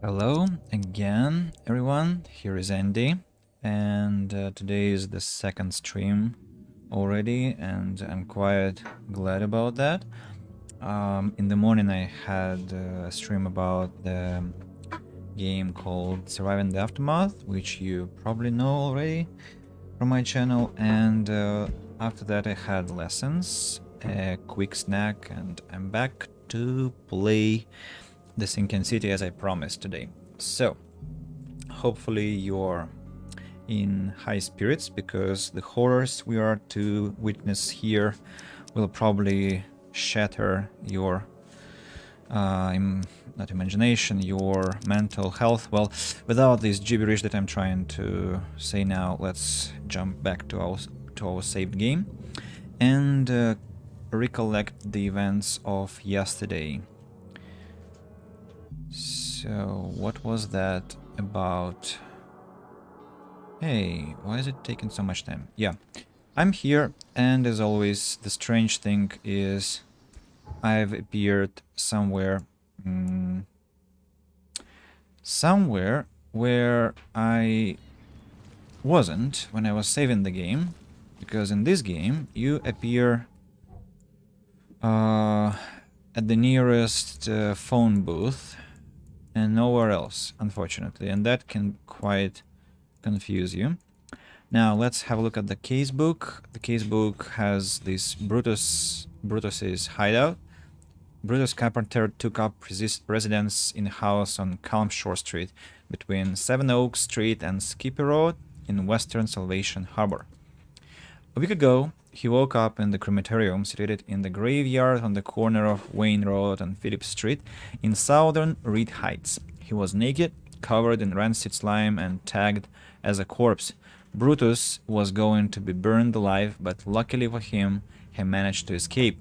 Hello again, everyone. Here is Andy, and today is the second stream already, and I'm quite glad about that. In the morning, I had a stream about the game called Surviving the Aftermath, which you probably know already from my channel, and after that, I had lessons, a quick snack, and I'm back to play the Sinking City as I promised today. So, hopefully you're in high spirits because the horrors we are to witness here will probably shatter your not imagination, your mental health. Well, without this gibberish that I'm trying to say now, let's jump back to our saved game and recollect the events of yesterday. So, what was that about? Hey, why is it taking so much time? Yeah, I'm here, and as always, the strange thing is I've appeared somewhere, somewhere where I wasn't when I was saving the game, because in this game you appear at the nearest phone booth and nowhere else, unfortunately, and that can quite confuse you. Now let's have a look at the casebook. The casebook has this Brutuss's hideout. Brutuss Carpenter took up residence in a house on Calmshore Street between Seven Oaks Street and Skippy Road in western Salvation Harbor. A week ago, he woke up in the crematorium situated in the graveyard on the corner of Wayne Road and Phillips Street in southern Reed Heights. He was naked, covered in rancid slime, and tagged as a corpse. Brutuss was going to be burned alive, but luckily for him, he managed to escape.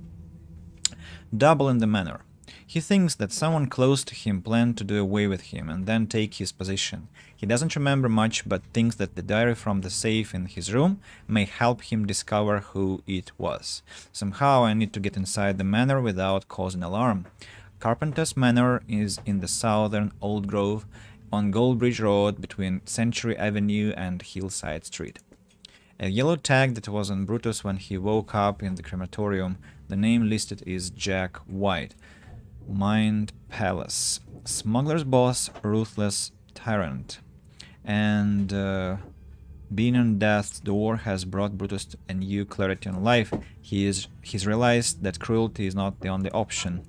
Double in the manner. He thinks that someone close to him planned to do away with him and then take his position. He doesn't remember much, but thinks that the diary from the safe in his room may help him discover who it was. Somehow I need to get inside the manor without causing alarm. Carpenter's Manor is in the southern Old Grove on Goldbridge Road between Century Avenue and Hillside Street. A yellow tag that was on Brutuss when he woke up in the crematorium. The name listed is Jack White. Mind Palace. Smuggler's boss, ruthless tyrant. And being on death's door has brought Brutuss a new clarity on life. He's realized that cruelty is not the only option.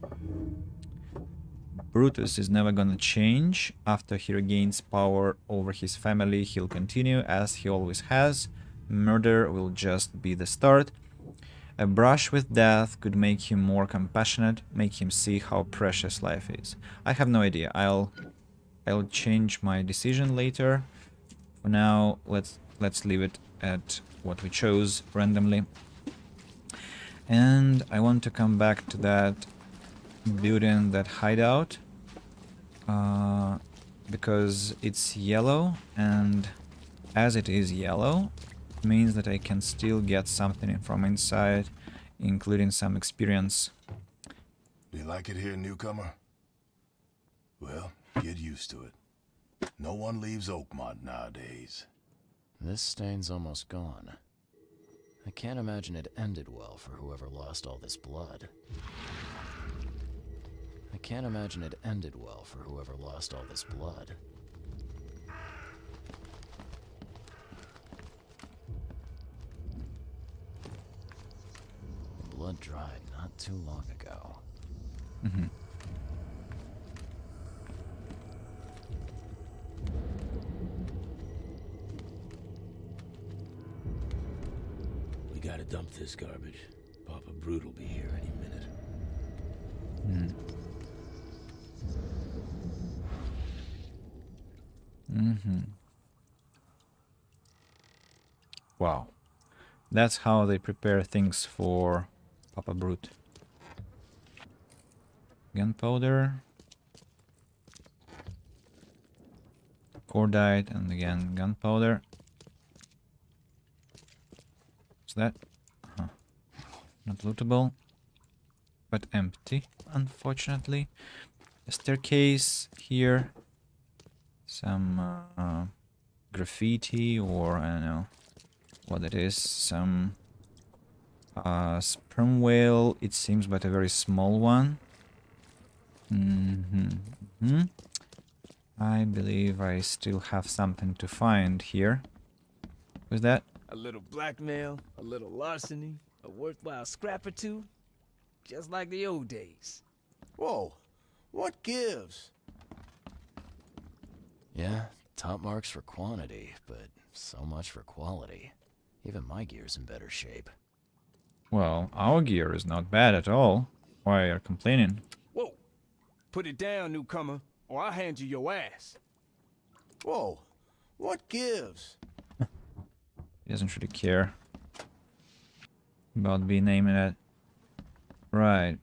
Brutuss is never gonna change. After he regains power over his family, he'll continue as he always has. Murder will just be the start. A brush with death could make him more compassionate, make him see how precious life is. I have no idea. I'll change my decision later. For now, let's leave it at what we chose randomly. And I want to come back to that building, that hideout, because it's yellow, and as it is yellow, it means that I can still get something from inside, including some experience. Do you like it here, newcomer? Well, get used to it. No one leaves Oakmont nowadays. This stain's almost gone. I can't imagine it ended well for whoever lost all this blood. I can't imagine it ended well for whoever lost all this blood. The blood dried not too long ago. Mm-hmm. We gotta dump this garbage. Papa Brute will be here any minute. Wow. That's how they prepare things for Papa Brute. Gunpowder. Cordite, and again gunpowder. What's that? Not lootable, but empty, unfortunately. A staircase here, some graffiti, or I don't know what it is. Some sperm whale, it seems, but a very small one. I believe I still have something to find here. Who's that? A little blackmail, a little larceny, a worthwhile scrap or two. Just like the old days. Whoa, what gives? Yeah, top marks for quantity, but so much for quality. Even my gear's in better shape. Well, our gear is not bad at all. Why are you complaining? Whoa! Put it down, newcomer, or I'll hand you your ass. Whoa, what gives? He doesn't really care about being named it. Right.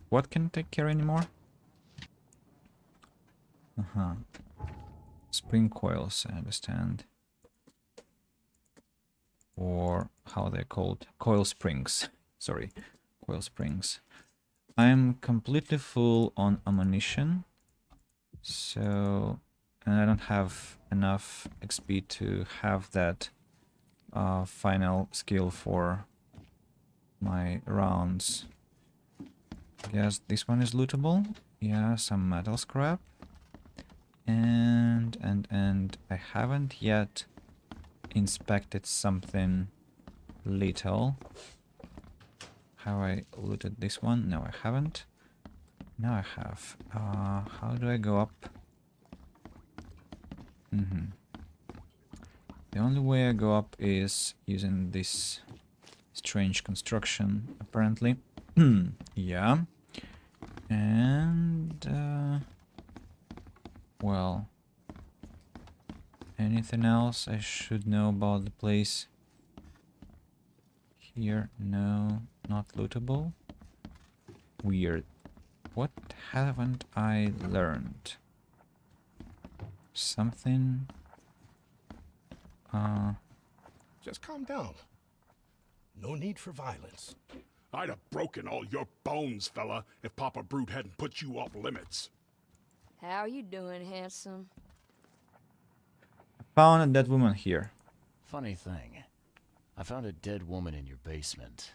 What can take care anymore? Spring coils, I understand. Or how they're called? Coil springs. Sorry, coil springs. I'm completely full on ammunition. So, and I don't have enough XP to have that final skill for my rounds. I guess this one is lootable. Yeah, some metal scrap. And I haven't yet inspected something little. Have I looted this one? No, I haven't. Now I have. How do I go up? The only way I go up is using this strange construction, apparently. Yeah. And well, anything else I should know about the place? Here, no, not lootable. Weird. What haven't I learned? Something. Just calm down. No need for violence. I'd have broken all your bones, fella, if Papa Brute hadn't put you off limits. How you doing, handsome? Found a dead woman here. Funny thing, I found a dead woman in your basement.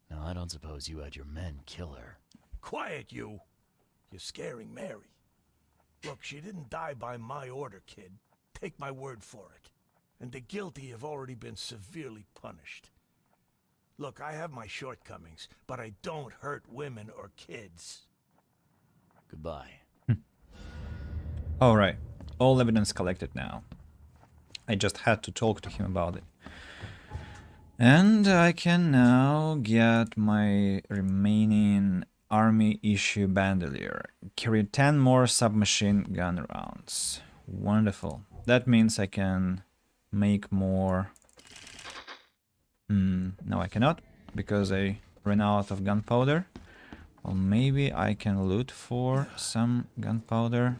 Now, I don't suppose you had your men kill her. Quiet, you. You're scaring Mary. Look, she didn't die by my order, kid. Take my word for it. And the guilty have already been severely punished. Look, I have my shortcomings, but I don't hurt women or kids. Goodbye. Alright, all evidence collected now. I just had to talk to him about it. And I can now get my remaining army issue bandolier. Carry 10 more submachine gun rounds. Wonderful. That means I can make more. No, I cannot, because I ran out of gunpowder. Well, maybe I can loot for some gunpowder.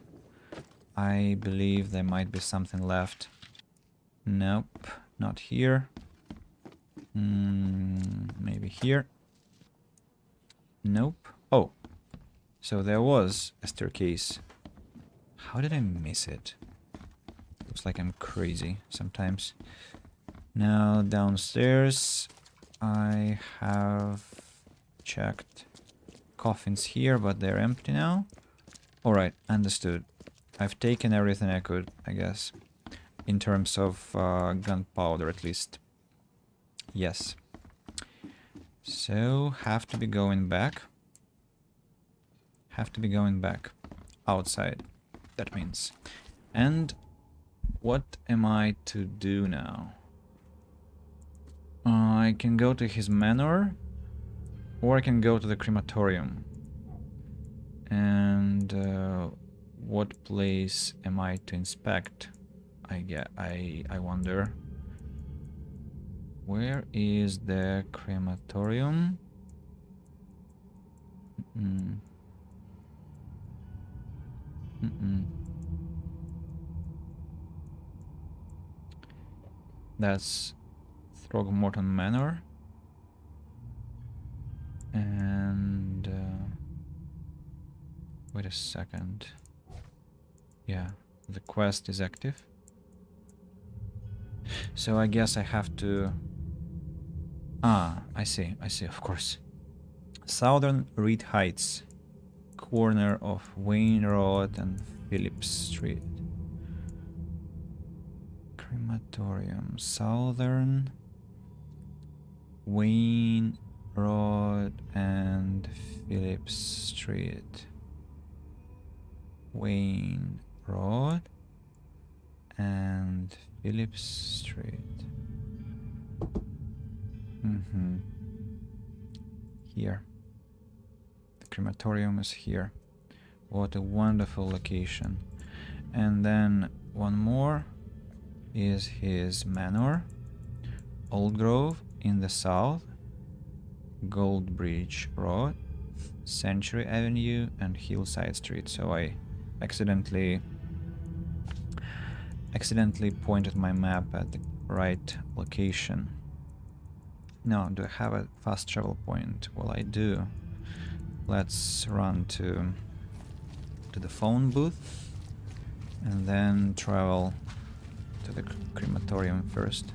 I believe there might be something left. Nope, not here. Maybe here. Nope. Oh, so there was a staircase. How did I miss it? Looks like I'm crazy sometimes. Now downstairs I have checked coffins here, but they're empty now. Alright, understood. I've taken everything I could, I guess. In terms of gunpowder, at least. Yes. So, have to be going back. Have to be going back. Outside, that means. And what am I to do now? I can go to his manor, or I can go to the crematorium. And what place am I to inspect? I wonder. Where is the crematorium? That's Throgmorton Manor. And wait a second. Yeah, the quest is active. So I guess I have to... Ah, I see, of course. Southern Reed Heights, corner of Wayne Road and Phillips Street. Crematorium, Southern Wayne Road and Phillips Street. Wayne Road and Phillips Street. Here. The crematorium is here. What a wonderful location. And then one more is his manor. Old Grove in the south. Goldbridge Road, Century Avenue, and Hillside Street. So I accidentally pointed my map at the right location. Now, do I have a fast travel point? Well, I do. Let's run to the phone booth and then travel to the crematorium first.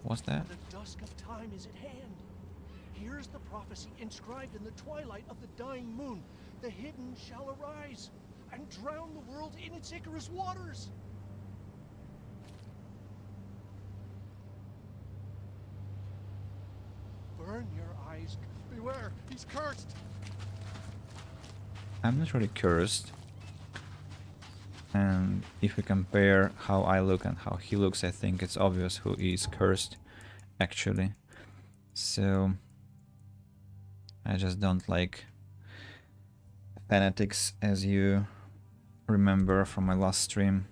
What's that? The dusk of time is at hand. Here's the prophecy inscribed in the twilight of the dying moon. The hidden shall arise and drown the world in its Icarus waters. Burn your eyes. Beware, he's cursed. I'm not really cursed. And if we compare how I look and how he looks, I think it's obvious who is cursed, actually. So I just don't like fanatics, as you remember from my last stream.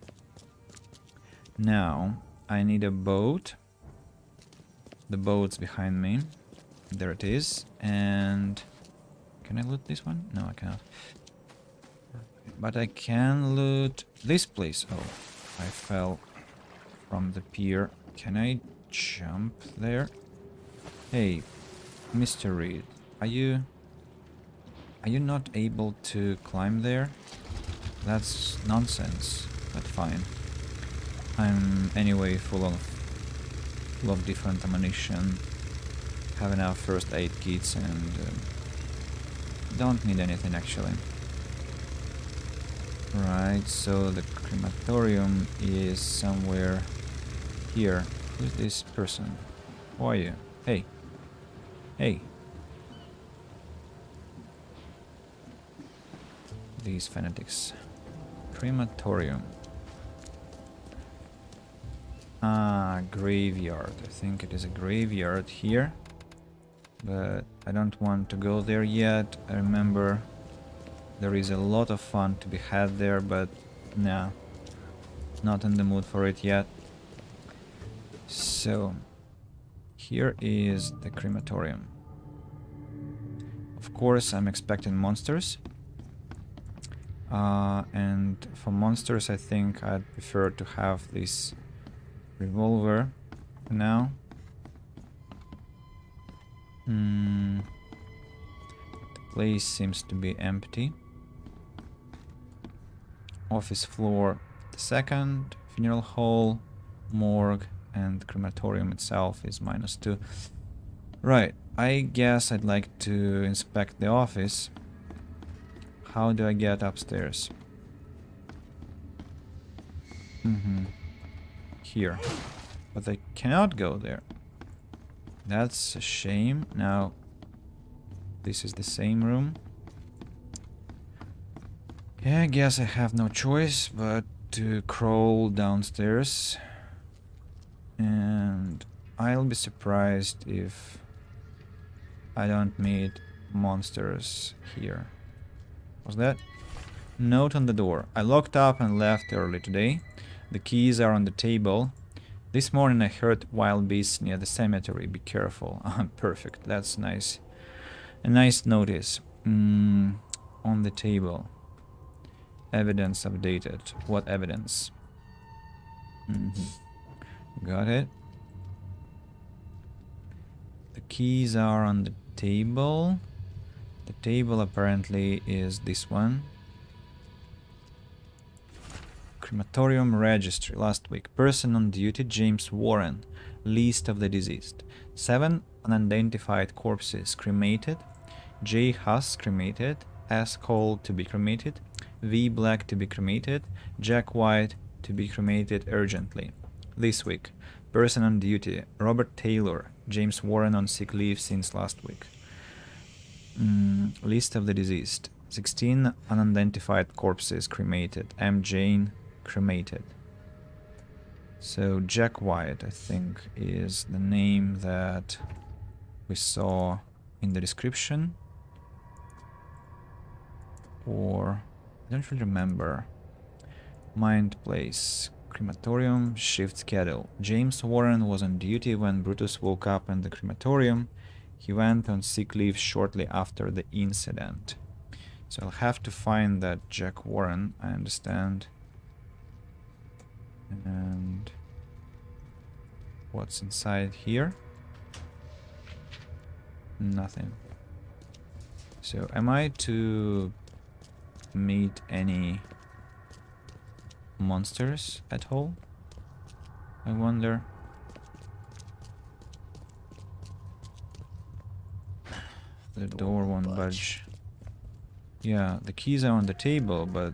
Now I need a boat. The boat's behind me. There it is. And can I loot this one? No, I cannot. But I can loot this place. Oh, I fell from the pier. Can I jump there? Hey, Mr. Reed, are you not able to climb there? That's nonsense, but fine. I'm anyway full of different ammunition, have enough first aid kits, and don't need anything actually. Right, so the crematorium is somewhere here. Who's this person? Who are you? Hey. Hey. These fanatics. Crematorium. Ah, graveyard. I think it is a graveyard here. But I don't want to go there yet. I remember there is a lot of fun to be had there, but nah, not in the mood for it yet. So, here is the crematorium. Of course, I'm expecting monsters. And for monsters, I think I'd prefer to have this revolver for now. The place seems to be empty. Office floor, the second, funeral hall, morgue, and crematorium itself is -2. Right, I guess I'd like to inspect the office. How do I get upstairs? Here. But I cannot go there. That's a shame. Now, this is the same room. Yeah, I guess I have no choice but to crawl downstairs. And I'll be surprised if I don't meet monsters here. What's that? Note on the door. I locked up and left early today. The keys are on the table. This morning I heard wild beasts near the cemetery. Be careful. Perfect. That's nice. A nice notice. On the table. Evidence updated. What evidence? Got it. The keys are on the table. The table apparently is this one. Crematorium registry last week. Person on duty James Warren. List of the deceased. 7 unidentified corpses cremated. J. Huss cremated. S. Cole to be cremated. V. Black to be cremated. Jack White to be cremated urgently. This week. Person on duty Robert Taylor. James Warren on sick leave since last week. List of the deceased. 16 unidentified corpses cremated. M. Jane cremated. So Jack White, I think, is the name that we saw in the description. Or I don't really remember. Mind place. Crematorium shift schedule. James Warren was on duty when Brutus woke up in the crematorium. He went on sick leave shortly after the incident. So I'll have to find that Jack Warren, I understand. And what's inside here? Nothing. So am I to meet any monsters at all? I wonder. The door won't budge. Yeah, the keys are on the table, but...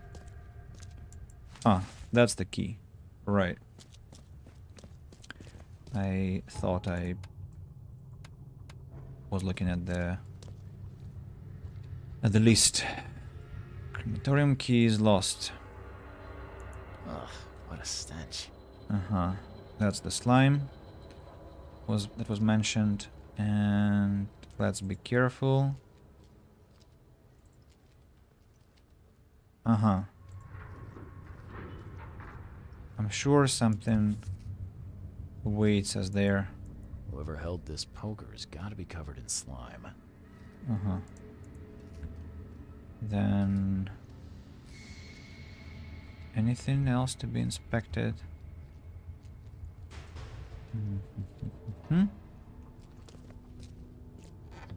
Ah, that's the key. Right. I thought I was looking at the list. Crematorium key is lost. Ugh, what a stench. Uh-huh. That's the slime that was mentioned. And let's be careful. Uh-huh. I'm sure something waits us there. Whoever held this poker has got to be covered in slime. Uh-huh. Then... anything else to be inspected?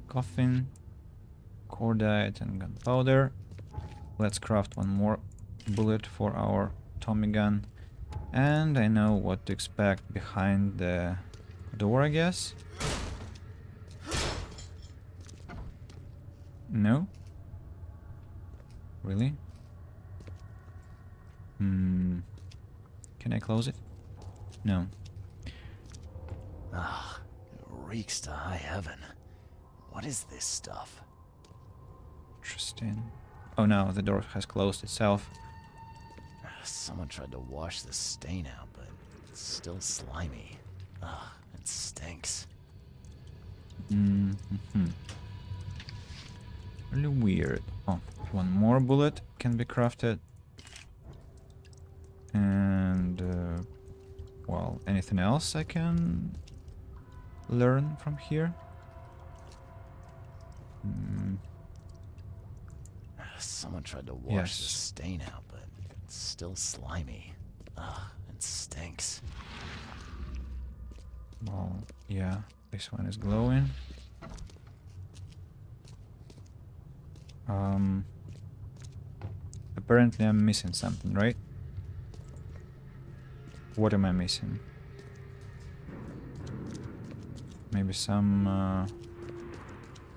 Coffin, cordite and gunpowder. Let's craft one more bullet for our Tommy gun. And I know what to expect behind the door, I guess. No? Really? Can I close it? No. Ah, it reeks to high heaven. What is this stuff? Interesting. Oh no, the door has closed itself. Someone tried to wash the stain out, but it's still slimy. Ugh, it stinks. Really weird. Oh, one more bullet can be crafted. And, well, anything else I can learn from here? Someone tried to wash the stain out, but it's still slimy. Ugh, it stinks. Well, yeah, this one is glowing. Apparently I'm missing something, right? What am I missing? Maybe some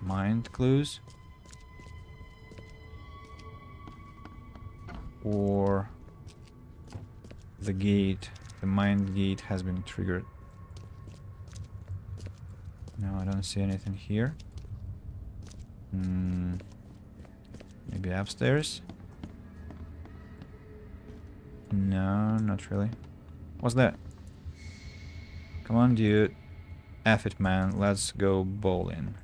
mind clues? Or the gate, the mind gate has been triggered. No, I don't see anything here. Maybe upstairs? No, not really. What's that? Come on, dude. F it, man. Let's go bowling.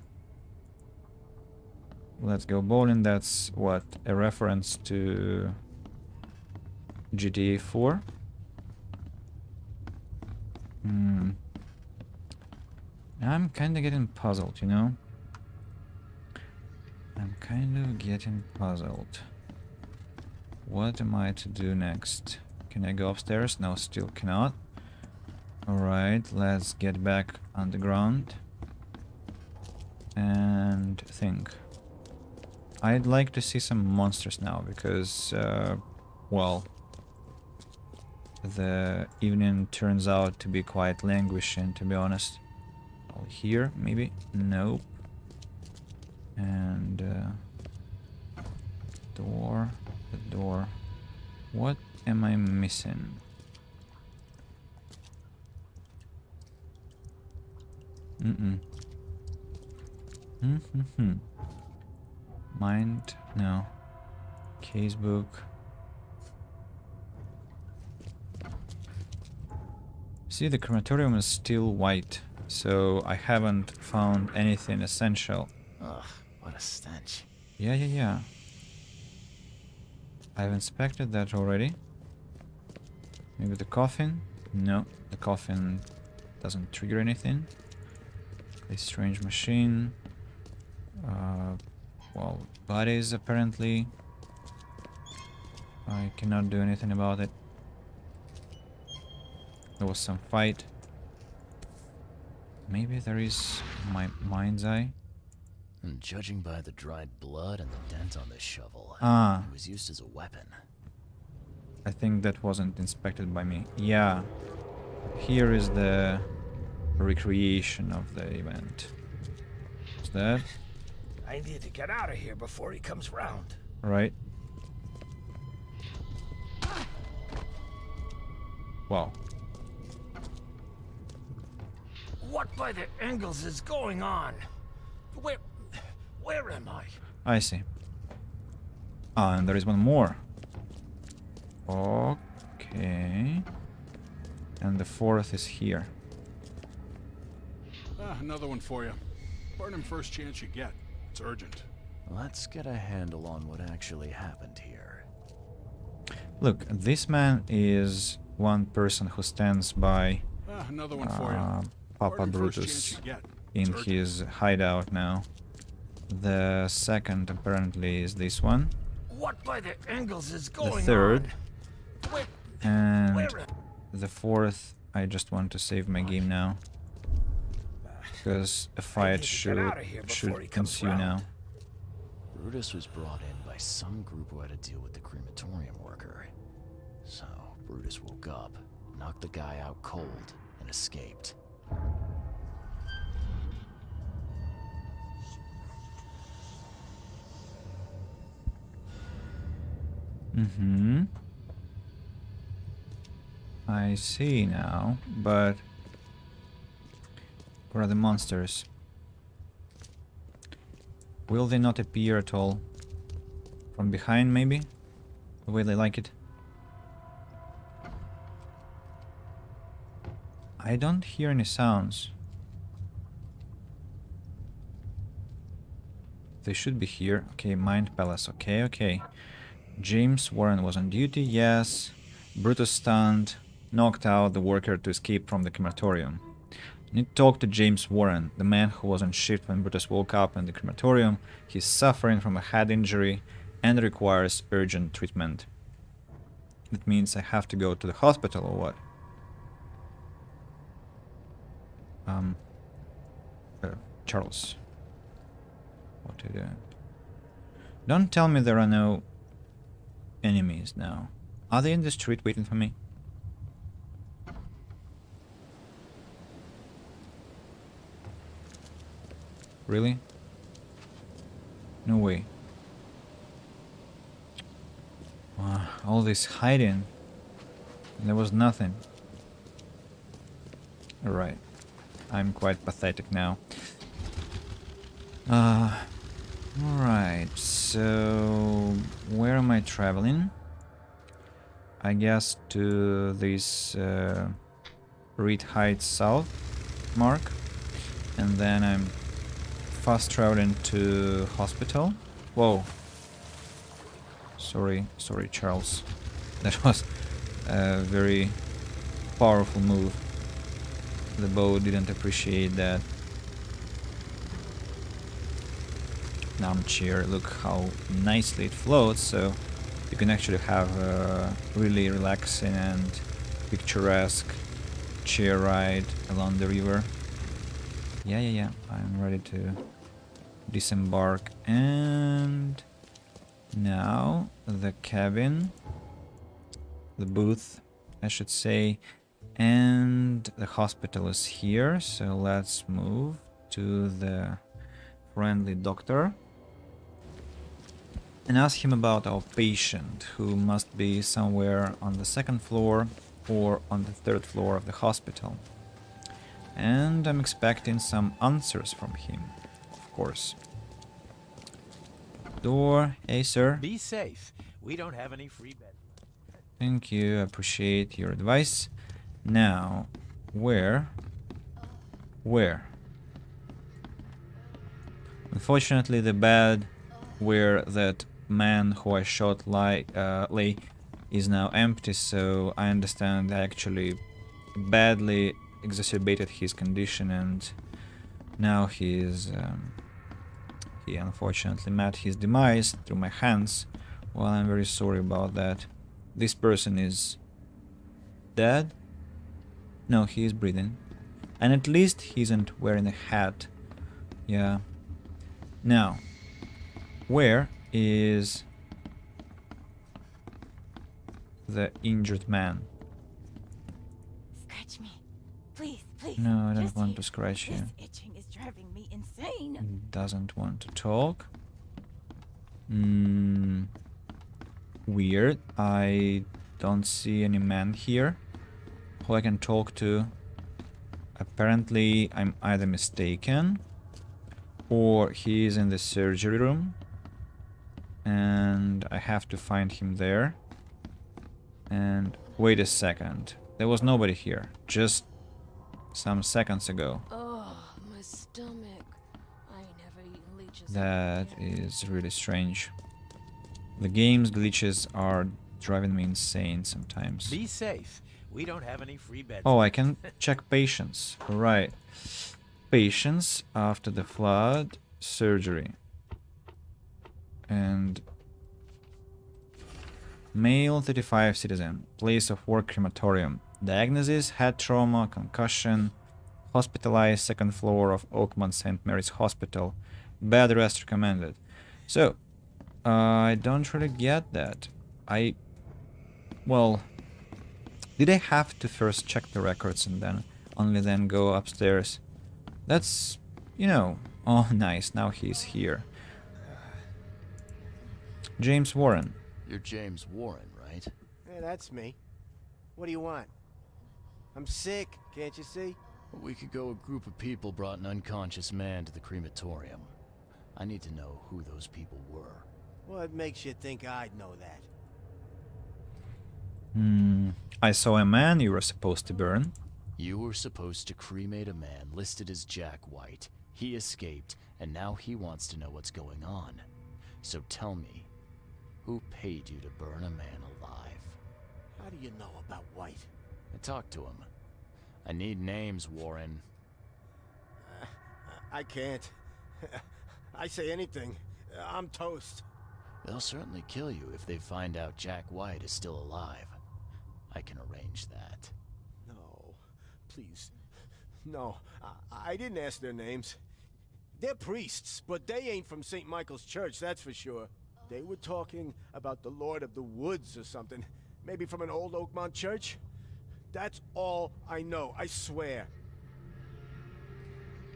Let's go bowling. That's what? A reference to GTA 4? I'm kinda getting puzzled, you know? I'm kind of getting puzzled. What am I to do next? Can I go upstairs? No, still cannot. Alright, let's get back underground and think. I'd like to see some monsters now because, well, the evening turns out to be quite languishing, to be honest. Oh, here, maybe? Nope. And, door, the door. What am I missing? Mind? No. Casebook. See, the crematorium is still white, so I haven't found anything essential. Ugh, what a stench. Yeah. I've inspected that already. Maybe the coffin? No, the coffin doesn't trigger anything. A strange machine. Well, bodies apparently. I cannot do anything about it. There was some fight. Maybe there is my mind's eye. And judging by the dried blood and the dent on this shovel, Ah, it was used as a weapon. I think that wasn't inspected by me. Yeah. Here is the recreation of the event. Is that I need to get out of here before he comes round. right? Wow. What by the angles is going on? Where am I? I see. Ah, and there is one more. Okay. And the fourth is here. Another one for you. Burn him first chance you get. It's urgent. Let's get a handle on what actually happened here. Look, this man is one person who stands by Another one for you. Papa Burn him first Brutuss chance you get. in It's his hideout now. The second apparently is this one. What by the angles is The going third. on? Where? And the fourth, I just want to save my game now. Because a fight to get should outta here before he comes ensue now. round. Brutus was brought in by some group who had to deal with the crematorium worker. So, Brutus woke up, knocked the guy out cold, and escaped. Mm-hmm. I see now, but where are the monsters? Will they not appear at all? From behind, maybe? The way they like it? I don't hear any sounds. They should be here. Okay, Mind Palace. Okay. James Warren was on duty, yes. Brutus stunned, knocked out the worker to escape from the crematorium. Need to talk to James Warren, the man who was on shift when Brutus woke up in the crematorium. He's suffering from a head injury and requires urgent treatment. That means I have to go to the hospital or what? Charles. What are you doing? Don't tell me there are no enemies now. Are they in the street waiting for me? Really? No way. All this hiding. There was nothing. Alright. I'm quite pathetic now. Alright, so where am I traveling? I guess to this Reed Heights South mark, and then I'm fast traveling to hospital. Whoa. Sorry, Charles. That was a very powerful move. The boat didn't appreciate that. Armchair, look how nicely it floats, so you can actually have a really relaxing and picturesque chair ride along the river. Yeah, I'm ready to disembark, and Now, the cabin, the booth, I should say, and the hospital is here, so let's move to the friendly doctor and ask him about our patient, who must be somewhere on the 2nd floor or on the 3rd floor of the hospital. And I'm expecting some answers from him, of course. Door, hey sir. Be safe. We don't have any free beds. Thank you, I appreciate your advice. Now, where? Unfortunately, the bed where that man who I shot lay is now empty, so I understand I actually badly exacerbated his condition, and now he unfortunately met his demise through my hands. Well, I'm very sorry about that. This person is dead? No, he is breathing. And at least he isn't wearing a hat. Yeah. Now, where is the injured man? Scratch me. Please, please. No, I don't Just want here. to scratch you. This itching is driving me insane. Doesn't want to talk. Weird. I don't see any man here who I can talk to. Apparently, I'm either mistaken or he is in the surgery room and I have to find him there. And wait a second. There was nobody here. Just some seconds ago. Oh, my stomach. I ain't never eaten leeches. That is really strange. The game's glitches are driving me insane sometimes. Be safe. We don't have any free beds. Oh, I can check patients. Right. Patients after the flood, surgery. And male 35 citizen, place of work crematorium. Diagnosis, head trauma, concussion, hospitalized 2nd floor of Oakmont St. Mary's Hospital. Bed rest recommended. So, I don't really get that. Well, did I have to first check the records and then only then go upstairs? That's, oh nice, now he's here. James Warren. You're James Warren, right? Yeah, that's me. What do you want? I'm sick, can't you see? A week ago, a group of people brought an unconscious man to the crematorium. I need to know who those people were. What makes you think I'd know that? I saw a man you were supposed to burn. You were supposed to cremate a man listed as Jack White. He escaped, and now he wants to know what's going on. So tell me, who paid you to burn a man alive? How do you know about White? I talked to him. I need names, Warren. I can't. I say anything. I'm toast. They'll certainly kill you if they find out Jack White is still alive. I can arrange that. No, please. No, I didn't ask their names. They're priests, but they ain't from St. Michael's Church, that's for sure. They were talking about the Lord of the Woods or something. Maybe from an old Oakmont church? That's all I know, I swear.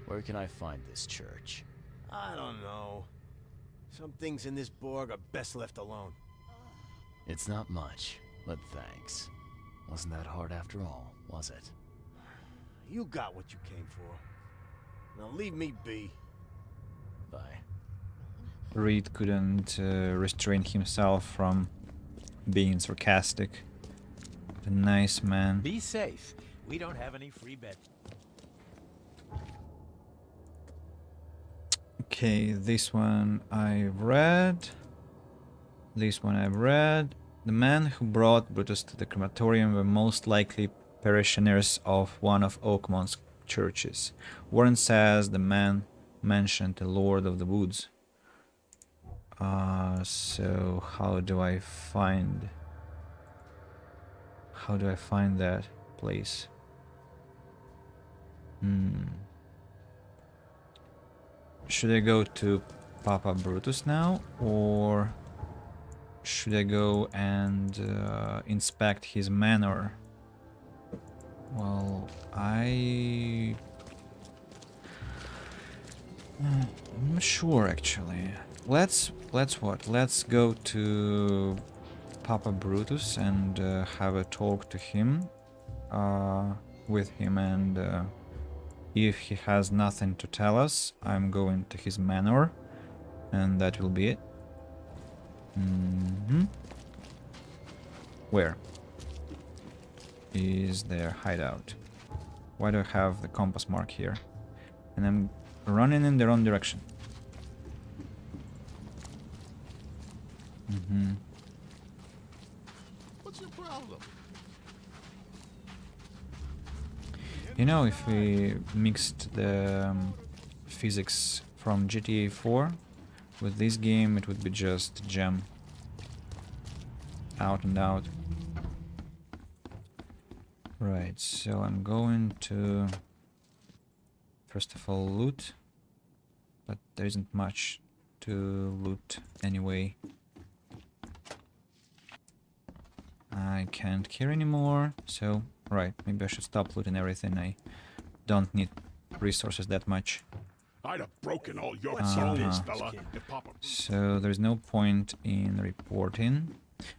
Where can I find this church? I don't know. Some things in this Borg are best left alone. It's not much, but thanks. Wasn't that hard after all, was it? You got what you came for. Now leave me be. Bye. Reed couldn't restrain himself from being sarcastic. The nice man. Be safe. We don't have any free beds. Okay, this one I've read. This one I've read. The men who brought Brutuss to the crematorium were most likely parishioners of one of Oakmont's churches. Warren says the man mentioned the Lord of the Woods. So how do I find that place? Should I go to Papa Brutuss now, or should I go and inspect his manor? Well, I'm not sure actually. Let's what? Let's go to Papa Brutuss and have a talk to him, with him, and if he has nothing to tell us, I'm going to his manor, and that will be it. Where is their hideout? Why do I have the compass mark here? And I'm running in the wrong direction. What's your problem? You know, if we mixed the physics from GTA 4 with this game, it would be just gem. Out and out. Right, so I'm going to first of all loot, but there isn't much to loot anyway. I can't hear anymore, so right, maybe I should stop looting everything. I don't need resources that much. I'd have broken all your Uh-huh. bones, fella, if Papa... So there's no point in reporting.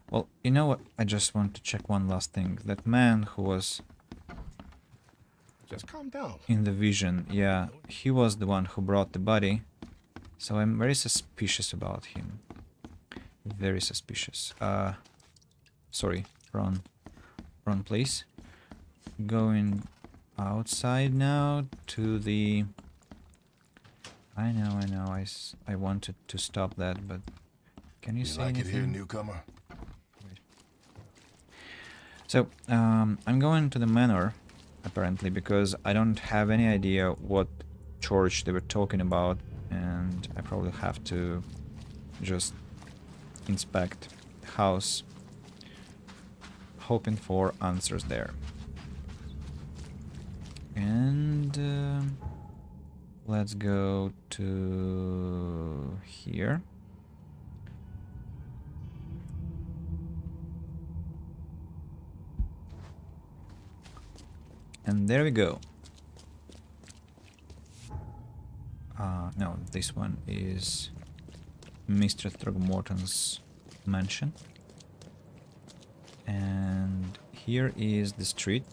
Well, you know what? I just want to check one last thing. That man who was Just calm down. in the vision, yeah, he was the one who brought the body. So I'm very suspicious about him. Very suspicious. Sorry, wrong place. Going outside now to the... I know, I wanted to stop that, but can you say like it here, anything? newcomer? So, I'm going to the manor, apparently, because I don't have any idea what church they were talking about, and I probably have to just inspect the house, hoping for answers there. And let's go to here. And there we go. No, this one is Mr. Throgmorton's mansion. And here is the street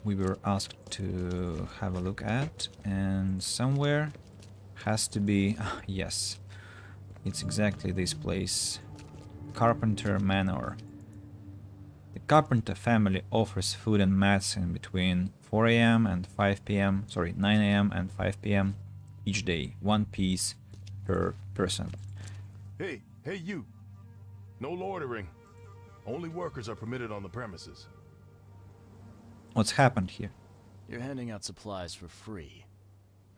we were asked to have a look at, and somewhere has to be... yes, it's exactly this place. Carpenter Manor. The Carpenter family offers food and medicine between 4 a.m. and 5 p.m. Sorry, 9 a.m. and 5 p.m. each day, 1 piece per person. Hey, you. No loitering. Only workers are permitted on the premises. What's happened here? You're handing out supplies for free.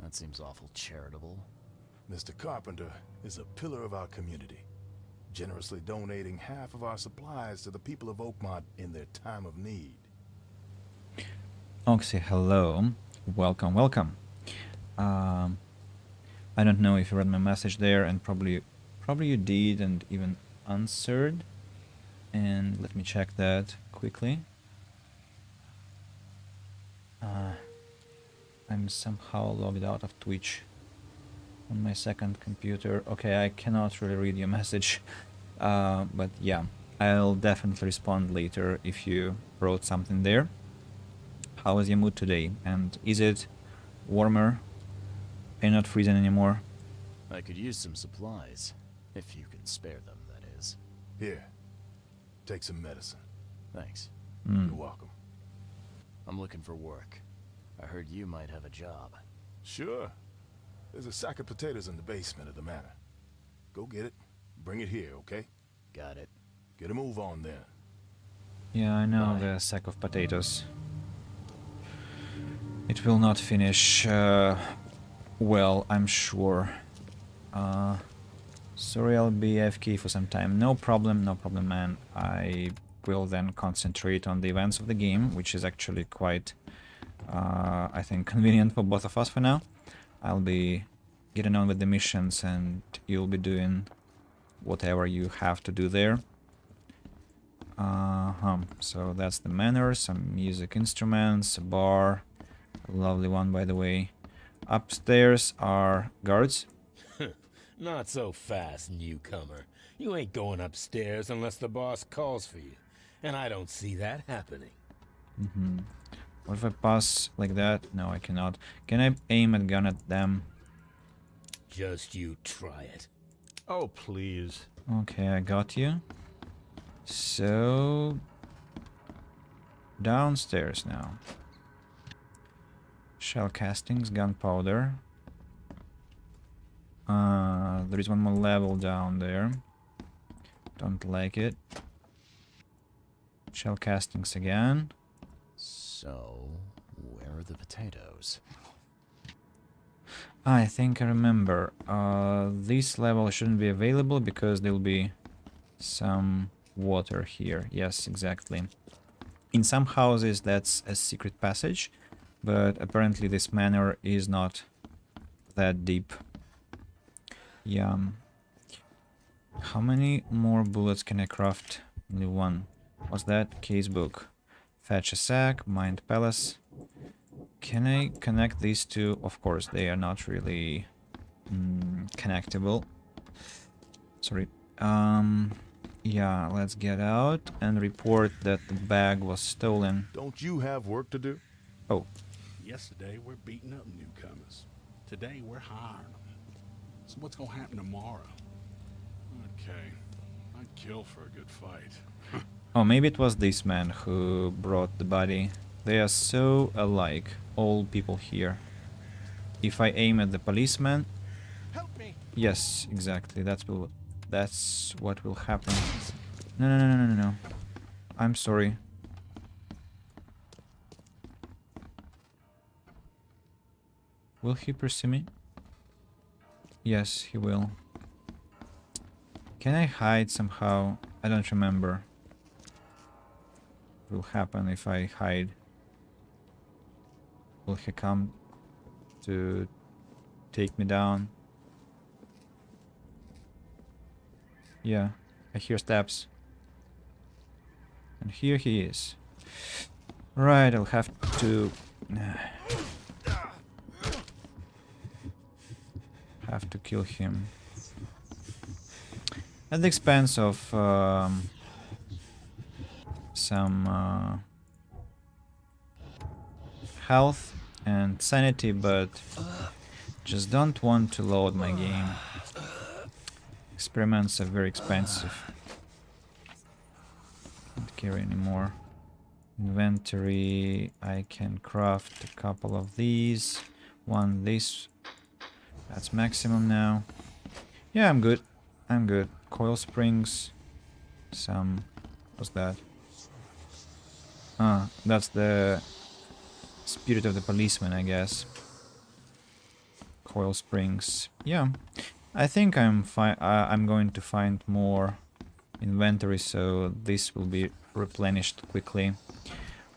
That seems awful charitable. Mr. Carpenter is a pillar of our community, generously donating half of our supplies to the people of Oakmont in their time of need. Oxy, hello. Welcome, welcome. I don't know if you read my message there, and probably you did and even answered. And let me check that quickly. I'm somehow logged out of Twitch on my second computer. Okay, I cannot really read your message. But yeah, I'll definitely respond later if you wrote something there. How is your mood today? And is it warmer? Are you not freezing anymore? I could use some supplies, if you can spare them, that is. Here, take some medicine. Thanks. You're welcome. I'm looking for work. I heard you might have a job. Sure. There's a sack of potatoes in the basement of the manor. Go get it. Bring it here, okay? Got it. Get a move on then. Yeah, I know the sack of potatoes. It will not finish well, I'm sure. Sorry, I'll be AFK for some time. No problem, man. I will then concentrate on the events of the game, which is actually quite, I think, convenient for both of us for now. I'll be getting on with the missions, and you'll be doing whatever you have to do there. So that's the manor, some music instruments, a bar, a lovely one by the way. Upstairs are guards. Not so fast, newcomer. You ain't going upstairs unless the boss calls for you. And I don't see that happening. What if I pass like that? No, I cannot. Can I aim a gun at them? Just you try it. Oh, please. Okay, I got you. So... downstairs now. Shell castings, gunpowder. There is one more level down there. Don't like it. Shell castings again. So, where are the potatoes? I think I remember. This level shouldn't be available because there'll be some water here. Yes, exactly. In some houses that's a secret passage, but apparently this manor is not that deep. Yeah. How many more bullets can I craft? Only one. What's that? Casebook. Fetch a sack, Mind Palace. Can I connect these two? Of course, they are not really connectable. Sorry. Yeah, let's get out and report that the bag was stolen. Don't you have work to do? Oh. Yesterday, we're beating up newcomers. Today, we're hiring them. So what's gonna happen tomorrow? Okay. I'd kill for a good fight. Oh, maybe it was this man who brought the body. They are so alike, all people here. If I aim at the policeman... Help me. Yes, exactly, that's what will happen. No. I'm sorry. Will he pursue me? Yes, he will. Can I hide somehow? I don't remember. What will happen if I hide? Will he come to take me down? Yeah, I hear steps. And here he is. Right, I'll have to... have to kill him. At the expense of some health and sanity, but just don't want to load my game. Experiments are very expensive. Can't carry anymore. Inventory, I can craft a couple of these. One this. That's maximum now. Yeah, I'm good. I'm good. Coil springs. Some... what's that? Ah, that's the spirit of the policeman, I guess. Coil springs. Yeah. I think I'm going to find more inventory, so this will be replenished quickly.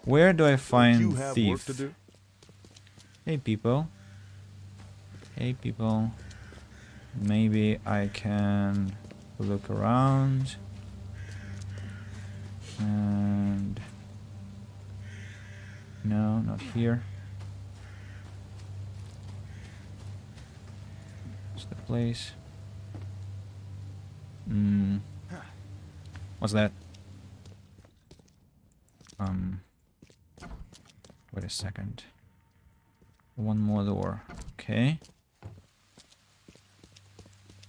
Where do I find thief? Hey people. Hey people. Maybe I can look around. And no, not here. What's the place? What's that? Wait a second. One more door. Okay.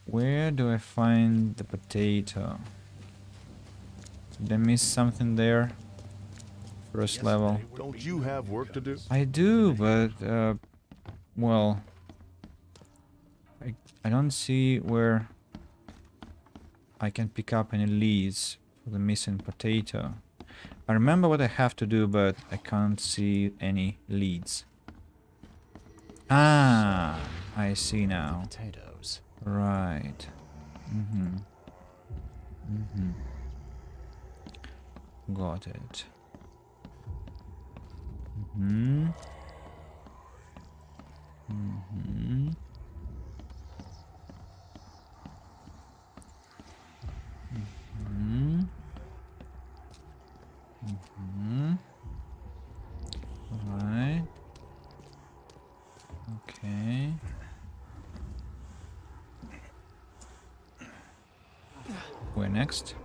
Where do I find the potato? Did I miss something there? First level. Don't you have work to do? I do, but well, I don't see where I can pick up any leads for the missing potato. I remember what I have to do, but I can't see any leads. Ah, I see now. Potatoes. Right. Got it. I next?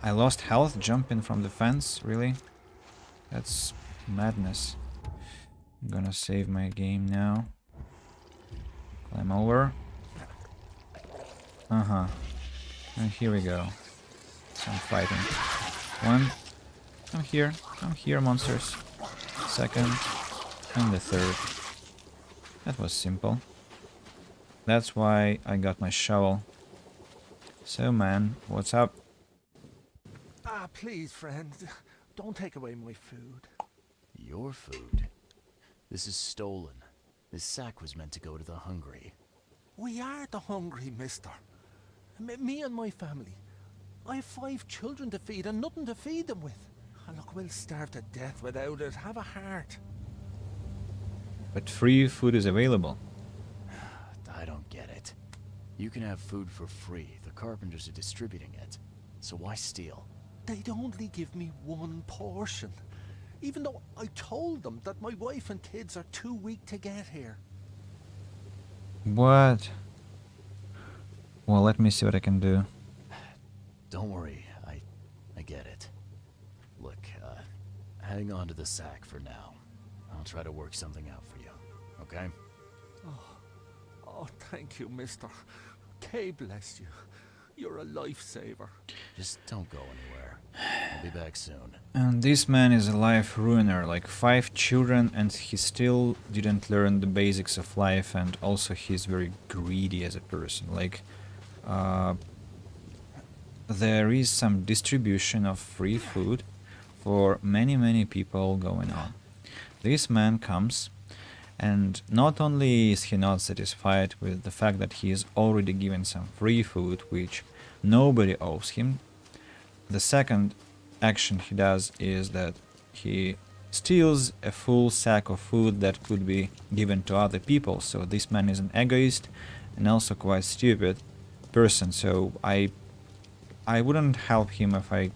I lost health jumping from the fence, really? That's madness. I'm gonna save my game now. Climb over. Uh-huh. And here we go. Some fighting. One. I'm here, monsters. Second. And the third. That was simple. That's why I got my shovel. So, man, what's up? Ah, please, friend. Don't take away my food. Your food? This is stolen. This sack was meant to go to the hungry. We are the hungry, mister. Me and my family. I have 5 children to feed and nothing to feed them with. And look, we'll starve to death without it. Have a heart. But free food is available. I don't get it. You can have food for free. The carpenters are distributing it. So why steal? They'd only give me 1 portion. Even though I told them that my wife and kids are too weak to get here. What? Well, let me see what I can do. Don't worry, I get it. Look, hang on to the sack for now. I'll try to work something out for you, okay? Oh, thank you, mister. Kay bless you. You're a lifesaver. Just don't go anywhere. I'll be back soon. And this man is a life ruiner, like 5 children, and he still didn't learn the basics of life, and also he's very greedy as a person. Like, there is some distribution of free food for many people going on. This man comes, and not only is he not satisfied with the fact that he is already given some free food, which nobody owes him, the second action he does is that he steals a full sack of food that could be given to other people. So this man is an egoist and also quite stupid person. So I wouldn't help him if I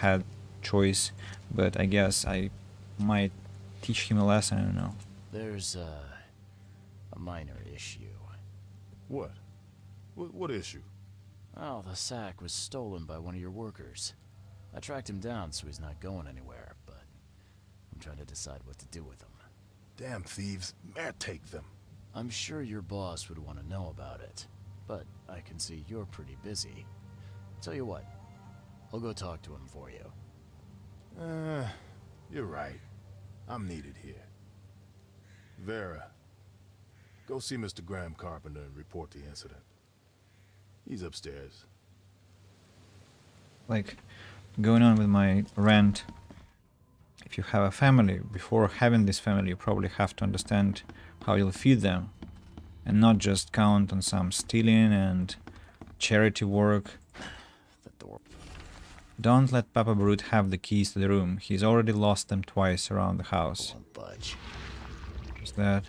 had choice, but I guess I might teach him a lesson. I don't know. There's a minor issue. What? What issue? Oh, the sack was stolen by one of your workers. I tracked him down so he's not going anywhere, but I'm trying to decide what to do with him. Damn thieves. Man, take them. I'm sure your boss would want to know about it, but I can see you're pretty busy. Tell you what, I'll go talk to him for you. You're right. I'm needed here. Vera, go see Mr. Graham Carpenter and report the incident. He's upstairs. Like, going on with my rant, if you have a family, before having this family, you probably have to understand how you'll feed them, and not just count on some stealing and charity work. The door. Don't let Papa Brute have the keys to the room. He's already lost them twice around the house. Won't budge. What's that?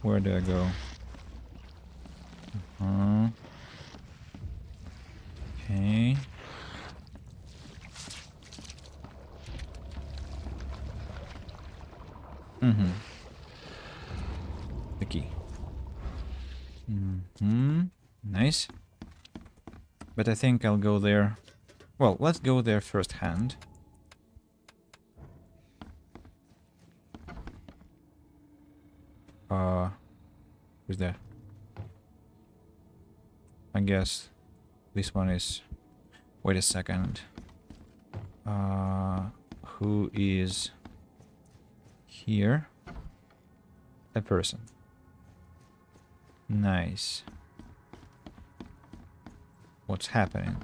Where do I go? Okay. The key. Nice. But I think I'll go there. Well, let's go there first hand. Who's there? I guess this one is... Wait a second. Who is here? A person. Nice. What's happening?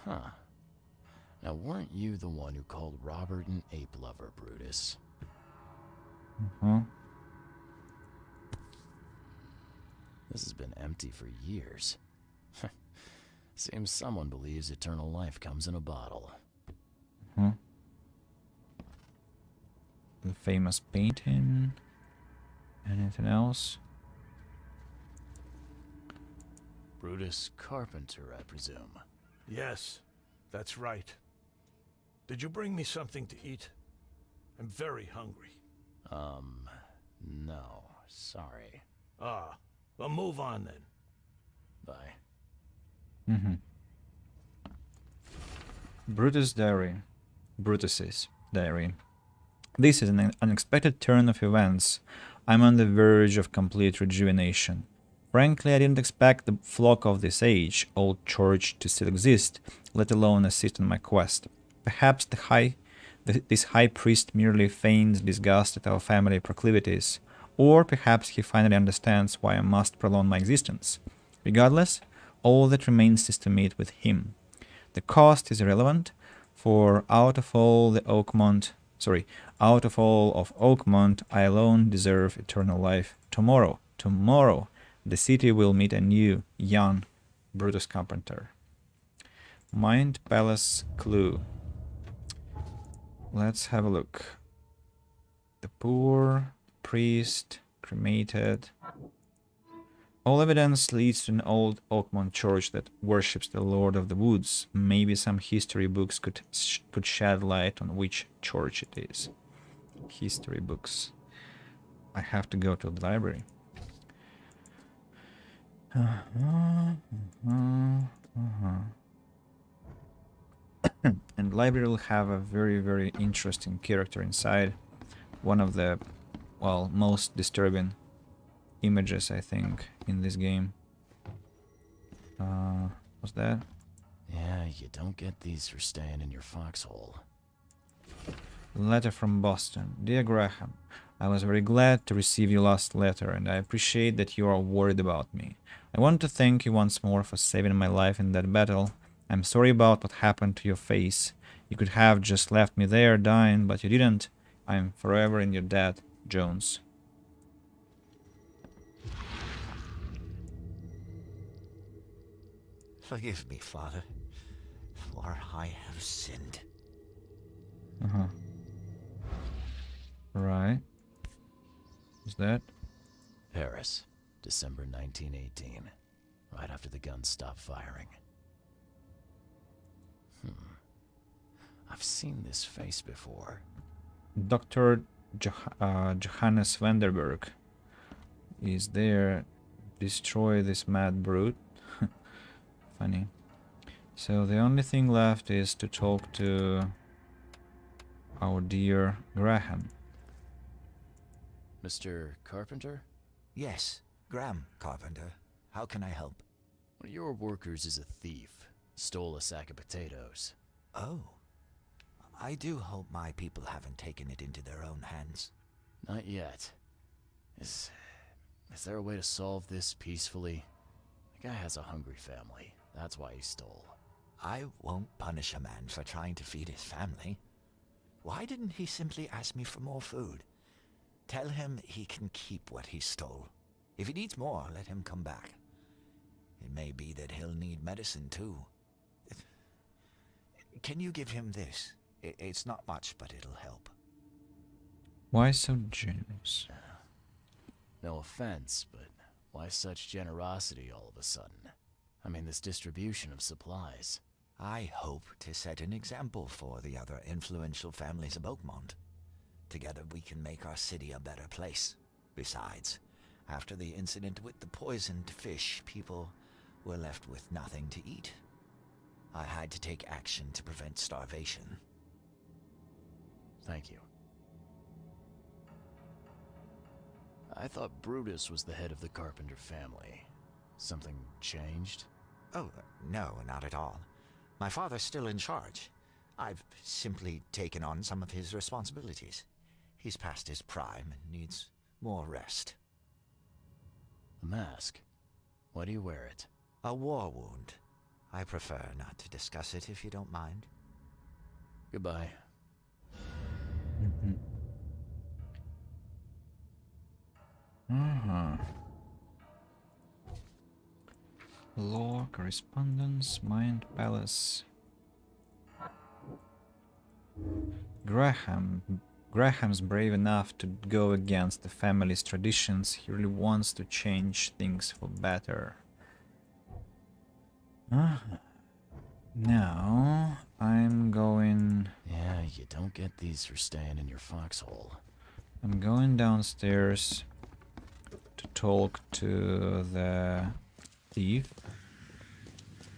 Huh. Now, weren't you the one who called Robert an ape lover, Brutuss? This has been empty for years. Seems someone believes eternal life comes in a bottle. The famous painting. Anything else? Brutuss Carpenter, I presume. Yes, that's right. Did you bring me something to eat? I'm very hungry. No, sorry. Ah, well, move on then. Bye. Brutus' diary. Brutus's diary. This is an unexpected turn of events. I'm on the verge of complete rejuvenation. Frankly, I didn't expect the flock of this age, old church, to still exist, let alone assist in my quest. Perhaps this high priest merely feigns disgust at our family proclivities, or perhaps he finally understands why I must prolong my existence. Regardless, all that remains is to meet with him. The cost is irrelevant, for out of all of Oakmont, I alone deserve eternal life. Tomorrow, the city will meet a new, young Brutus Carpenter. Mind Palace clue. Let's have a look. The poor, priest, cremated. All evidence leads to an old Oakmont church that worships the Lord of the Woods. Maybe some history books could shed light on which church it is. History books. I have to go to the library. And library will have a very, very interesting character inside. One of the, well, most disturbing images, I think, in this game. What's that? Yeah, you don't get these for staying in your foxhole. Letter from Boston. Dear Graham, I was very glad to receive your last letter, and I appreciate that you are worried about me. I want to thank you once more for saving my life in that battle. I'm sorry about what happened to your face. You could have just left me there dying, but you didn't. I'm forever in your debt, Jones. Forgive me, Father, for I have sinned. Right. What's that? Paris, December 1918. Right after the guns stopped firing. I've seen this face before. Dr. Johannes Vanderberg is there. Destroy this mad brute. Funny. So the only thing left is to talk to our dear Graham. Mr. Carpenter? Yes, Graham Carpenter. How can I help? One of your workers is a thief. Stole a sack of potatoes. Oh. I do hope my people haven't taken it into their own hands. Not yet. Is there a way to solve this peacefully? The guy has a hungry family. That's why he stole. I won't punish a man for trying to feed his family. Why didn't he simply ask me for more food? Tell him he can keep what he stole. If he needs more, let him come back. It may be that he'll need medicine too. Can you give him this? It's not much, but it'll help. Why so generous? No offense, but why such generosity all of a sudden? I mean, this distribution of supplies. I hope to set an example for the other influential families of Oakmont. Together we can make our city a better place. Besides, after the incident with the poisoned fish, people were left with nothing to eat. I had to take action to prevent starvation. Thank you. I thought Brutus was the head of the Carpenter family. Something changed? Oh, no, not at all. My father's still in charge. I've simply taken on some of his responsibilities. He's past his prime and needs more rest. The mask. Why do you wear it? A war wound. I prefer not to discuss it if you don't mind. Goodbye. Law, correspondence, Mind Palace. Graham's brave enough to go against the family's traditions. He really wants to change things for better. Now, I'm going... Yeah, you don't get these for staying in your foxhole. I'm going downstairs to talk to the thief.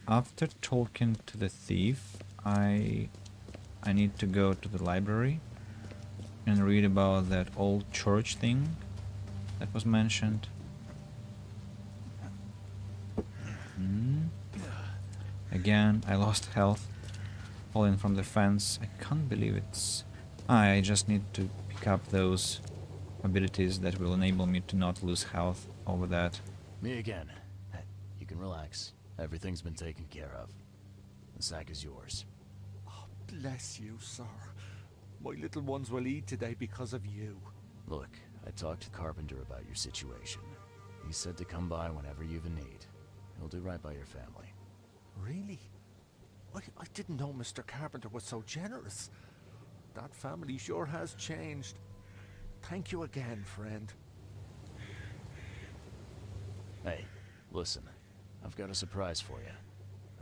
After talking to the thief, I need to go to the library and read about that old church thing that was mentioned. Again, I lost health, falling from the fence. I can't believe it's... I just need to pick up those abilities that will enable me to not lose health over that. Me again. You can relax. Everything's been taken care of. The sack is yours. Oh, bless you, sir. My little ones will eat today because of you. Look, I talked to Carpenter about your situation. He said to come by whenever you've a need. He'll do right by your family. Really? I didn't know Mr. Carpenter was so generous. That family sure has changed. Thank you again, friend. Hey, listen. I've got a surprise for you.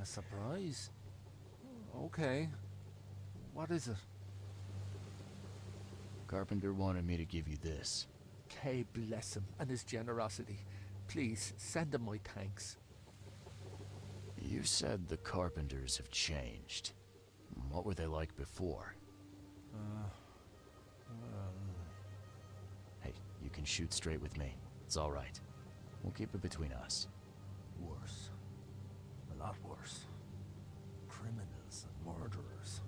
A surprise? Okay. What is it? Carpenter wanted me to give you this. Kay bless him and his generosity. Please, send him my thanks. You said the Carpenters have changed. What were they like before? Hey, you can shoot straight with me. It's all right. We'll keep it between us. Worse. A lot worse. Criminals and murderers.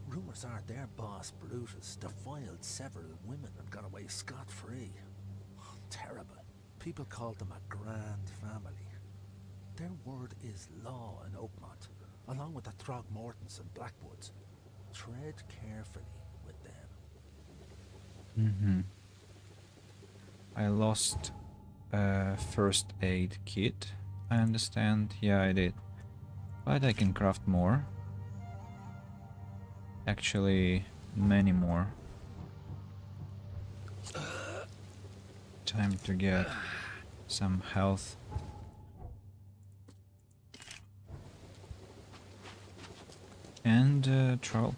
Rumors are their boss, Brutuss, defiled several women and got away scot-free. Terrible. People called them a grand family. Their word is law in Oakmont, along with the Throgmortons and Blackwoods. Tread carefully with them. I lost a first aid kit, I understand. Yeah, I did. But I can craft more. Actually, many more. Time to get some health. And travel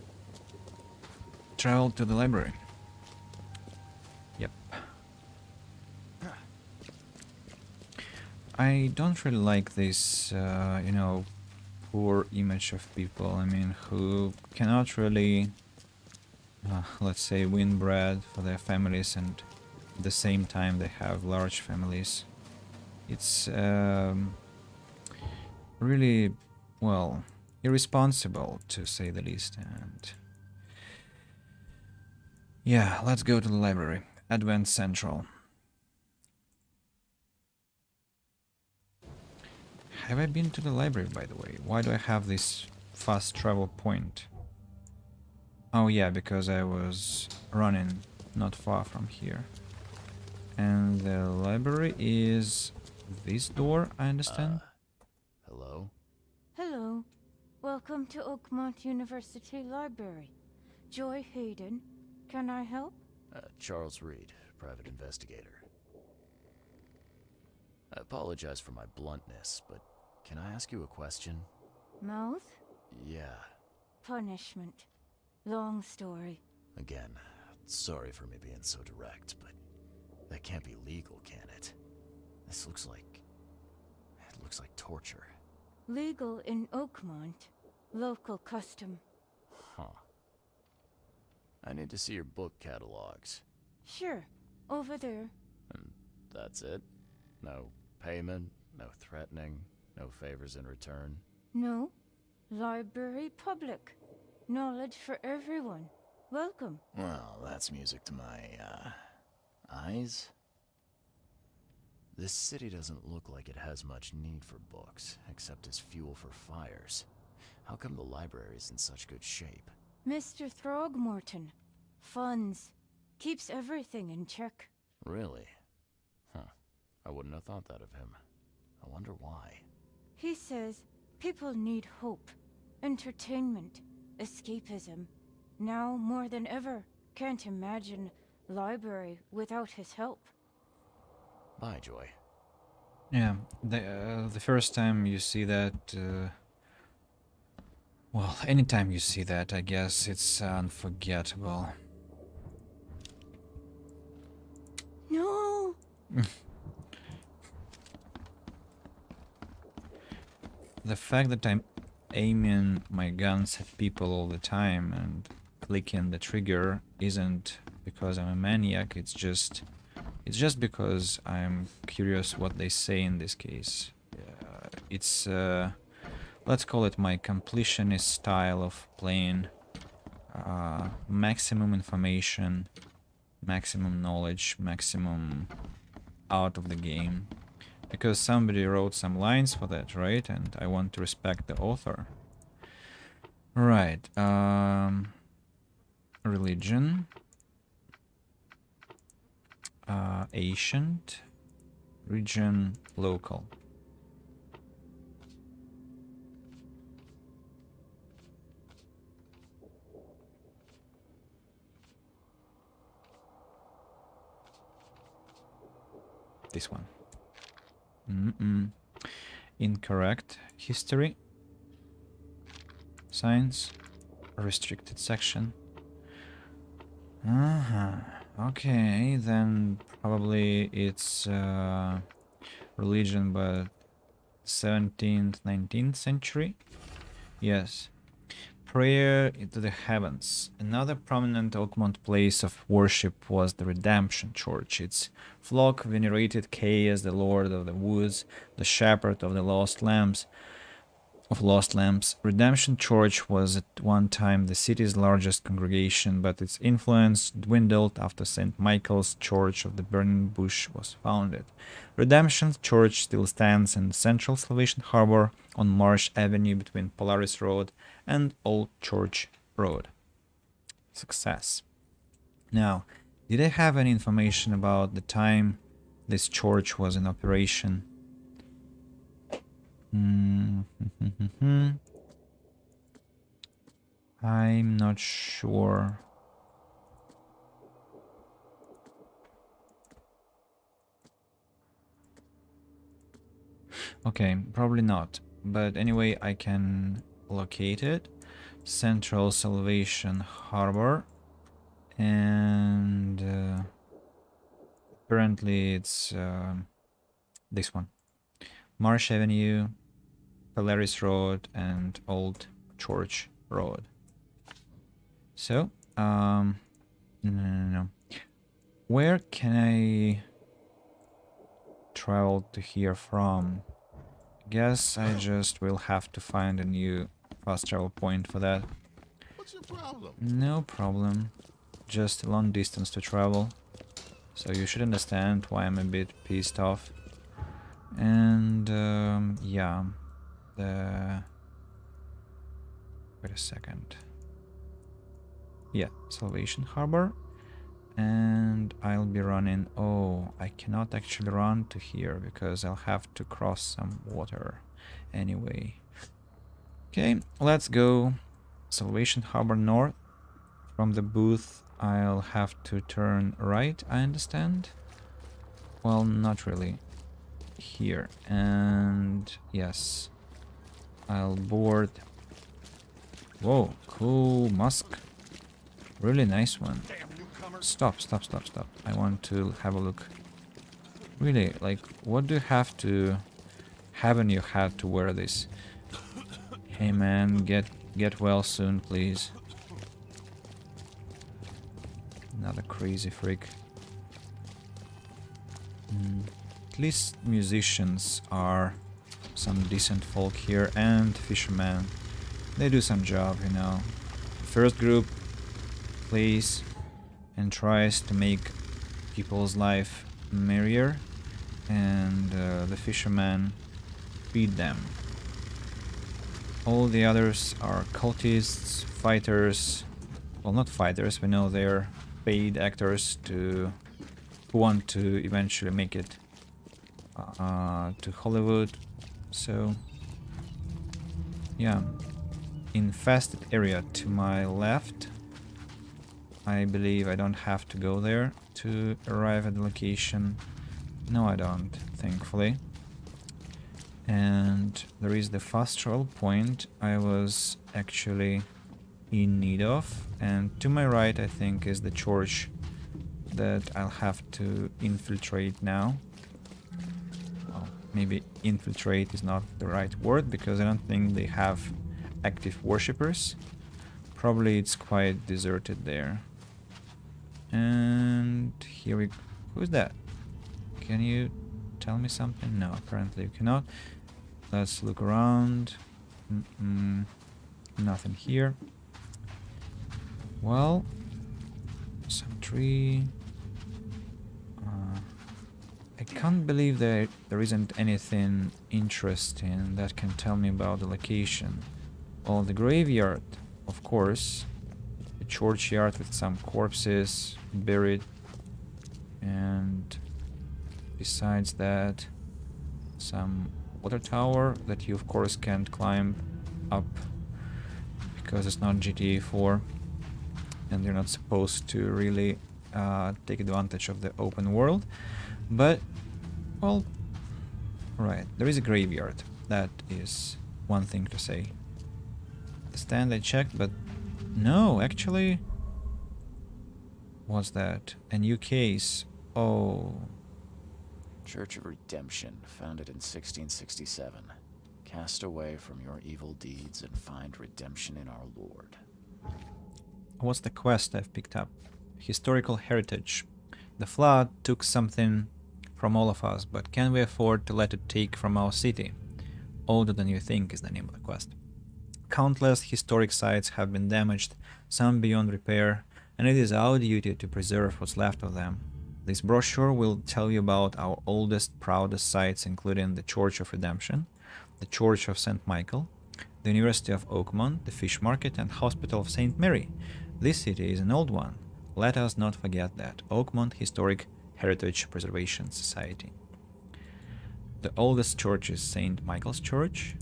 to the library. Yep. I don't really like this, you know, poor image of people, I mean, who cannot really, let's say, win bread for their families, and at the same time they have large families. It's really, well, irresponsible, to say the least. And yeah, let's go to the library. Advent Central. Have I been to the library, by the way? Why do I have this fast travel point? Oh yeah, because I was running not far from here. And the library is this door, I understand? Hello? Hello. Welcome to Oakmont University Library. Joy Hayden. Can I help? Charles Reed, private investigator. I apologize for my bluntness, but can I ask you a question? Mouth? Yeah. Punishment. Long story. Again, sorry for me being so direct, but that can't be legal, can it? This looks like... it looks like torture. Legal in Oakmont. Local custom. Huh. I need to see your book catalogs. Sure. Over there. And that's it? No payment, no threatening, no favors in return? No. Library public. Knowledge for everyone. Welcome. Well, that's music to my, eyes. This city doesn't look like it has much need for books, except as fuel for fires. How come the library's in such good shape? Mr. Throgmorton. Funds. Keeps everything in check. Really? Huh. I wouldn't have thought that of him. I wonder why. He says people need hope, entertainment, escapism. Now more than ever, can't imagine library without his help. Bye, Joy. Yeah, the first time you see that, well, anytime you see that, I guess it's unforgettable. The fact that I'm aiming my guns at people all the time and clicking the trigger isn't because I'm a maniac, it's just because I'm curious what they say in this case. It's let's call it my completionist style of playing. Maximum information, maximum knowledge, maximum out of the game. Because somebody wrote some lines for that, right? And I want to respect the author. Right. Religion. Ancient. Region. Local. This one. Incorrect. History. Science. Restricted section. Okay, then probably it's religion, but 17th, 19th century. Yes. Prayer into the heavens. Another prominent Oakmont place of worship was the Redemption Church. Its flock venerated Kay as the Lord of the Woods, the Shepherd of the Lost Lambs. Redemption Church was at one time the city's largest congregation, but its influence dwindled after St. Michael's Church of the Burning Bush was founded. Redemption Church still stands in central Salvation Harbor on Marsh Avenue between Polaris Road and Old Church Road. Success. Now, did I have any information about the time this church was in operation? I'm not sure. Okay, probably not. But anyway, I can locate it. Central Salvation Harbor. And apparently it's this one. Marsh Avenue, Polaris Road, and Old Church Road. So, no. Where can I travel to here from? Guess I just will have to find a new fast travel point for that. What's your problem? No problem. Just a long distance to travel. So you should understand why I'm a bit pissed off. And yeah, wait a second. Yeah, Salvation Harbor, and I'll be running. Oh, I cannot actually run to here because I'll have to cross some water anyway. Okay, let's go. Salvation Harbor North. From the booth I'll have to turn right, I understand. Well, not really. Here, and yes, I'll board. Whoa, cool Musk, really nice one. Stop. I want to have a look. Really, like, what do you have to have in your hat to wear this? Hey man, get well soon, please. Another crazy freak. At least musicians are some decent folk here, and fishermen. They do some job, you know. First group plays and tries to make people's life merrier, and the fishermen feed them. All the others are cultists, fighters. Well, not fighters, we know they're paid actors who want to eventually make it to Hollywood. So yeah, infested area to my left. I believe I don't have to go there to arrive at the location. No, I don't, thankfully. And there is the fast travel point I was actually in need of, and to my right I think is the church that I'll have to infiltrate now. Well, maybe infiltrate is not the right word, because I don't think they have active worshippers. Probably it's quite deserted there. And here we... Who's that? Can you tell me something? No, apparently you cannot. Let's look around. Nothing here. Well, some tree. I can't believe that there isn't anything interesting that can tell me about the location. Well, the graveyard, of course. The churchyard with some corpses buried. And besides that, some water tower that you of course can't climb up because it's not GTA 4 and you're not supposed to really take advantage of the open world. But, well, right, there is a graveyard. That is one thing to say. The stand I checked, but no, actually, what's that? A new case. Oh. Church of Redemption, founded in 1667. Cast away from your evil deeds and find redemption in our Lord. What's the quest I've picked up? Historical heritage. The flood took something from all of us, but can we afford to let it take from our city? Older than you think is the name of the quest. Countless historic sites have been damaged, some beyond repair, and it is our duty to preserve what's left of them. This brochure will tell you about our oldest, proudest sites, including the Church of Redemption, the Church of St. Michael, the University of Oakmont, the Fish Market, and Hospital of St. Mary. This city is an old one. Let us not forget that. Oakmont Historic Heritage Preservation Society. The oldest church is St. Michael's Church.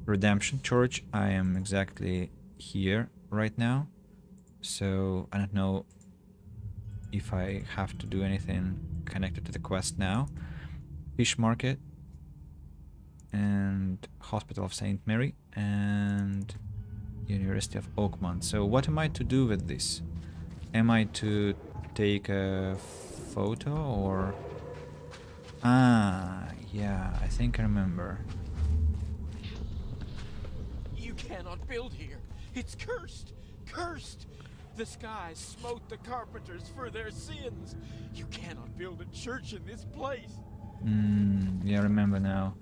Redemption Church, I am exactly here right now. So I don't know if I have to do anything connected to the quest now. Fish Market and Hospital of St. Mary and University of Oakmont. So what am I to do with this? Am I to take a photo or... Ah, yeah, I think I remember. You cannot build here. It's cursed. Cursed. The skies smote the carpenters for their sins. You cannot build a church in this place. Yeah, I remember now.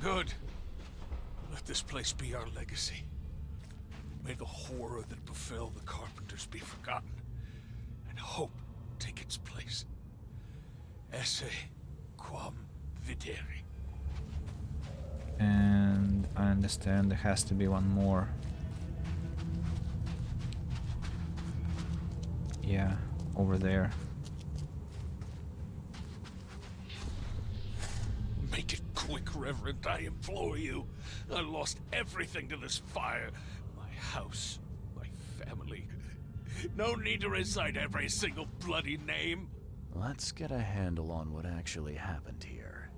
Good. Let this place be our legacy. May the horror that befell the carpenters be forgotten, and hope take its place. Esse quam videri. And I understand there has to be one more. Yeah, over there. Make it quick, Reverend, I implore you. I lost everything to this fire. My house, my family. No need to recite every single bloody name. Let's get a handle on what actually happened here.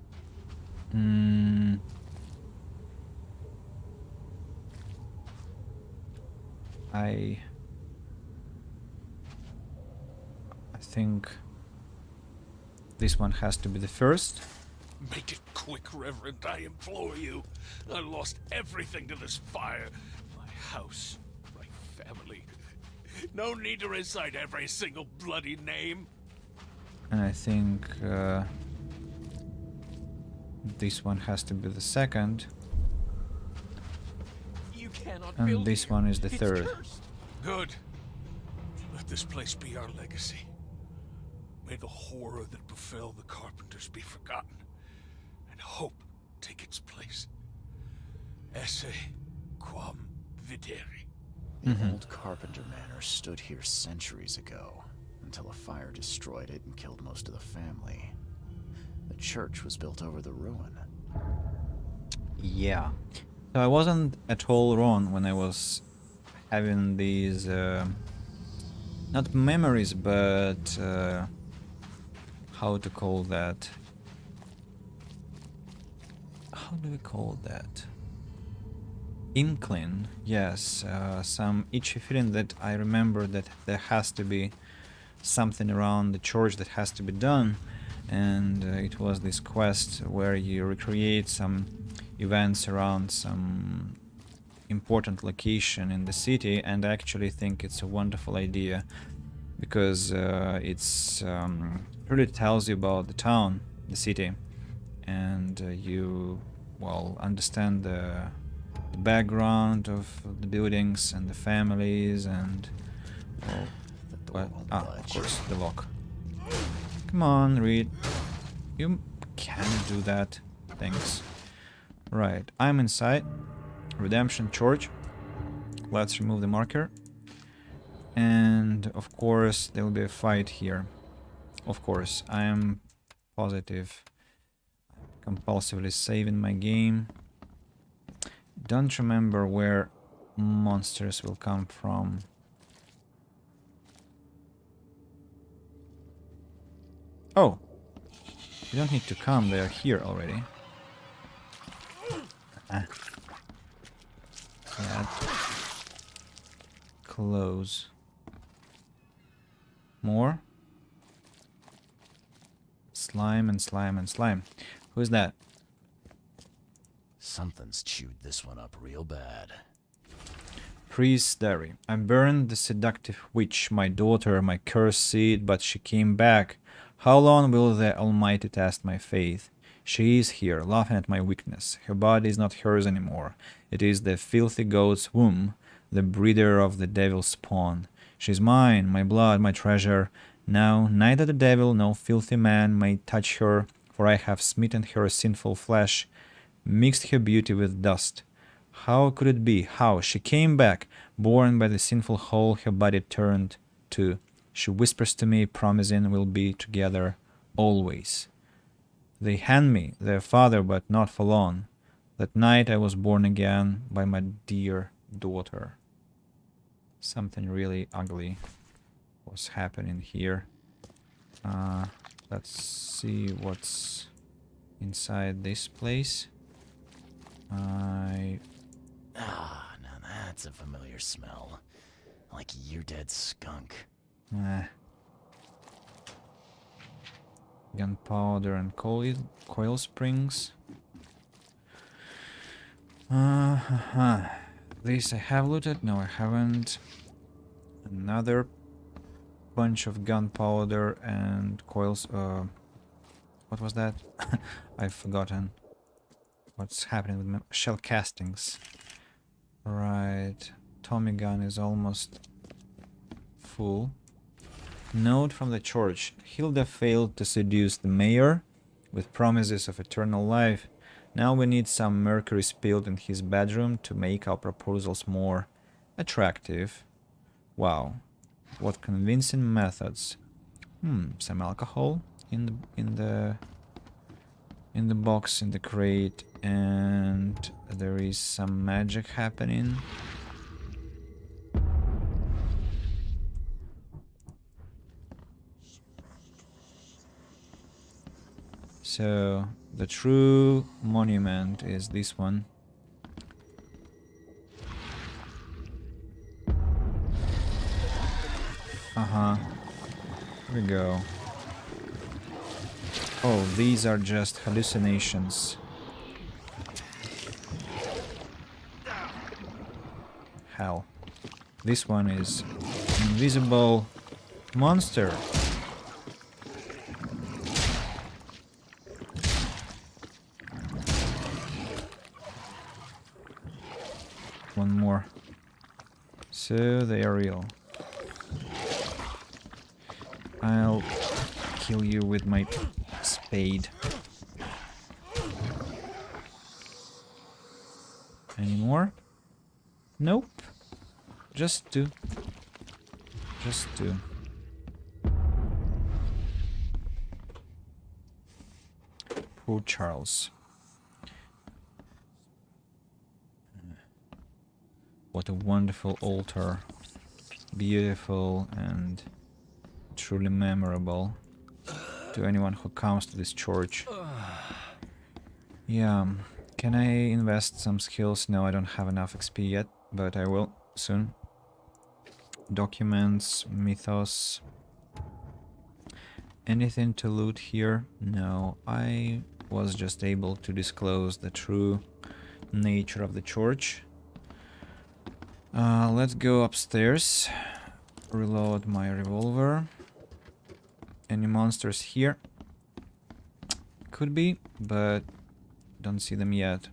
I think this one has to be the first. Make it quick, Reverend, I implore you. I lost everything to this fire. My house, my family. No need to recite every single bloody name. And I think this one has to be the second. You cannot And build this here. one is the It's third. cursed. Good. Let this place be our legacy. May the horror that befell the carpenters be forgotten, and hope take its place. Esse quam videri. The old Carpenter Manor stood here centuries ago, until a fire destroyed it and killed most of the family. The church was built over the ruin. Yeah. So I wasn't at all wrong when I was having these, not memories, but how to call that? How do we call that? Inkling, yes. Some itchy feeling that I remember that there has to be something around the church that has to be done, and it was this quest where you recreate some events around some important location in the city, and I actually think it's a wonderful idea because it's really tells you about the town, the city, and you, well, understand the background of the buildings and the families and, well, of course, the lock. Come on, Reed. You can't do that. Thanks. Right, I'm inside. Redemption Church. Let's remove the marker. And, of course, there will be a fight here. Of course, I am positive. Compulsively saving my game. Don't remember where monsters will come from. Oh! You don't need to come, they are here already. Yeah. Close. More? Slime and slime and slime. Who's that? Something's chewed this one up real bad. Priest's diary. I burned the seductive witch, my daughter, my cursed seed, but she came back. How long will the Almighty test my faith? She is here, laughing at my weakness. Her body is not hers anymore. It is the filthy goat's womb, the breeder of the devil's spawn. She is mine, my blood, my treasure. Now neither the devil nor filthy man may touch her, for I have smitten her sinful flesh, mixed her beauty with dust. How could it be? How? She came back, born by the sinful hole her body turned to. She whispers to me, promising we'll be together always. They hand me their father, but not for long. That night I was born again by my dear daughter. Something really ugly was happening here. Let's see what's inside this place. Ah, now that's a familiar smell. Like your dead skunk. Gunpowder and coil springs. This I have looted? No, I haven't. Another bunch of gunpowder and coils. What was that? I've forgotten. What's happening with my shell castings? Right. Tommy gun is almost full. Note from the church. Hilda failed to seduce the mayor with promises of eternal life. Now we need some mercury spilled in his bedroom to make our proposals more attractive. Wow. What convincing methods. Some alcohol in the box, in the crate, and there is some magic happening. So the true monument is this one. Here we go. Oh, these are just hallucinations. Hell. This one is invisible monster. One more. So they are real. I'll kill you with my spade. Any more? Nope. Just two. Just two. Poor Charles. What a wonderful altar. Beautiful and truly memorable to anyone who comes to this church. Yeah, can I invest some skills? No, I don't have enough XP yet, but I will soon. Documents, mythos. Anything to loot here? No, I was just able to disclose the true nature of the church. Let's go upstairs. Reload my revolver. Any monsters here? Could be, but don't see them yet.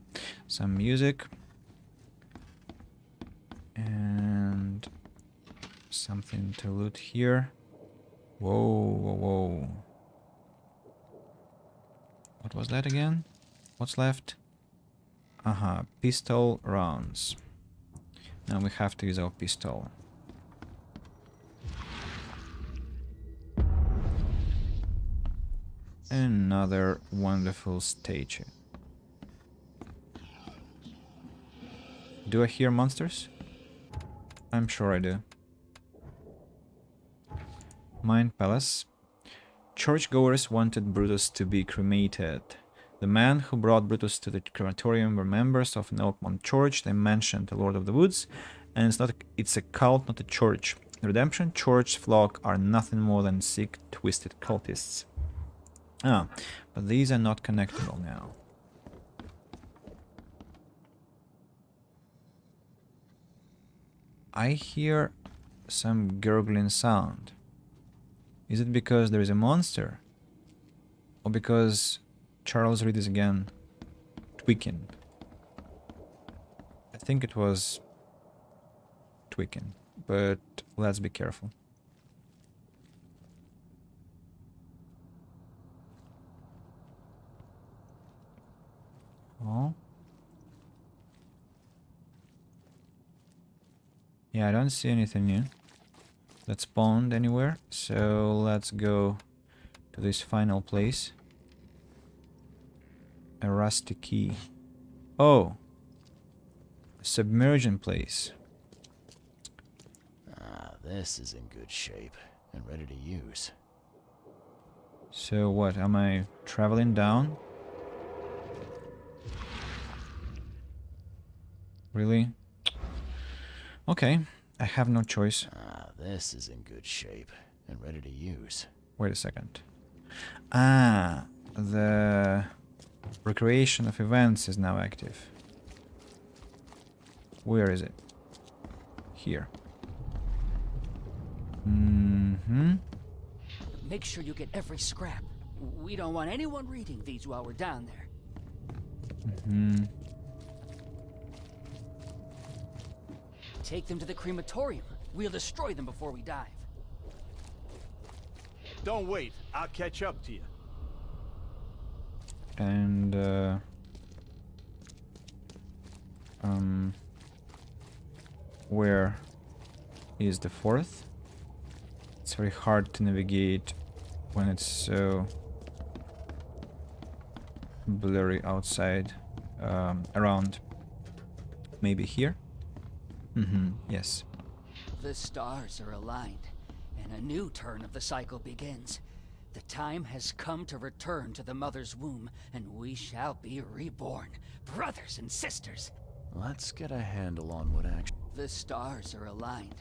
Some music. And something to loot here. Whoa, whoa, whoa. What was that again? What's left? Pistol rounds. Now we have to use our pistol. Another wonderful statue. Do I hear monsters? I'm sure I do. Mind Palace. Churchgoers wanted Brutus to be cremated. The men who brought Brutus to the crematorium were members of an Oakmont church. They mentioned the Lord of the Woods, and it's a cult, not a church. The Redemption Church flock are nothing more than sick, twisted cultists. But these are not connectable now. I hear some gurgling sound. Is it because there is a monster? Or because Charles Reed is again tweaking? I think it was tweaking, but let's be careful. Oh. Yeah, I don't see anything new that spawned anywhere, so let's go to this final place. A rusty key. Oh! A submerging place. This is in good shape and ready to use. So what, am I traveling down? Really? Okay, I have no choice. This is in good shape and ready to use. Wait a second. The recreation of events is now active. Where is it? Here. Make sure you get every scrap. We don't want anyone reading these while we're down there. Take them to the crematorium. We'll destroy them before we dive. Don't wait. I'll catch up to you. And where is the fourth? It's very hard to navigate when it's so blurry outside. Around. Maybe here? Yes. The stars are aligned, and a new turn of the cycle begins. The time has come to return to the mother's womb, and we shall be reborn, brothers and sisters. Let's get a handle on what actually... The stars are aligned,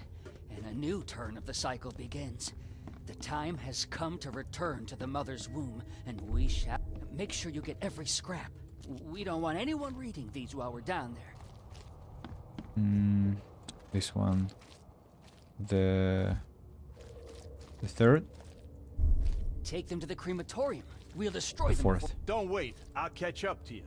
and a new turn of the cycle begins. The time has come to return to the mother's womb, and we shall... Make sure you get every scrap. We don't want anyone reading these while we're down there. This one. The third? Take them to the crematorium. We'll destroy The them. fourth. Don't wait. I'll catch up to you.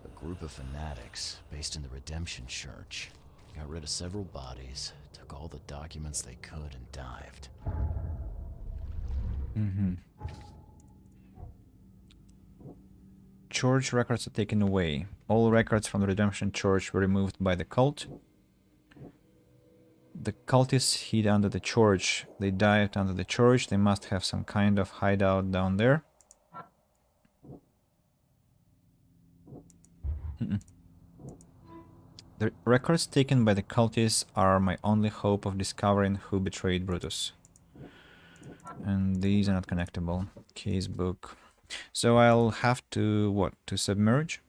A group of fanatics based in the Redemption Church got rid of several bodies, took all the documents they could, and dived. Church records are taken away. All records from the Redemption Church were removed by the cult. The cultists hid under the church. They dived under the church. They must have some kind of hideout down there. The records taken by the cultists are my only hope of discovering who betrayed Brutus. And these are not connectable. Casebook. So I'll have to, what, to submerge?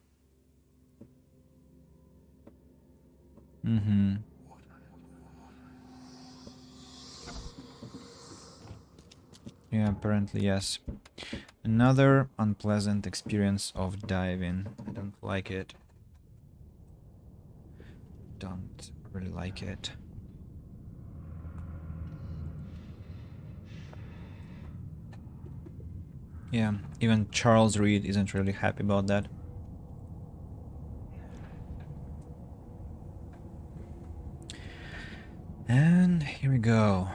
Yeah, apparently yes. Another unpleasant experience of diving. I don't like it. Don't really like it. Yeah, even Charles Reed isn't really happy about that. And here we go.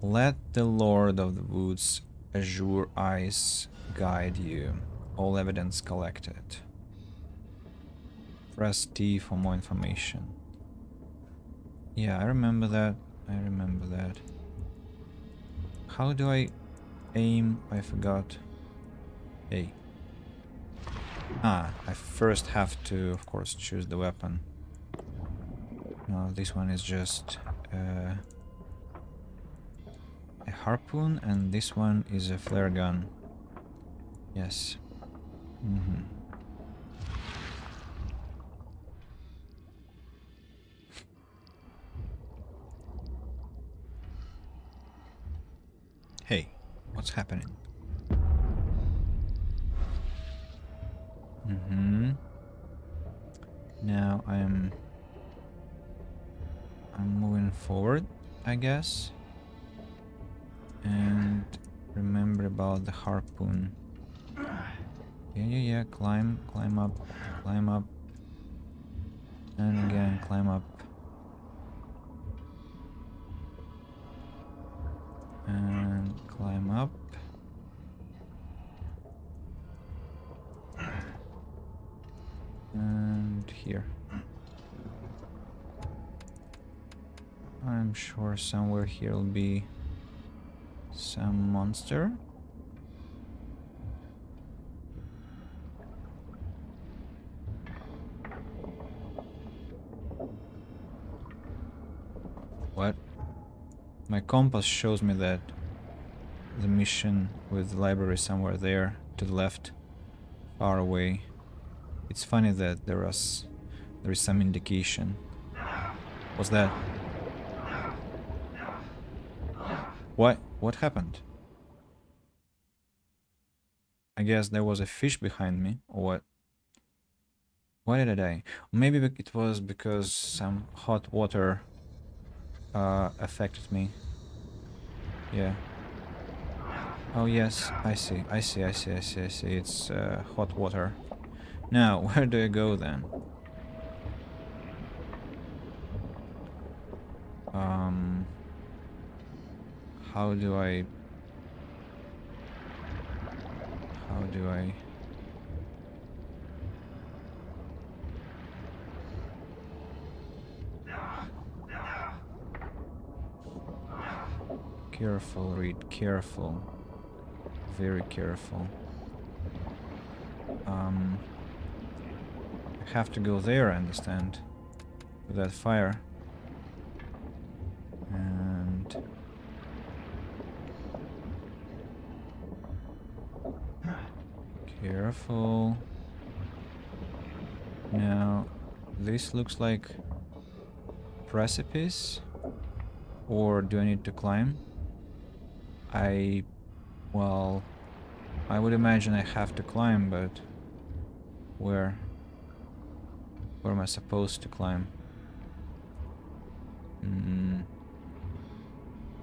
Let the Lord of the Woods' azure eyes guide you. All evidence collected. Press T for more information. Yeah, I remember that. I remember that. How do I aim? I forgot. Hey. Ah, I first have to, of course, choose the weapon. No, this one is just a harpoon, and this one is a flare gun. Yes. Mm-hmm. Hey, what's happening? Mm-hmm. Now I'm moving forward, I guess. And remember about the harpoon. Yeah, climb up, and again climb up, and climb up, and here. I'm sure somewhere here will be some monster. What? My compass shows me that the mission with the library is somewhere there to the left, far away. It's funny that there is some indication. What's that? What happened? I guess there was a fish behind me, or what? Why did I die? Maybe it was because some hot water affected me. Yeah. Oh yes, I see. It's hot water. Now, where do I go then? How do I... Careful, Reed, careful. Very careful. I have to go there, I understand. With that fire. And... Careful. Now, this looks like precipice. Or do I need to climb? Well, I would imagine I have to climb, but where am I supposed to climb?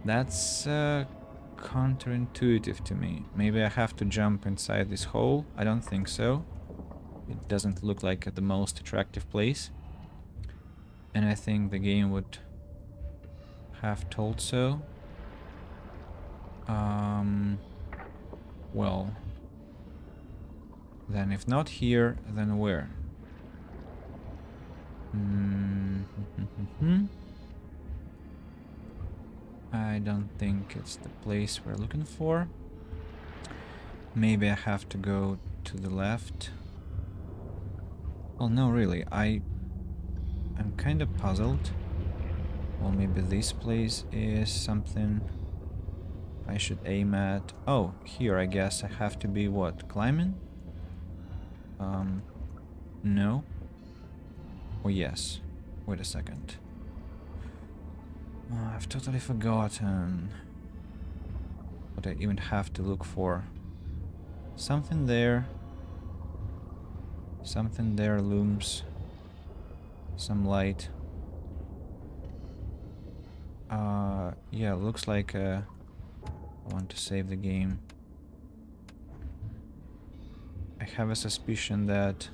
That's counterintuitive to me. Maybe I have to jump inside this hole? I don't think so. It doesn't look like the most attractive place. And I think the game would have told so. Well, then if not here, then where? I don't think it's the place we're looking for. Maybe I have to go to the left. Well, no, really, I'm kind of puzzled. Well, maybe this place is something I should aim at. Oh, here I guess I have to be what? Climbing? No. Oh yes. Wait a second. Oh, I've totally forgotten what I even have to look for. Something there. Something there looms. Some light. Yeah, looks like I want to save the game. I have a suspicion that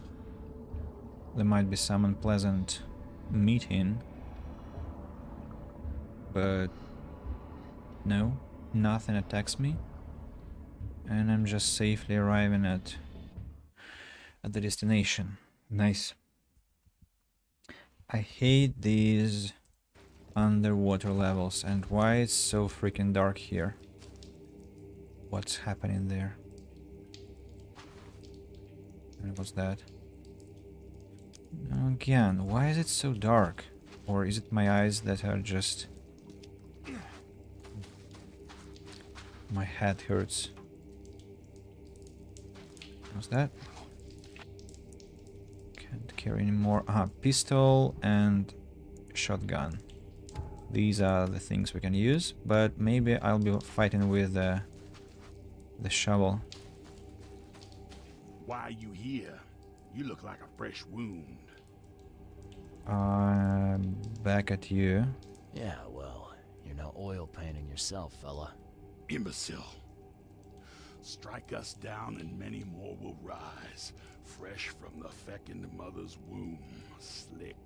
there might be some unpleasant meeting. But no, nothing attacks me. And I'm just safely arriving at the destination. Nice. I hate these underwater levels, and why it's so freaking dark here. What's happening there? And what's that? Again, why is it so dark? Or is it my eyes that are just... My head hurts. What's that? Can't carry anymore. Pistol and shotgun. These are the things we can use, but maybe I'll be fighting with the shovel. Why are you here? You look like a fresh wound. Back at you. Yeah, well, you're no oil painting yourself, fella. Imbecile. Strike us down and many more will rise, fresh from the fecund mother's womb, slick,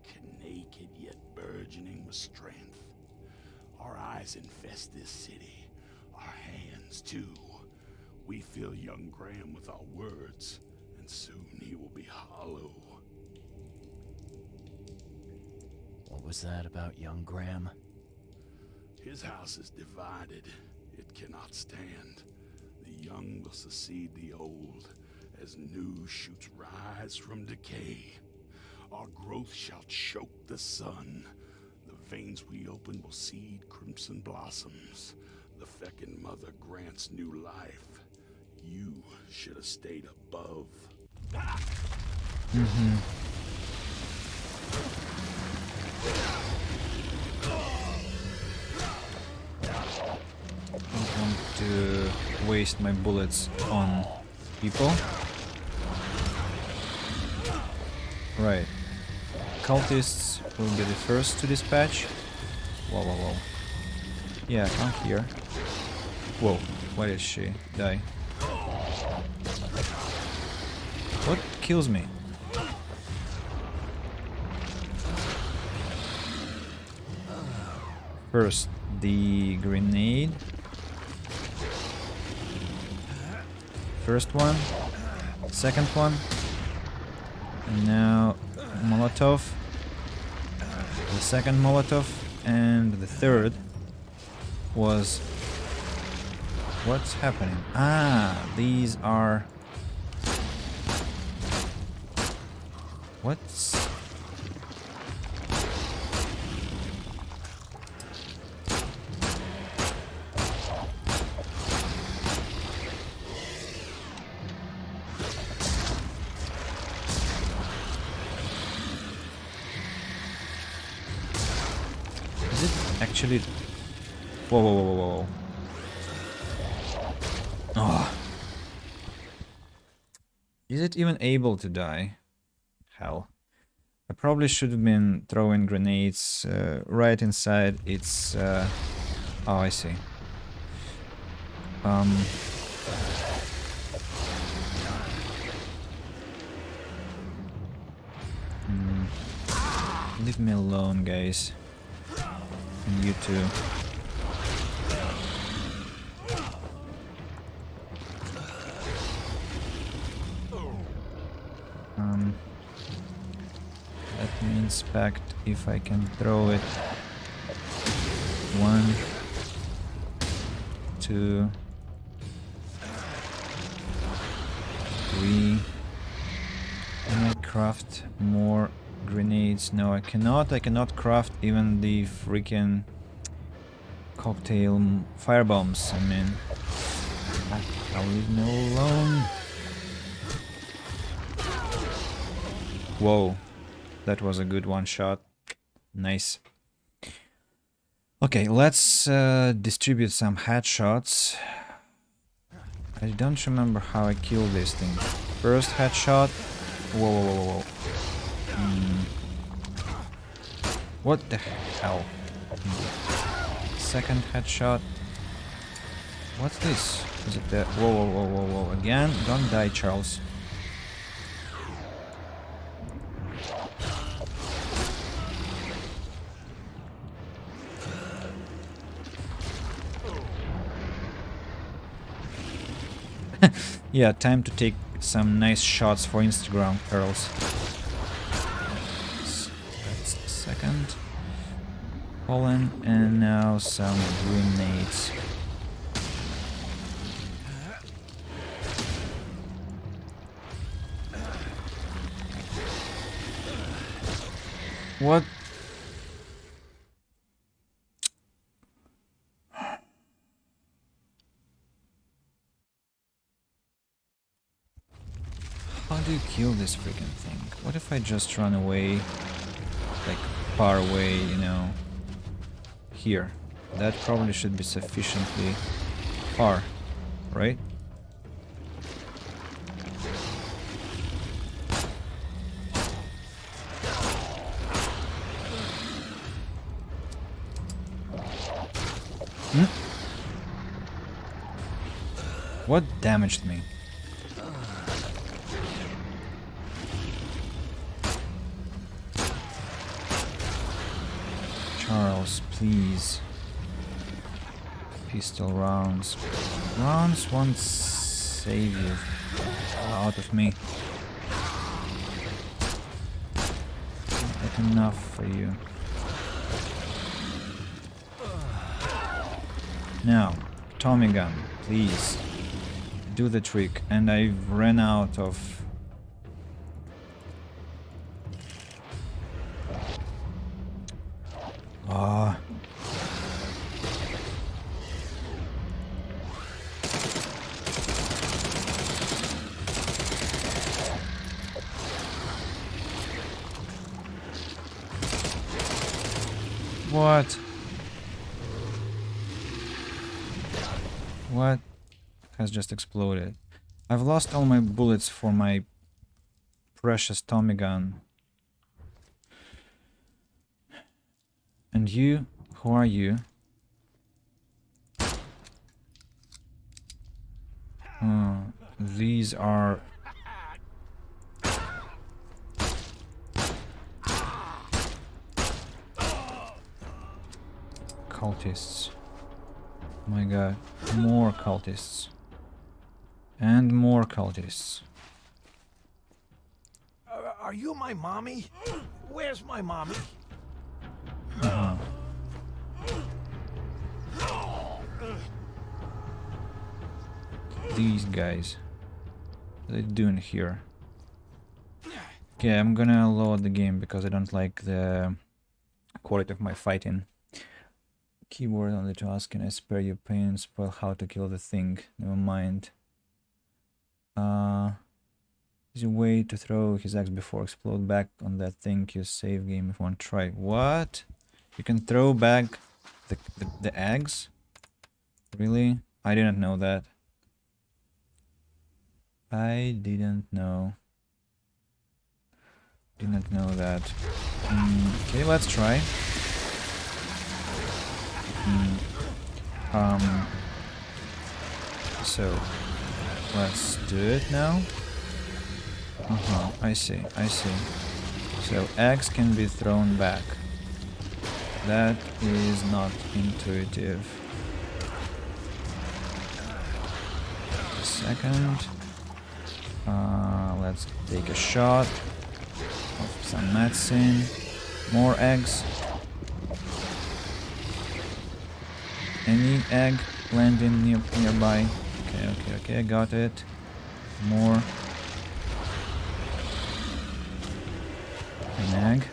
naked, yet burgeoning with strength. Our eyes infest this city, our hands too. We fill young Graham with our words, and soon he will be hollow. What was that about young Graham? His house is divided. It cannot stand. The young will succeed the old, as new shoots rise from decay. Our growth shall choke the sun. The veins we open will seed crimson blossoms. The fecund mother grants new life. You should have stayed above. I don't want to waste my bullets on people. Right. Cultists will be the first to dispatch. Whoa, whoa, whoa. Yeah, come here. Whoa, why did she die? What kills me? First, the grenade. First one. Second one. And now Molotov. The second Molotov. And the third was... What's happening? Ah, these are... What's... Is it actually... Whoa, whoa, whoa, whoa, whoa. Oh. Is it even able to die? Hell. I probably should have been throwing grenades right inside its... Oh, I see. Leave me alone, guys. And you too. Let me inspect if I can throw it. 1, 2, 3. Can I craft more grenades? No, I cannot. I cannot craft even the freaking cocktail firebombs. I mean, I'll leave me alone. Whoa, that was a good one shot. Nice. Okay, let's distribute some headshots. I don't remember how I killed this thing. First headshot. Whoa, whoa, whoa, whoa. What the hell? Second headshot. What's this? Is it the... Whoa, whoa, whoa, whoa, whoa. Again? Don't die, Charles. Yeah, time to take some nice shots for Instagram, girls. That's the second. Pollen, and now some grenades. What? How do you kill this freaking thing? What if I just run away, like far away, you know, here? That probably should be sufficiently far, right? What damaged me? Charles, please. Pistol rounds. Rounds won't save you out of me. Not enough for you. Now, Tommy gun, please. Do the trick. And I've ran out of... Ah. What? What has just exploded? I've lost all my bullets for my precious Tommy gun. And you? Who are you? These are... cultists. My god. More cultists. And more cultists. Are you my mommy? Where's my mommy? These guys. What are they doing here? Okay, I'm gonna load the game because I don't like the quality of my fighting. Keyboard on the task, can I spare you pain? Spoil how to kill the thing. Never mind. There's a way to throw his axe before explode back on that thing. You save game if you want to try. What? You can throw back the eggs? Really? I didn't know that. I didn't know. Didn't know that. Okay, let's try. So let's do it now. I see. So eggs can be thrown back. That is not intuitive. Second. Let's take a shot of some medicine. More eggs. Any egg landing nearby. Okay, I got it. More. An egg.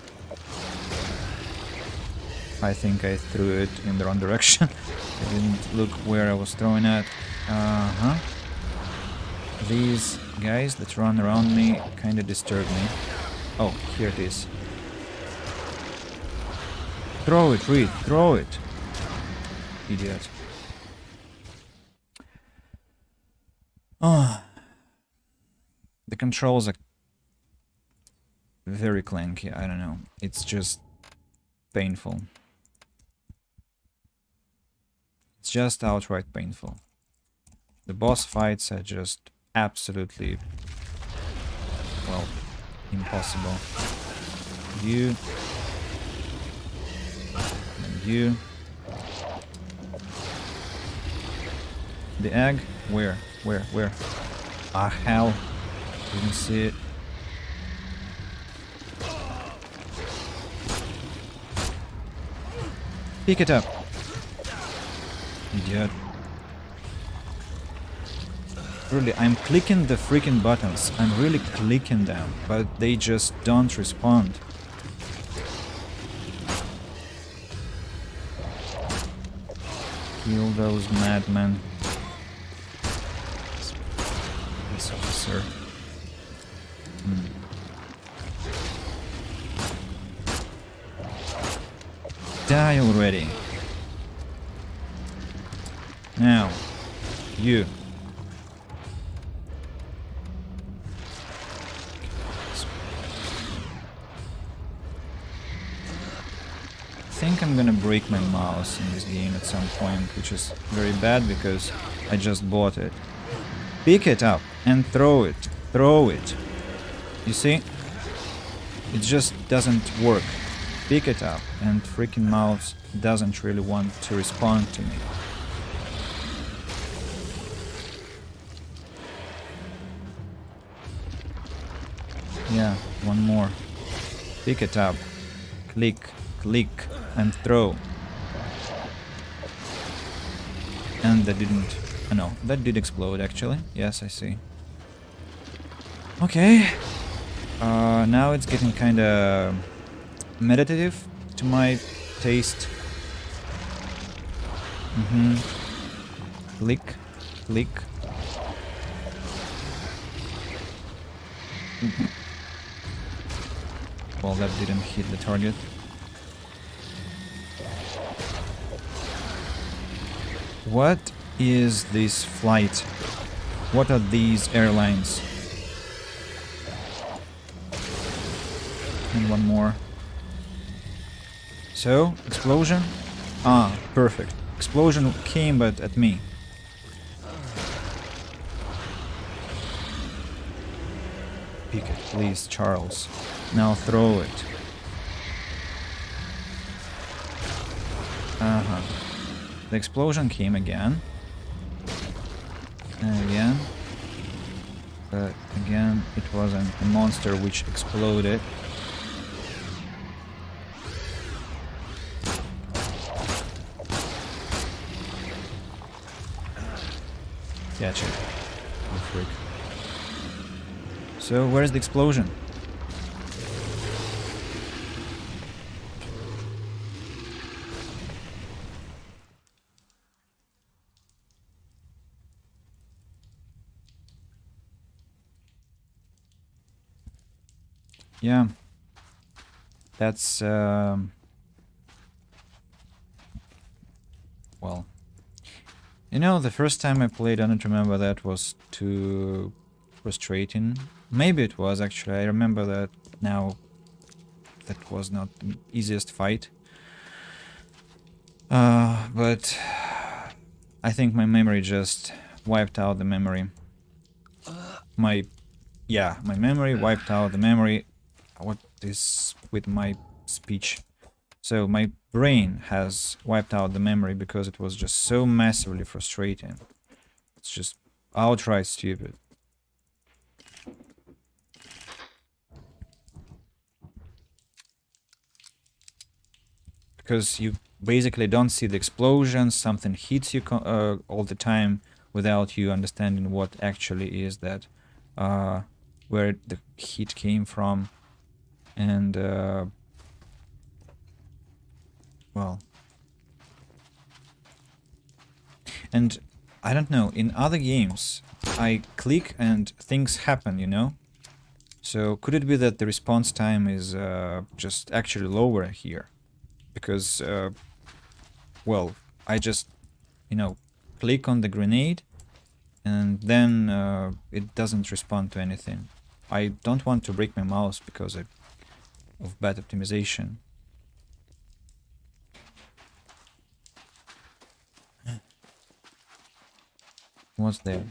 I think I threw it in the wrong direction. I didn't look where I was throwing it. These guys that run around me kind of disturb me. Oh, here it is. Throw it, Reed, throw it. idiot. Oh. The controls are very clanky, I don't know. It's just painful. It's just outright painful. The boss fights are just absolutely, well, impossible. You. And you. The egg? Where? Where? Ah, hell. Didn't see it. Pick it up. Idiot. Really, I'm clicking the freaking buttons. I'm really clicking them, but they just don't respond. Kill those madmen. This officer. Die already. Now, you. I think I'm gonna break my mouse in this game at some point, which is very bad because I just bought it. Pick it up and throw it. Throw it. You see? It just doesn't work. Pick it up and freaking mouse doesn't really want to respond to me. Yeah, one more. Pick it up. Click, click, and throw. And that didn't... Oh no, that did explode actually. Yes, I see. Okay. Now it's getting kinda meditative to my taste. Click, click. Well, that didn't hit the target. What is this flight? What are these airlines? And one more. So, explosion? Ah, perfect. Explosion came but at me. Pick it, please, Charles. Now throw it. The explosion came again. And again. But again, it wasn't a monster which exploded. Catch it, you freak. So, where's the explosion? Yeah, that's well, you know, the first time I played, I don't remember that was too frustrating. Maybe it was actually. I remember that now. That was not the easiest fight, but I think my memory just wiped out the memory. My memory wiped out the memory. What is with my speech? So my brain has wiped out the memory because it was just so massively frustrating. It's just outright stupid. Because you basically don't see the explosions, something hits you all the time without you understanding what actually is that, where the heat came from. And well, and I don't know, in other games I click and things happen, you know? So could it be that the response time is just actually lower here? Because well, I just you know, click on the grenade, and then it doesn't respond to anything. I don't want to break my mouse because of bad optimization. What's there?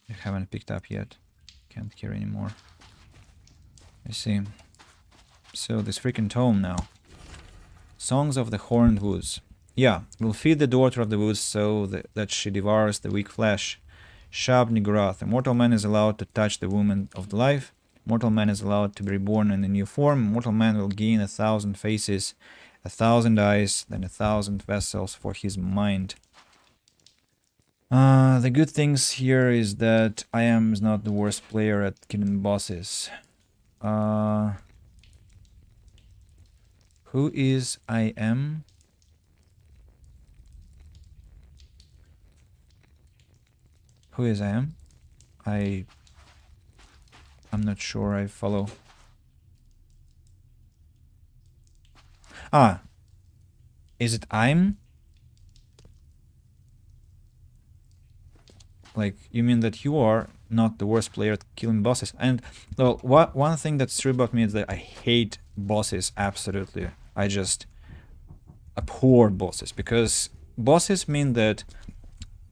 I haven't picked up yet. Can't hear anymore. I see. So this freaking tome now. Songs of the Horned Woods. Yeah, we'll feed the daughter of the woods so that she devours the weak flesh. Shab Niggurath. A mortal man is allowed to touch the woman of the life. Mortal man is allowed to be reborn in a new form. Mortal man will gain 1,000 faces, 1,000 eyes, then 1,000 vessels for his mind. The good things here is that I am not the worst player at killing bosses. Who is I am? Who is I am? I'm not sure I follow. Ah, is it I'm? Like, you mean that you are not the worst player at killing bosses? And, well, one thing that's true about me is that I hate bosses, absolutely. I just abhor bosses, because bosses mean that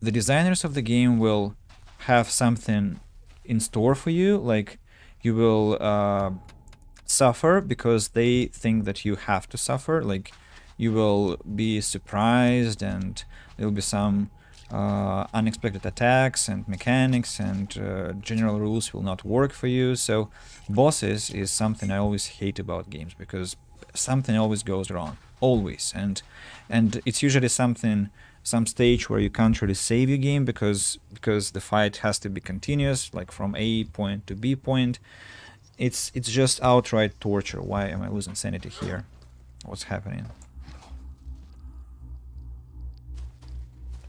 the designers of the game will have something in store for you, like you will suffer because they think that you have to suffer, like you will be surprised and there will be some unexpected attacks and mechanics and general rules will not work for you. So bosses is something I always hate about games, because something always goes wrong, always, and it's usually some stage where you can't really save your game because the fight has to be continuous, like from A point to B point. It's just outright torture. Why am I losing sanity here? What's happening?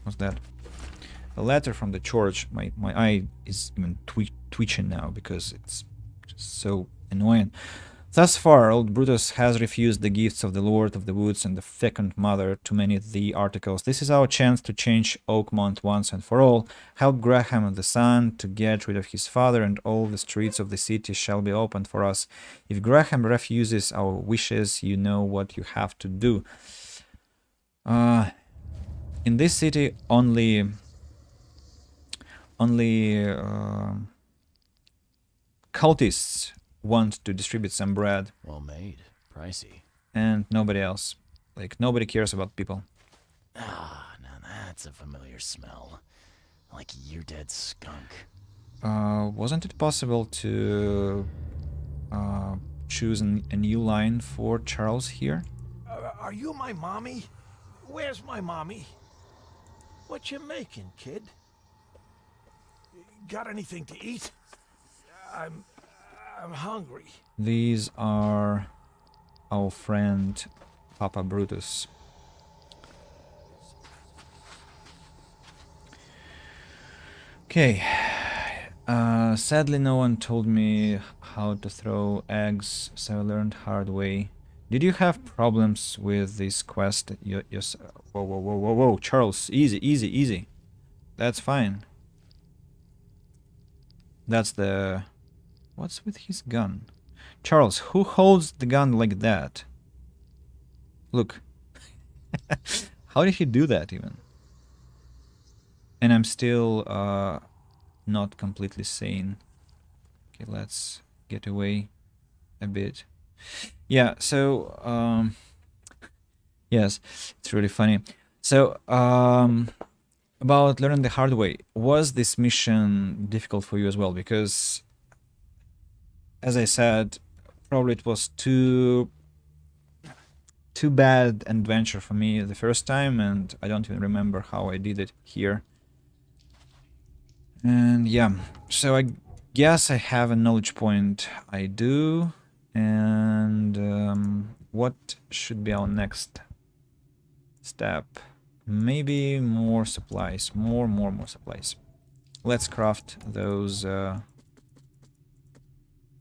What's that? A letter from the church. My eye is even twitching now because it's just so annoying. Thus far, old Brutus has refused the gifts of the Lord of the Woods and the Fecund Mother to many of the articles. This is our chance to change Oakmont once and for all. Help Graham and the son to get rid of his father, and all the streets of the city shall be opened for us. If Graham refuses our wishes, you know what you have to do. In this city, only cultists want to distribute some bread. Well made. Pricey. And nobody else. Like, nobody cares about people. Ah, now that's a familiar smell. Like year-dead skunk. Wasn't it possible to choose a new line for Charles here? Are you my mommy? Where's my mommy? What you making, kid? Got anything to eat? I'm hungry. These are our friend Papa Brutuss. Okay. Sadly, no one told me how to throw eggs, so I learned hard way. Did you have problems with this quest? Yes. Whoa, Charles, easy. That's fine. That's the... What's with his gun? Charles, who holds the gun like that? Look. How did he do that even? And I'm still not completely sane. Okay, let's get away a bit. Yeah, so yes, it's really funny. So about learning the hard way, was this mission difficult for you as well? Because as I said, probably it was too bad an adventure for me the first time, and I don't even remember how I did it here. And yeah, so I guess I have a knowledge point. I do. And what should be our next step? Maybe more supplies. More supplies. Let's craft those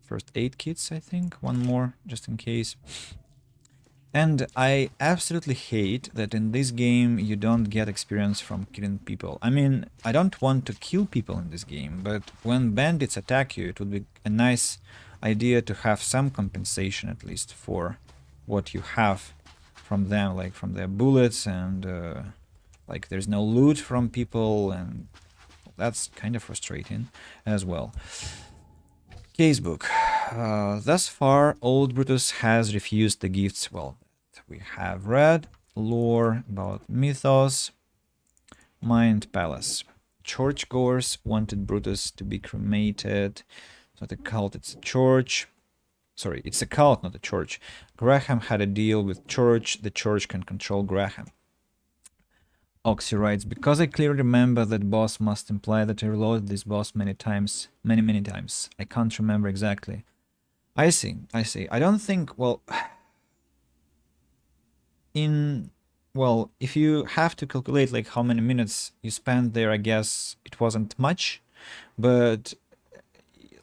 first aid kits, I think. One more, just in case. And I absolutely hate that in this game you don't get experience from killing people. I mean, I don't want to kill people in this game, but when bandits attack you, it would be a nice idea to have some compensation at least for what you have from them, like from their bullets, and like there's no loot from people, and that's kind of frustrating as well. Casebook. Thus far, old Brutus has refused the gifts. Well, we have read lore about mythos, Mind Palace. Churchgoers wanted Brutus to be cremated. It's not a cult, it's a church. Sorry, it's a cult, not a church. Graham had a deal with church. The church can control Graham. Oxy writes, because I clearly remember that boss must imply that I reloaded this boss many times. Many times. I can't remember exactly. I see. I don't think, well... Well, if you have to calculate like how many minutes you spent there, I guess it wasn't much. But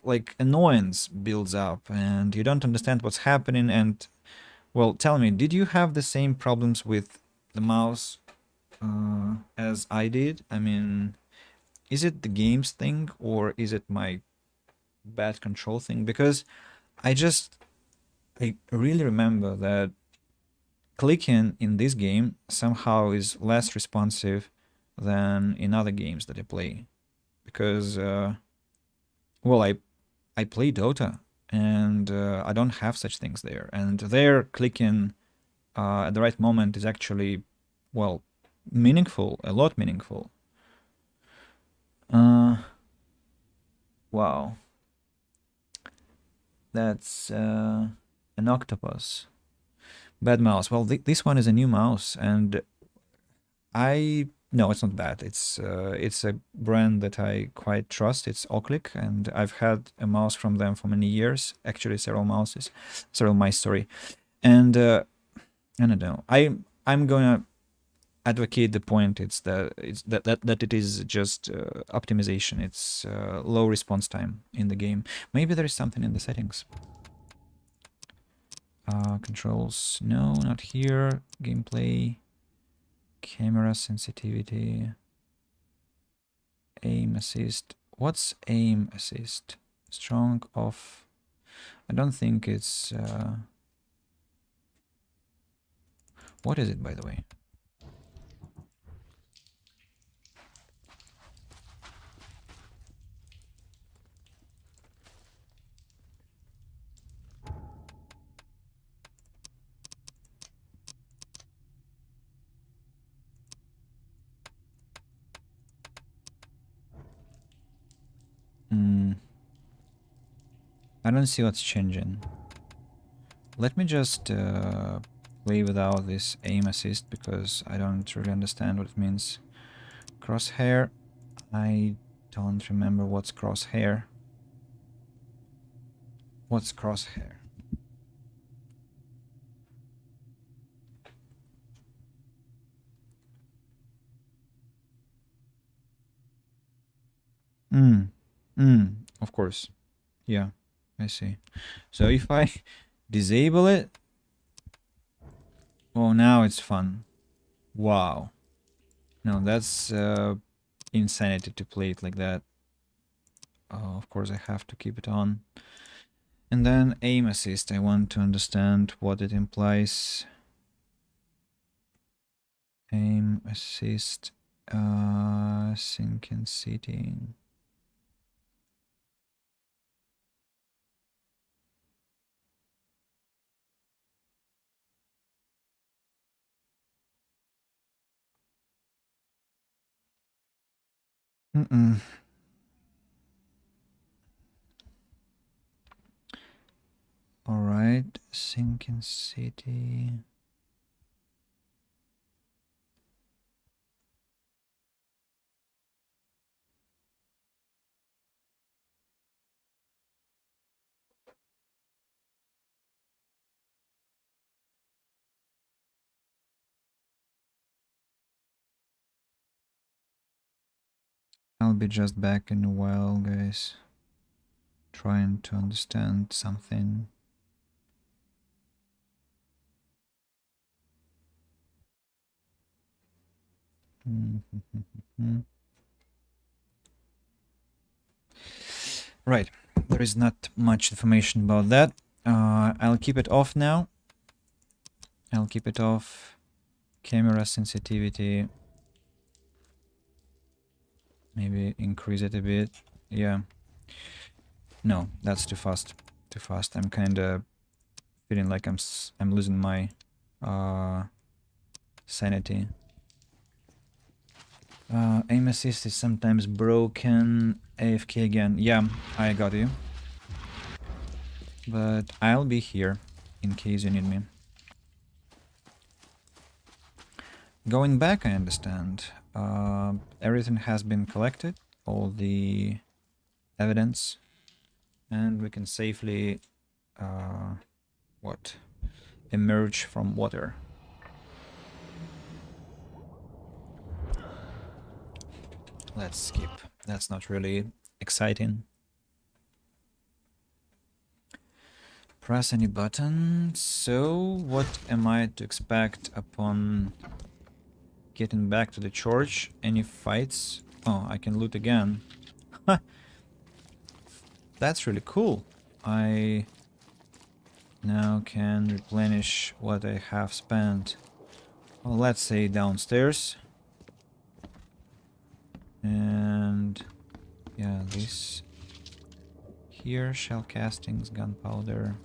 like annoyance builds up and you don't understand what's happening. And well, tell me, did you have the same problems with the mouse as I did? I mean, is it the game's thing or is it my bad control thing? Because I really remember that clicking in this game somehow is less responsive than in other games that I play. Because, well, I play Dota and I don't have such things there. And there, clicking at the right moment is actually, well, meaningful, a lot meaningful. Wow. That's an octopus. Bad mouse. Well, this one is a new mouse, and no, it's not bad. It's a brand that I quite trust. It's Oclick, and I've had a mouse from them for many years. Actually, several mice. Sorry, and I don't know. I'm gonna advocate the point. It's that it is just optimization. It's low response time in the game. Maybe there is something in the settings. Controls, no, not here. Gameplay, camera sensitivity, aim assist. What's aim assist? Strong, off. I don't think it's... What is it, by the way? I don't see what's changing. Let me just play without this aim assist because I don't really understand what it means. Crosshair. I don't remember what's crosshair. What's crosshair? Of course. Yeah, I see. So if I disable it... Oh, now it's fun. Wow. No, that's insanity to play it like that. Oh, of course I have to keep it on. And then aim assist. I want to understand what it implies. Aim assist. Sync and seating. Alright, sinking city. I'll be just back in a while, guys. Trying to understand something. Right, there is not much information about that. I'll keep it off now. I'll keep it off. Camera sensitivity. Maybe increase it a bit. Yeah. No, that's too fast. Too fast. I'm kind of feeling like I'm losing my sanity. Aim assist is sometimes broken. AFK again. Yeah, I got you. But I'll be here in case you need me. Going back, I understand. Everything has been collected, all the evidence, and we can safely emerge from water. Let's skip. That's not really exciting. Press any button. So, what am I to expect upon getting back to the church? Any fights? Oh, I can loot again. That's really cool. I now can replenish what I have spent. Well, let's say downstairs. And yeah, this here, shell castings, gunpowder.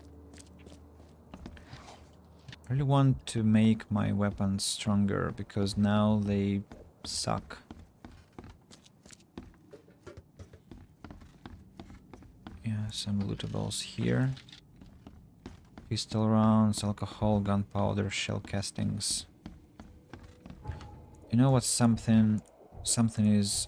I really want to make my weapons stronger because now they suck. Yeah, some lootables here. Pistol rounds, alcohol, gunpowder, shell castings. You know what something is...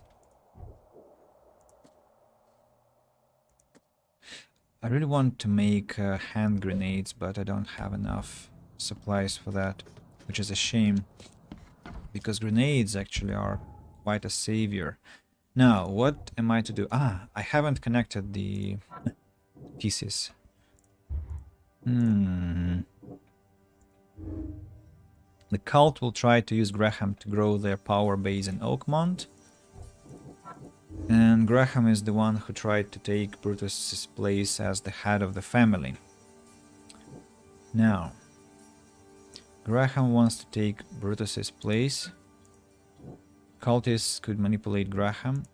I really want to make hand grenades, but I don't have enough supplies for that, which is a shame, because grenades actually are quite a savior. Now, what am I to do? Ah, I haven't connected the pieces. The cult will try to use Graham to grow their power base in Oakmont. And Graham is the one who tried to take Brutuss's place as the head of the family. Now, Graham wants to take Brutuss's place. Cultists could manipulate Graham.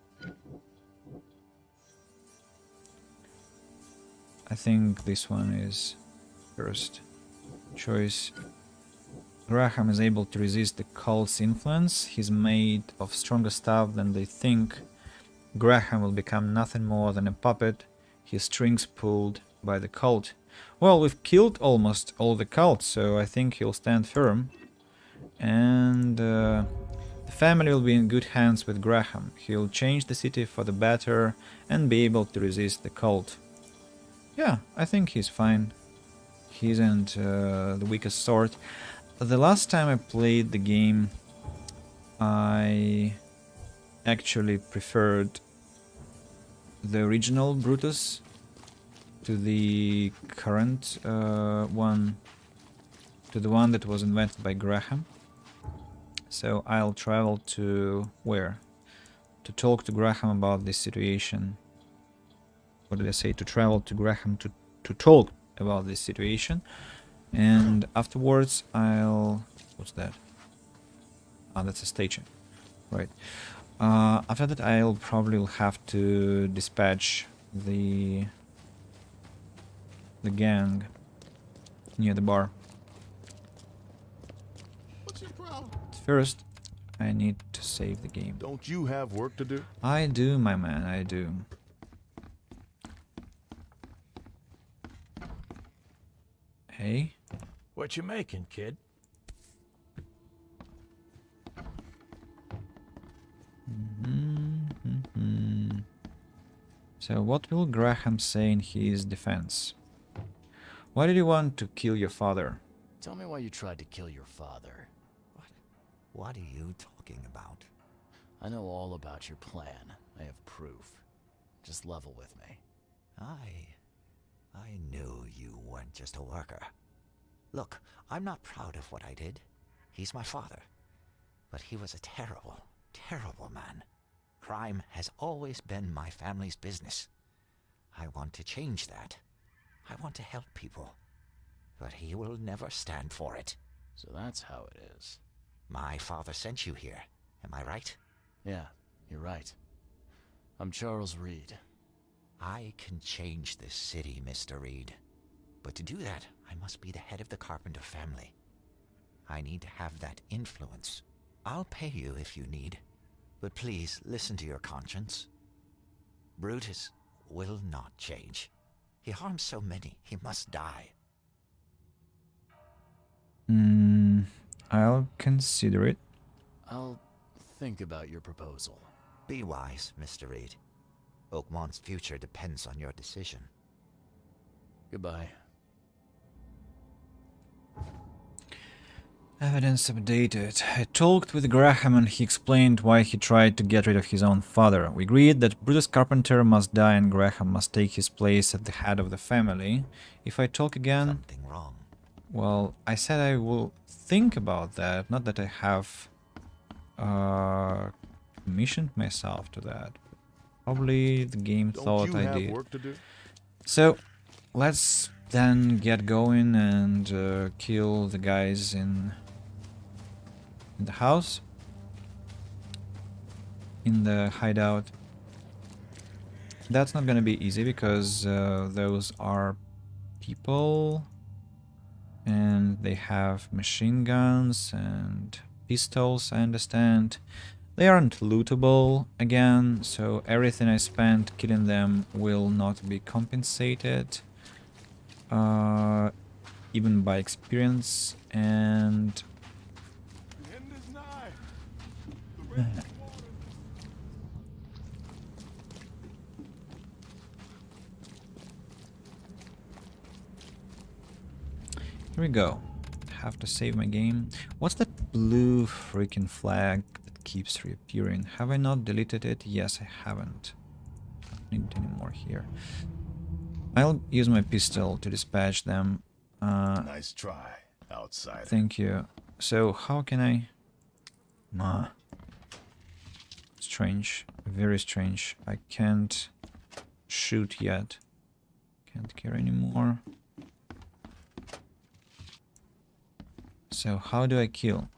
I think this one is first choice. Graham is able to resist the cult's influence. He's made of stronger stuff than they think. Graham will become nothing more than a puppet, his strings pulled by the cult. Well, we've killed almost all the cult, so I think he'll stand firm. And the family will be in good hands with Graham. He'll change the city for the better and be able to resist the cult. Yeah, I think he's fine. He isn't the weakest sort. The last time I played the game, I actually preferred the original Brutuss to the current one, to the one that was invented by Graham. So I'll travel to where? To talk to Graham about this situation. What did I say? To travel to Graham to talk about this situation. And afterwards I'll... What's that? Ah, that's a station. Right. After that I'll probably have to dispatch the gang near the bar. What's your problem? First, I need to save the game. Don't you have work to do? I do, my man, I do. Hey? What you making, kid? So what will Graham say in his defense? Why did you want to kill your father? Tell me why you tried to kill your father. What are you talking about? I know all about your plan. I have proof. Just level with me. I knew you weren't just a worker. Look, I'm not proud of what I did. He's my father. But he was a terrible, terrible man. Crime has always been my family's business. I want to change that. I want to help people. But he will never stand for it. So that's how it is. My father sent you here. Am I right? Yeah, you're right. I'm Charles Reed. I can change this city, Mr. Reed. But to do that, I must be the head of the Carpenter family. I need to have that influence. I'll pay you if you need. But please, listen to your conscience. Brutuss will not change. He harms so many, he must die. I'll consider it. I'll think about your proposal. Be wise, Mr. Reed. Oakmont's future depends on your decision. Goodbye. Evidence updated. I talked with Graham and he explained why he tried to get rid of his own father. We agreed that Brutuss Carpenter must die and Graham must take his place at the head of the family. If I talk again... Something wrong. Well, I said I will think about that, not that I have commissioned myself to that. Probably the game thought I did. Work to do? So, let's then get going and kill the guys in the house, in the hideout. That's not gonna be easy because those are people and they have machine guns and pistols, I understand. They aren't lootable again, so everything I spent killing them will not be compensated, even by experience, and here we go. Have to save my game. What's that blue freaking flag that keeps reappearing? Have I not deleted it? Yes, I haven't. Don't need it anymore here. I'll use my pistol to dispatch them. Nice try, outsider. Thank you. So how can I... Strange. Very strange. I can't shoot yet. Can't care anymore. So how do I kill?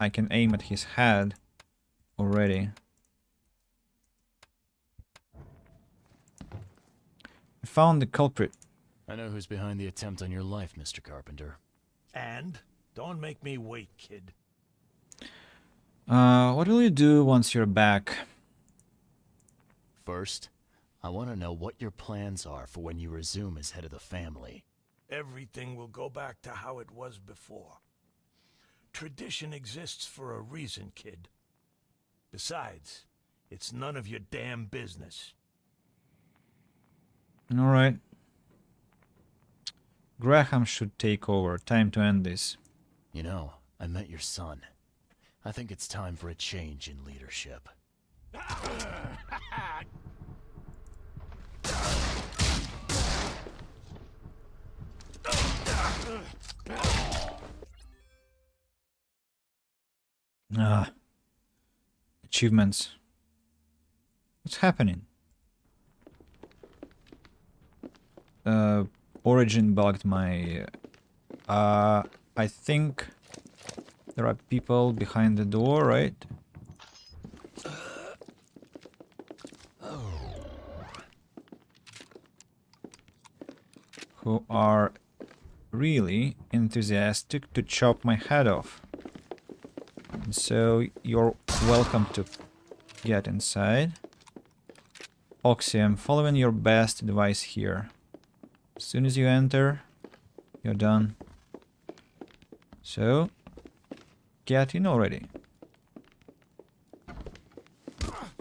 I can aim at his head already. I found the culprit. I know who's behind the attempt on your life, Mr. Carpenter. And? Don't make me wait, kid. What will you do once you're back? First, I want to know what your plans are for when you resume as head of the family. Everything will go back to how it was before. Tradition exists for a reason, kid. Besides, it's none of your damn business. Alright. Graham should take over. Time to end this. You know, I met your son. I think it's time for a change in leadership. Achievements. What's happening? Origin bugged my... I think there are people behind the door, right? Who are really enthusiastic to chop my head off. And so you're welcome to get inside. Oxy, I'm following your best advice here. As soon as you enter, you're done. So, get in already.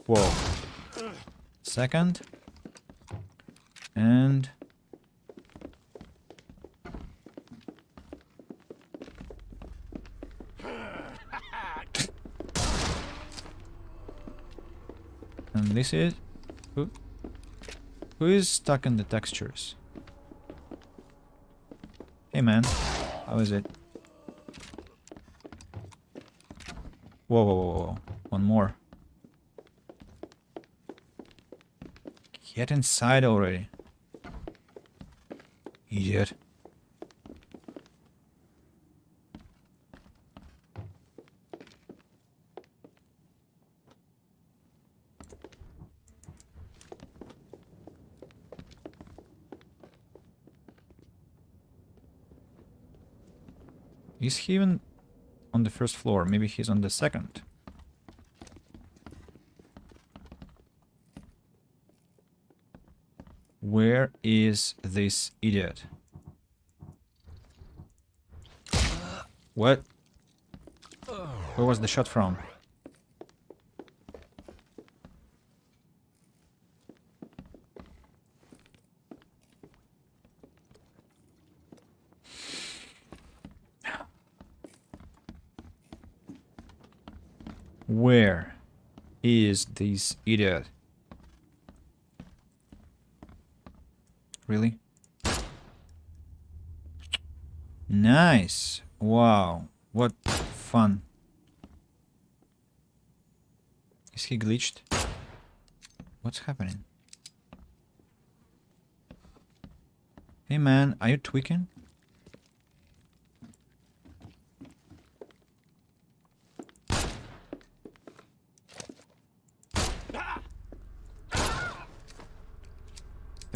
Whoa. Second. And... and this is... Who is stuck in the textures? Hey man. How is it? Whoa, whoa, whoa, whoa. One more. Get inside already. Idiot. Is he even on the first floor? Maybe he's on the second. Where is this idiot? What? Where was the shot from? Where is this idiot? Really? Nice. Wow. What fun. Is he glitched? What's happening? Hey man, are you tweaking?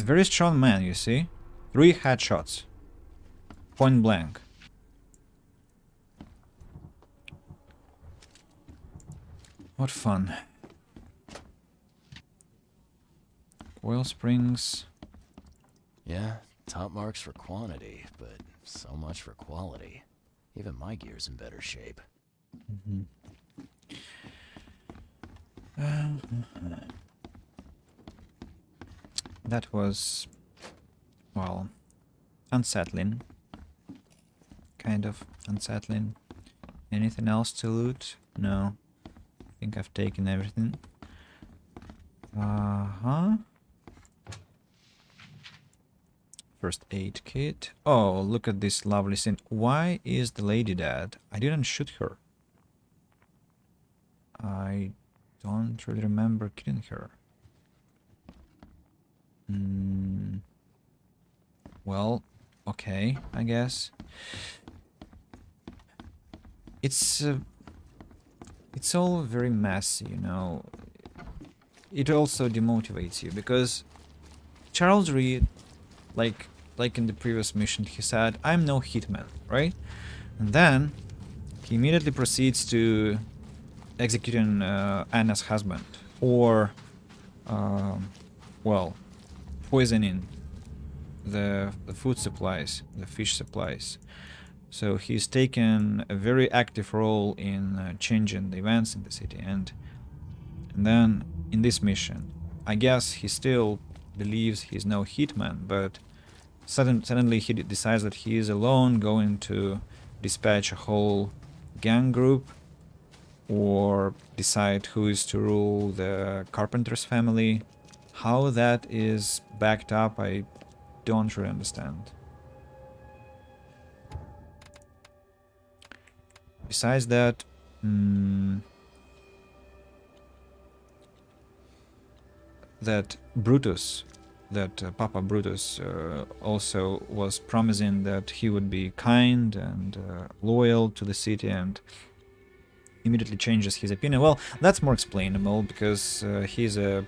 A very strong man, you see? 3 headshots. Point blank. What fun. Oil springs. Yeah, top marks for quantity, but so much for quality. Even my gear's in better shape. That was, well, unsettling. Kind of unsettling. Anything else to loot? No. I think I've taken everything. First aid kit. Oh, look at this lovely scene. Why is the lady dead? I didn't shoot her. I don't really remember killing her. Well, okay, I guess. It's all very messy, you know. It also demotivates you because Charles Reed, like in the previous mission, he said, "I'm no hitman," right? And then he immediately proceeds to executing Anna's husband, or well, poisoning the food supplies, the fish supplies. So he's taken a very active role in changing the events in the city, and then in this mission, I guess he still believes he's no hitman, but suddenly he decides that he is alone, going to dispatch a whole gang group, or decide who is to rule the Carpenter's family. How that is backed up, I don't really understand. Besides that, that Brutuss, Papa Brutuss, also was promising that he would be kind and loyal to the city, and immediately changes his opinion. Well, that's more explainable because he's a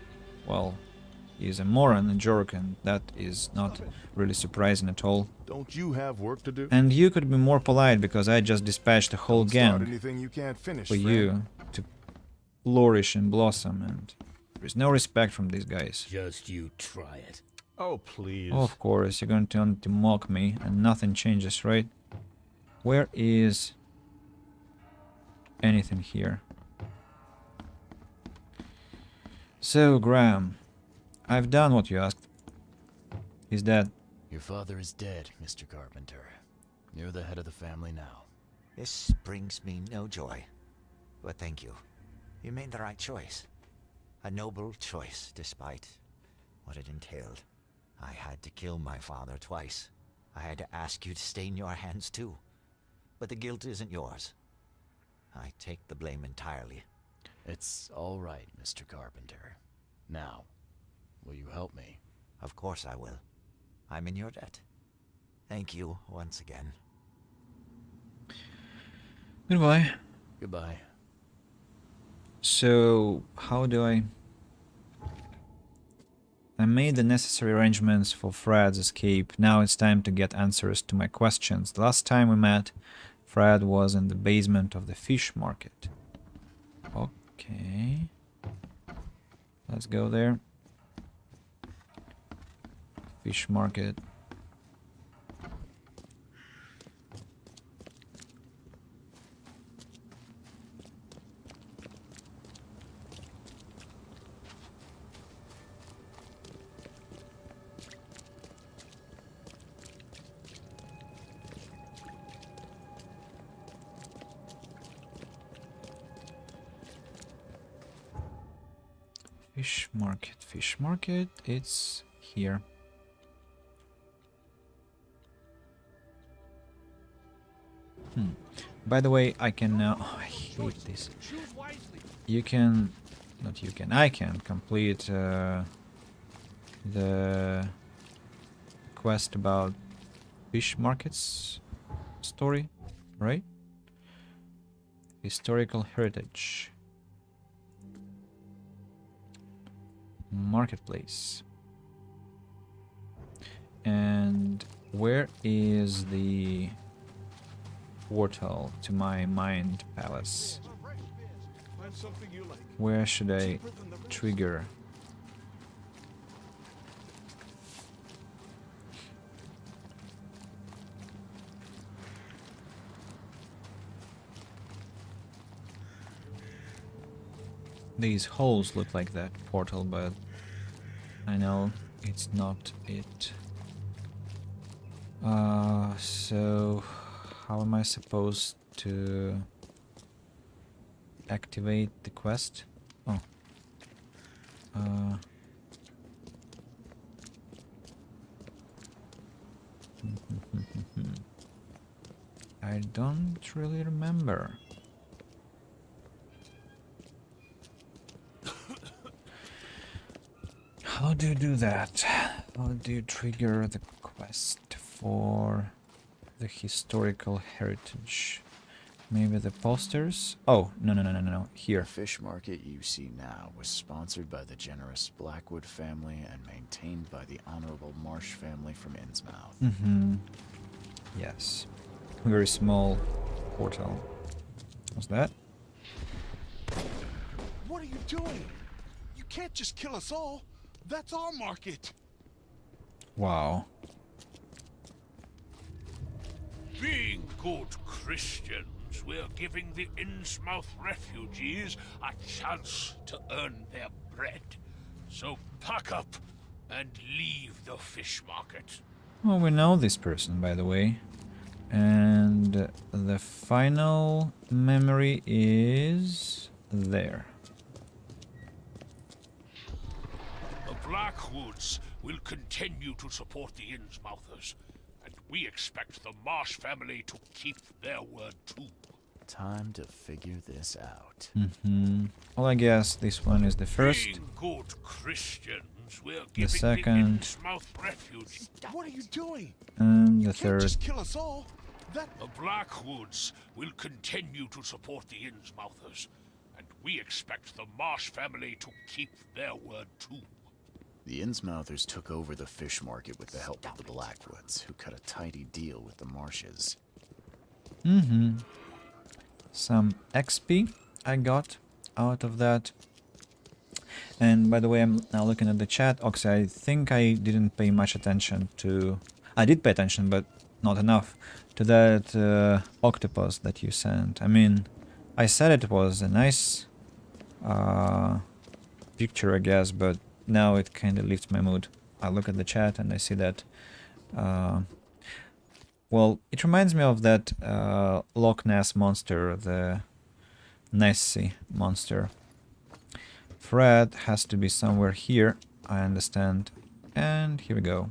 moron, a jerk, and that is not really surprising at all. Don't you have work to do? And you could be more polite because I just dispatched a whole gang anything you can't finish, for friend. you to flourish and blossom, and there is no respect from these guys. Just you try it. Oh, please. Oh, of course, you're going to mock me and nothing changes, right? Where is anything here? So, Graham, I've done what you asked. He's dead. Your father is dead, Mr. Carpenter. You're the head of the family now. This brings me no joy, but thank you. You made the right choice. A noble choice, despite what it entailed. I had to kill my father twice. I had to ask you to stain your hands too. but the guilt isn't yours. I take the blame entirely. It's all right, Mr. Carpenter. Now, will you help me? Of course I will. I'm in your debt. Thank you once again. Goodbye. Goodbye. So, how do I made the necessary arrangements for Fred's escape. Now it's time to get answers to my questions. The last time we met, Fred was in the basement of the fish market. Okay. Let's go there. Fish market. Fish market, it's here. By the way, I can now... Oh, I hate this. You can... Not you can. I can complete the quest about fish markets story, right? Historical heritage. Marketplace. And where is the portal to my mind palace? Where should I trigger? These holes look like that portal, but I know it's not it. So how am I supposed to activate the quest? Oh. I don't really remember. How do you do that? How do you trigger the quest for the historical heritage? Maybe the posters? Oh, no. Here. The fish market you see now was sponsored by the generous Blackwood family and maintained by the Honorable Marsh family from Innsmouth. Mm-hmm. Yes. Very small portal. What's that? What are you doing? You can't just kill us all. That's our market. Wow. Being good Christians, we're giving the Innsmouth refugees a chance to earn their bread. So pack up and leave the fish market. Well, we know this person, by the way. And the final memory is there. The Blackwoods will continue to support the Innsmouthers, and we expect the Marsh family to keep their word too. Time to figure this out. Mm-hmm. Well, I guess this one is the first. Being good Christians, we're The giving second. the Innsmouth refuge. What are you doing? And the You can't third. just kill us all. The Blackwoods will continue to support the Innsmouthers, and we expect the Marsh family to keep their word too. The Innsmouthers took over the fish market with the help of the Blackwoods, who cut a tidy deal with the Marshes. Mm-hmm. Some XP I got out of that. And by the way, I'm now looking at the chat. Oxy, I think I didn't pay much attention to... I did pay attention, but not enough to that octopus that you sent. I mean, I said it was a nice picture, I guess, but now it kind of lifts my mood. I look at the chat and I see that... well, it reminds me of that Loch Ness monster, the Nessie monster. Fred has to be somewhere here, I understand. And here we go.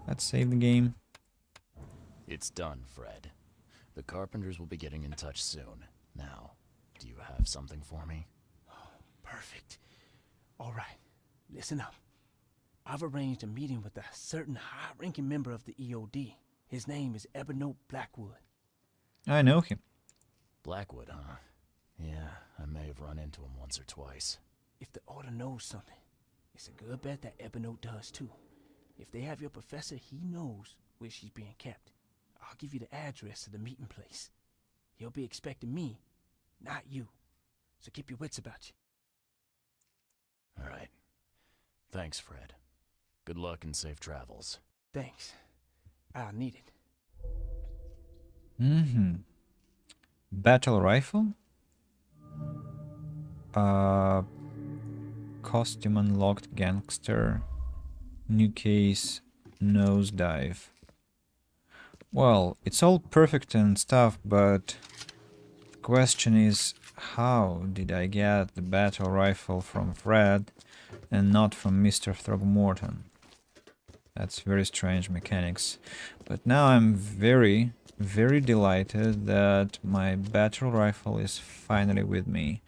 Let's save the game. It's done, Fred. The carpenters will be getting in touch soon. Now, do you have something for me? Perfect. All right, listen up. I've arranged a meeting with a certain high-ranking member of the EOD. His name is Ebony Blackwood. I know him. Blackwood, huh? Yeah, I may have run into him once or twice. If the Order knows something, it's a good bet that Ebony does too. If they have your professor, he knows where she's being kept. I'll give you the address to the meeting place. He'll be expecting me, not you. So keep your wits about you. All right. Thanks, Fred. Good luck and safe travels. Thanks. I'll need it. Battle rifle? Costume unlocked, gangster. New case, nosedive. Well, it's all perfect and stuff, but the question is, how did I get the battle rifle from Fred and not from Mr. Throgmorton? That's very strange mechanics. But now I'm very, very delighted that my battle rifle is finally with me.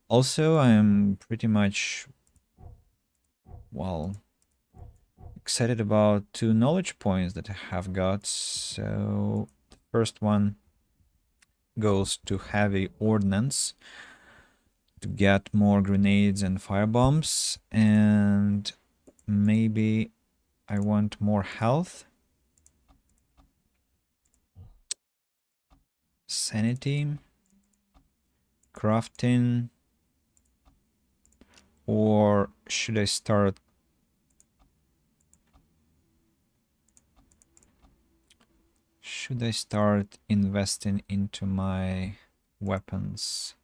Also, I'm pretty much, well, excited about 2 knowledge points that I have got. So the first one goes to heavy ordnance to get more grenades and firebombs, and maybe I want more health, sanity, crafting, or should I start investing into my weapons?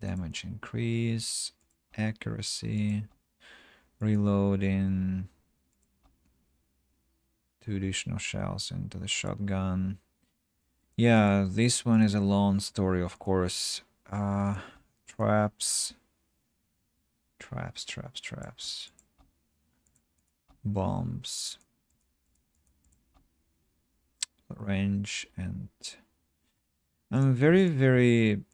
Damage increase, accuracy, reloading, 2 additional shells into the shotgun. Yeah, this one is a long story, of course. Traps. Bombs. Range, and I'm very, very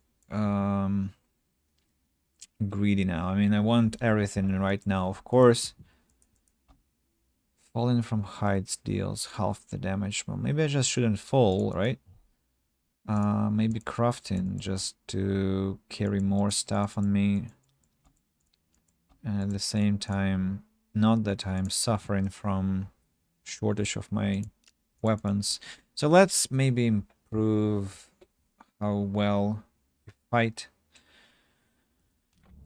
greedy now. I mean, I want everything right now, of course. Falling from heights deals half the damage. Well, maybe I just shouldn't fall, right? Maybe crafting just to carry more stuff on me. And at the same time, not that I'm suffering from shortage of my weapons. So let's maybe improve how well we fight.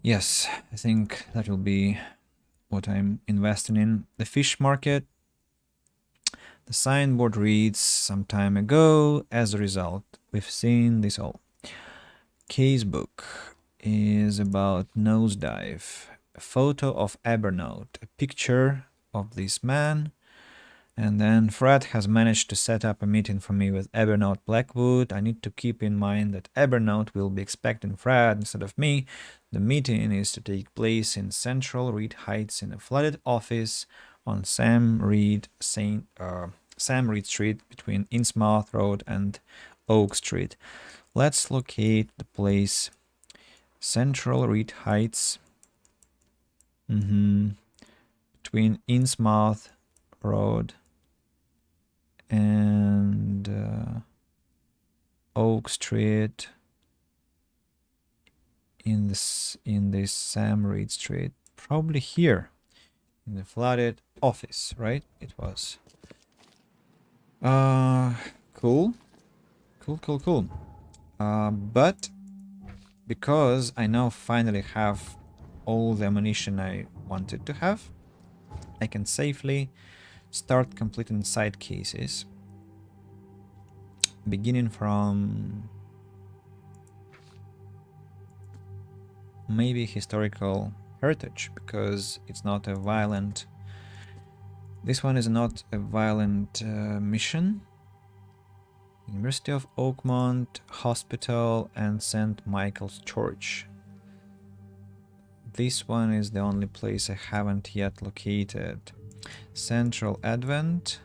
Yes, I think that will be what I'm investing in. The fish market. The signboard reads, some time ago, as a result. We've seen this all. Casebook is about nosedive. A photo of Evernote, a picture of this man. And then Fred has managed to set up a meeting for me with Evernote Blackwood. I need to keep in mind that Evernote will be expecting Fred instead of me. The meeting is to take place in Central Reed Heights in a flooded office on Sam Reed Street between Innsmouth Road and Oak Street. Let's locate the place. Central Reed Heights. Between Innsmouth Road and Oak Street in this Sam Reed Street, probably here in the flooded office, right? It was cool. But because I now finally have all the ammunition I wanted to have, I can safely start completing side cases, beginning from maybe historical heritage, because it's not a violent, this one is not a violent mission. University of Oakmont, Hospital, and St. Michael's Church. This one is the only place I haven't yet located. Central Advent.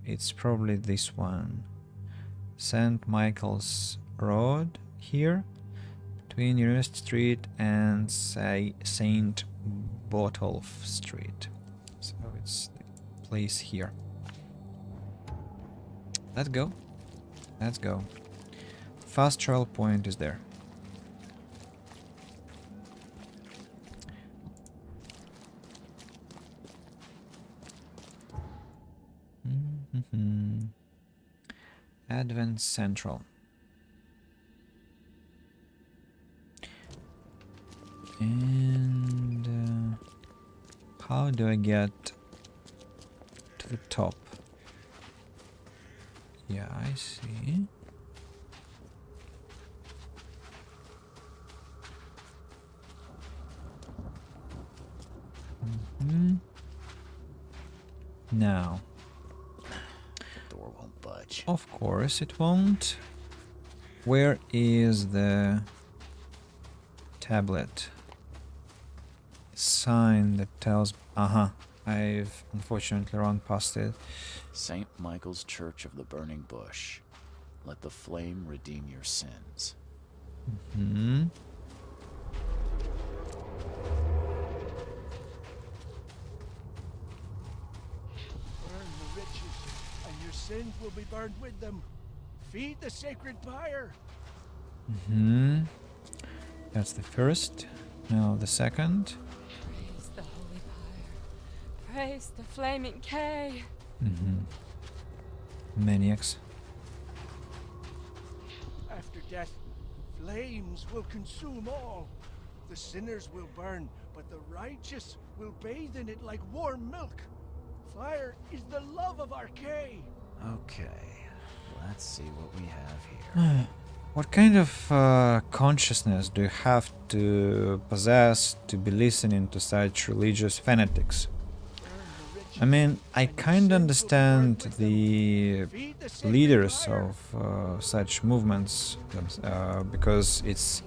It's probably this one. St. Michael's Road here, between University Street and St. Botolph Street. So it's the place here. Let's go. Let's go. Fast travel point is there. Advent Central. And how do I get to the top? Yeah, I see. Now. The door won't budge. Of course it won't. Where is the tablet? Sign that tells... I've unfortunately run past it. St. Michael's Church of the Burning Bush. Let the flame redeem your sins. Mm-hmm. Burn the riches, and your sins will be burned with them. Feed the sacred fire. Mm-hmm. That's the first. Now the second. Praise the holy fire. Praise the flaming K. Mm-hmm. Maniacs. After death, flames will consume all. The sinners will burn, but the righteous will bathe in it like warm milk. Fire is the love of our K. Okay, let's see what we have here. What kind of consciousness do you have to possess to be listening to such religious fanatics? I mean, I kind of understand the leaders of such movements because it's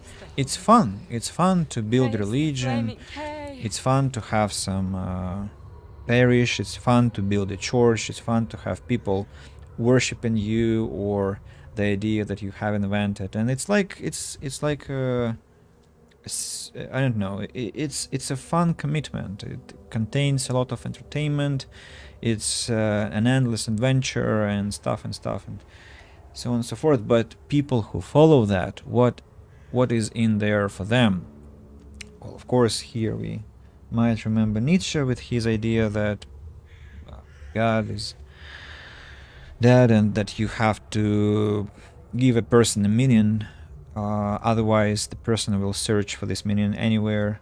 fun. It's fun to build religion. It's fun to have some parish. It's fun to build a church. It's fun to have people worshiping you or the idea that you have invented. And it's like I don't know. It's a fun commitment. It contains a lot of entertainment. It's an endless adventure and stuff and so on and so forth. But people who follow that, what is in there for them? Well, of course, here we might remember Nietzsche with his idea that God is dead and that you have to give a person a meaning. Otherwise, the person will search for this meaning anywhere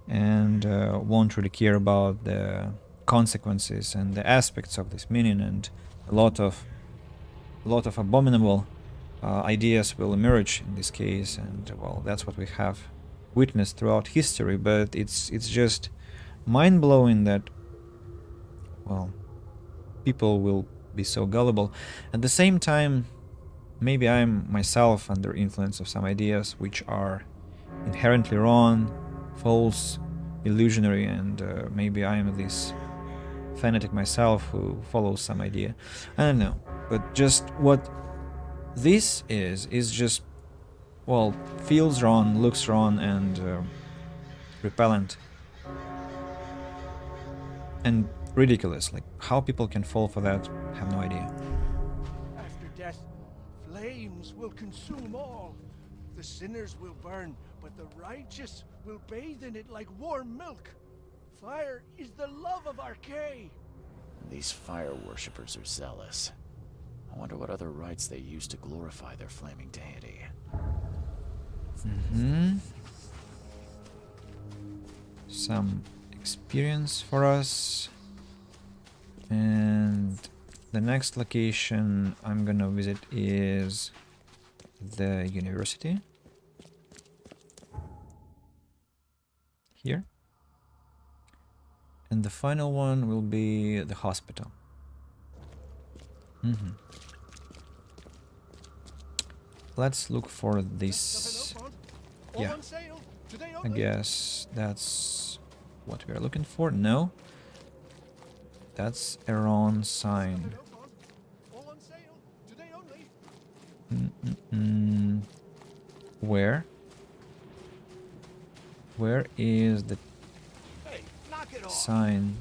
and won't really care about the consequences and the aspects of this meaning. And a lot of abominable ideas will emerge in this case. And well, that's what we have witnessed throughout history. But it's just mind-blowing that, well, people will be so gullible. At the same time, maybe I'm myself under influence of some ideas which are inherently wrong, false, illusionary, and maybe I'm this fanatic myself who follows some idea. I don't know, but just what this is just, well, feels wrong, looks wrong, and repellent. And ridiculous. Like, how people can fall for that, I have no idea. After death, flames will consume all. The sinners will burn, but the righteous will bathe in it like warm milk. Fire is the love of our K. These fire worshippers are zealous. I wonder what other rites they use to glorify their flaming deity. Mm-hmm. Some experience for us. And the next location I'm gonna visit is the university. Here. And the final one will be the hospital. Mm-hmm. Let's look for this. Yeah. I guess that's what we are looking for. No. That's a wrong sign. Where? Where is the sign?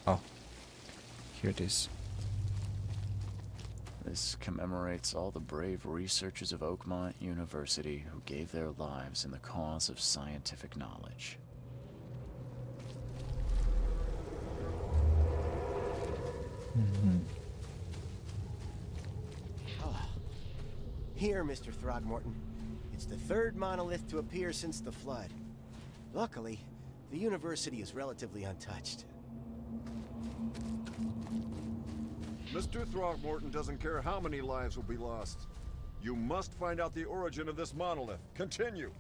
Oh, here it is. This commemorates all the brave researchers of Oakmont University who gave their lives in the cause of scientific knowledge. Here, Mr. Throgmorton. It's the third monolith to appear since the flood. Luckily, the university is relatively untouched. Mr. Throgmorton doesn't care how many lives will be lost. You must find out the origin of this monolith. Continue.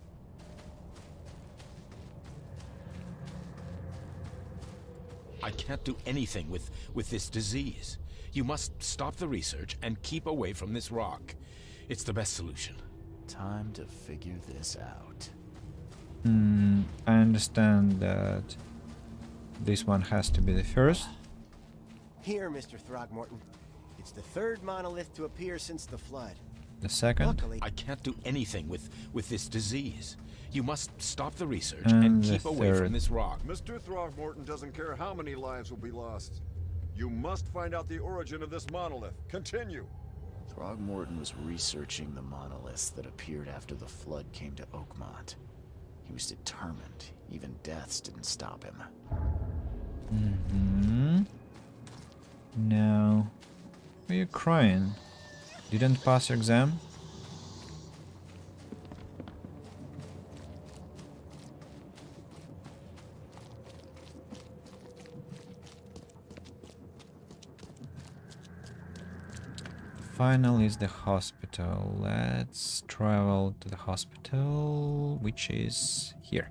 I can't do anything with this disease. You must stop the research and keep away from this rock. It's the best solution. Time to figure this out. I understand that this one has to be the first. Here, Mr. Throgmorton. It's the third monolith to appear since the flood. The second. Luckily, I can't do anything with this disease. You must stop the research And and the keep away third. from this rock. Mr. Throgmorton doesn't care how many lives will be lost. You must find out the origin of this monolith. Continue. Throgmorton was researching the monoliths that appeared after the flood came to Oakmont. He was determined. Even deaths didn't stop him. Now, why are you crying? Didn't pass your exam? Final is the hospital. Let's travel to the hospital, which is here.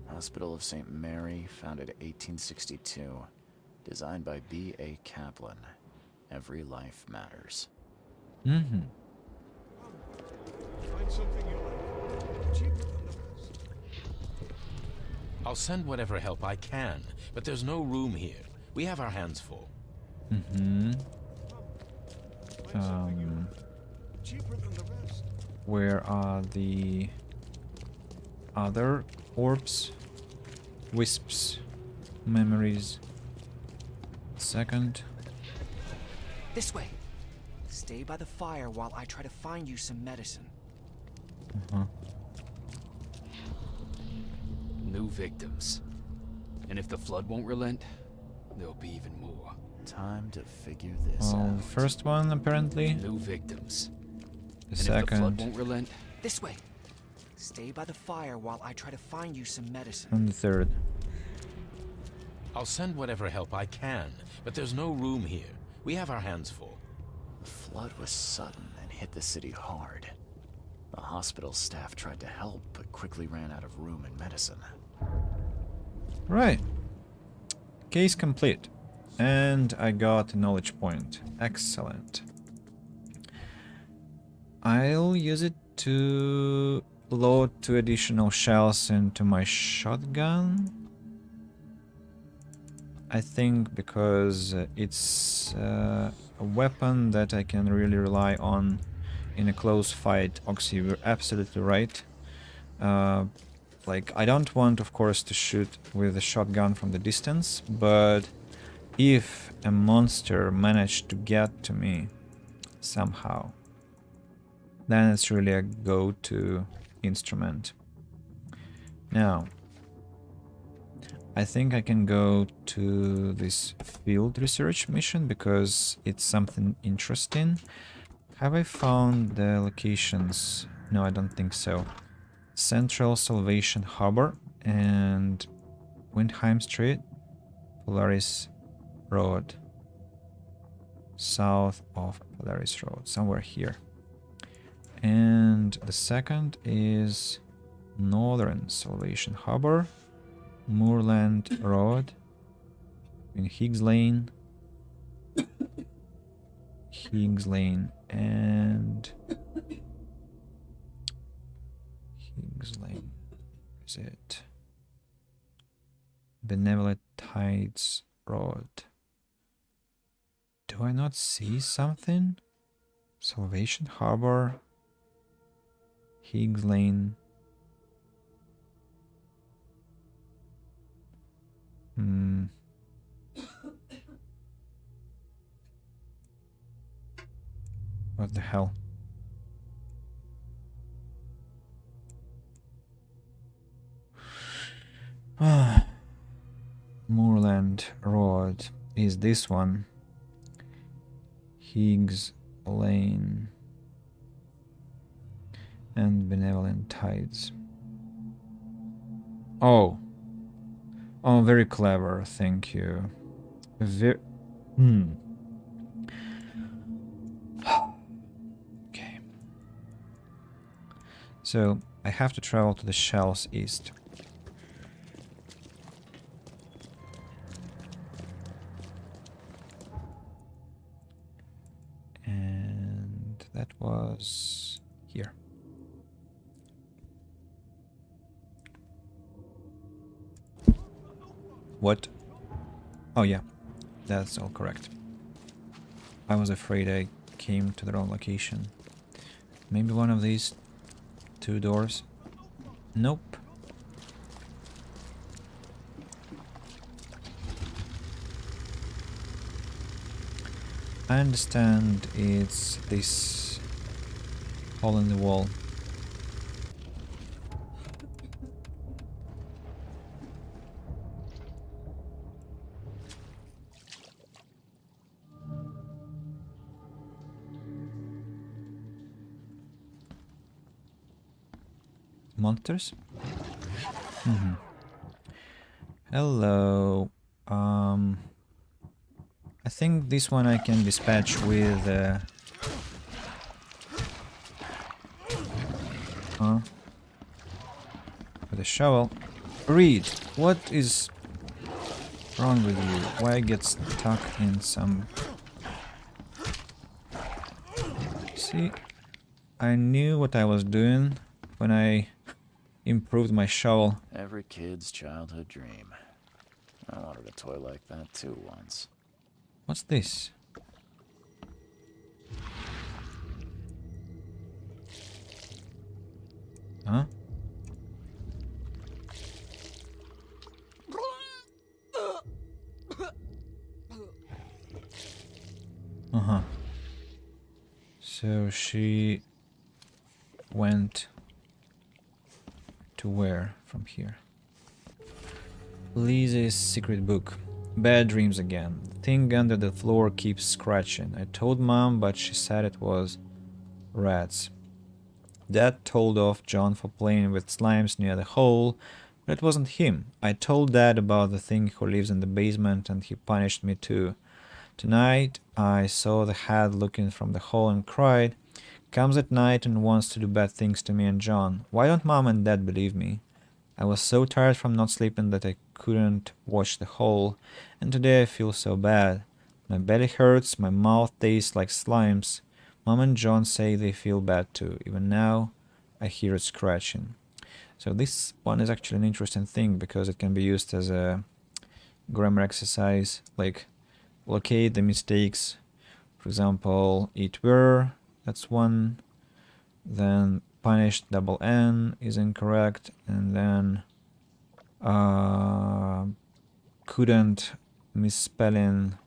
Hospital of St. Mary, founded 1862. Designed by B.A. Kaplan. Every life matters. Find something you like. Cheaper than the rest. I'll send whatever help I can, but there's no room here. We have our hands full. Cheaper than the rest. Where are the other orbs? Wisps, memories. Second. This way. Stay by the fire while I try to find you some medicine. New victims. And if the flood won't relent, there'll be even more. Time to figure this Well, out. the first one apparently. New victims. The And second. if the flood won't relent, This way. Stay by the fire while I try to find you some medicine. And the third. I'll send whatever help I can, but there's no room here. We have our hands full. The flood was sudden and hit the city hard. The hospital staff tried to help, but quickly ran out of room and medicine. Right. Case complete. And I got a knowledge point. Excellent. I'll use it to load 2 additional shells into my shotgun. I think because it's a weapon that I can really rely on in a close fight. Oxy, you're absolutely right. Like, I don't want, of course, to shoot with a shotgun from the distance, but if a monster managed to get to me somehow, then it's really a go-to instrument. Now, I think I can go to this field research mission because it's something interesting. Have I found the locations? No, I don't think so. Central Salvation Harbor and Windheim Street, Polaris Road. south of Polaris Road, somewhere here. And the second is Northern Salvation Harbor, Moorland Road, in Higgs Lane, and Higgs Lane. Is it Benevolent Tides Road? Do I not see something? Salvation Harbor, Higgs Lane. What the hell? Moorland Road is this one. Higgs Lane and Benevolent Tides. Oh, very clever, thank you. Okay. So I have to travel to the shells east. And that was here. What? Oh yeah, that's all correct. I was afraid I came to the wrong location. Maybe one of these two doors? Nope. I understand it's this hole in the wall. Monsters? Hello. I think this one I can dispatch with with a shovel. Reed, what is wrong with you? Why get stuck in some... See, I knew what I was doing when I improved my shovel. Every kid's childhood dream. I wanted a toy like that too once. What's this? Huh? So she went to where from here? Lizzie's secret book. Bad dreams again. The thing under the floor keeps scratching. I told Mom, but she said it was rats. Dad told off John for playing with slimes near the hole, but it wasn't him. I told Dad about the thing who lives in the basement, and he punished me too. Tonight I saw the head looking from the hole and cried. Comes at night and wants to do bad things to me and John. Why don't Mom and Dad believe me? I was so tired from not sleeping that I couldn't watch the hole, and today I feel so bad. My belly hurts, my mouth tastes like slimes. Mom and John say they feel bad too. Even now, I hear it scratching. So this one is actually an interesting thing because it can be used as a grammar exercise, like locate the mistakes. For example, eat were, that's one. Then punished double N is incorrect, and then couldn't misspelling,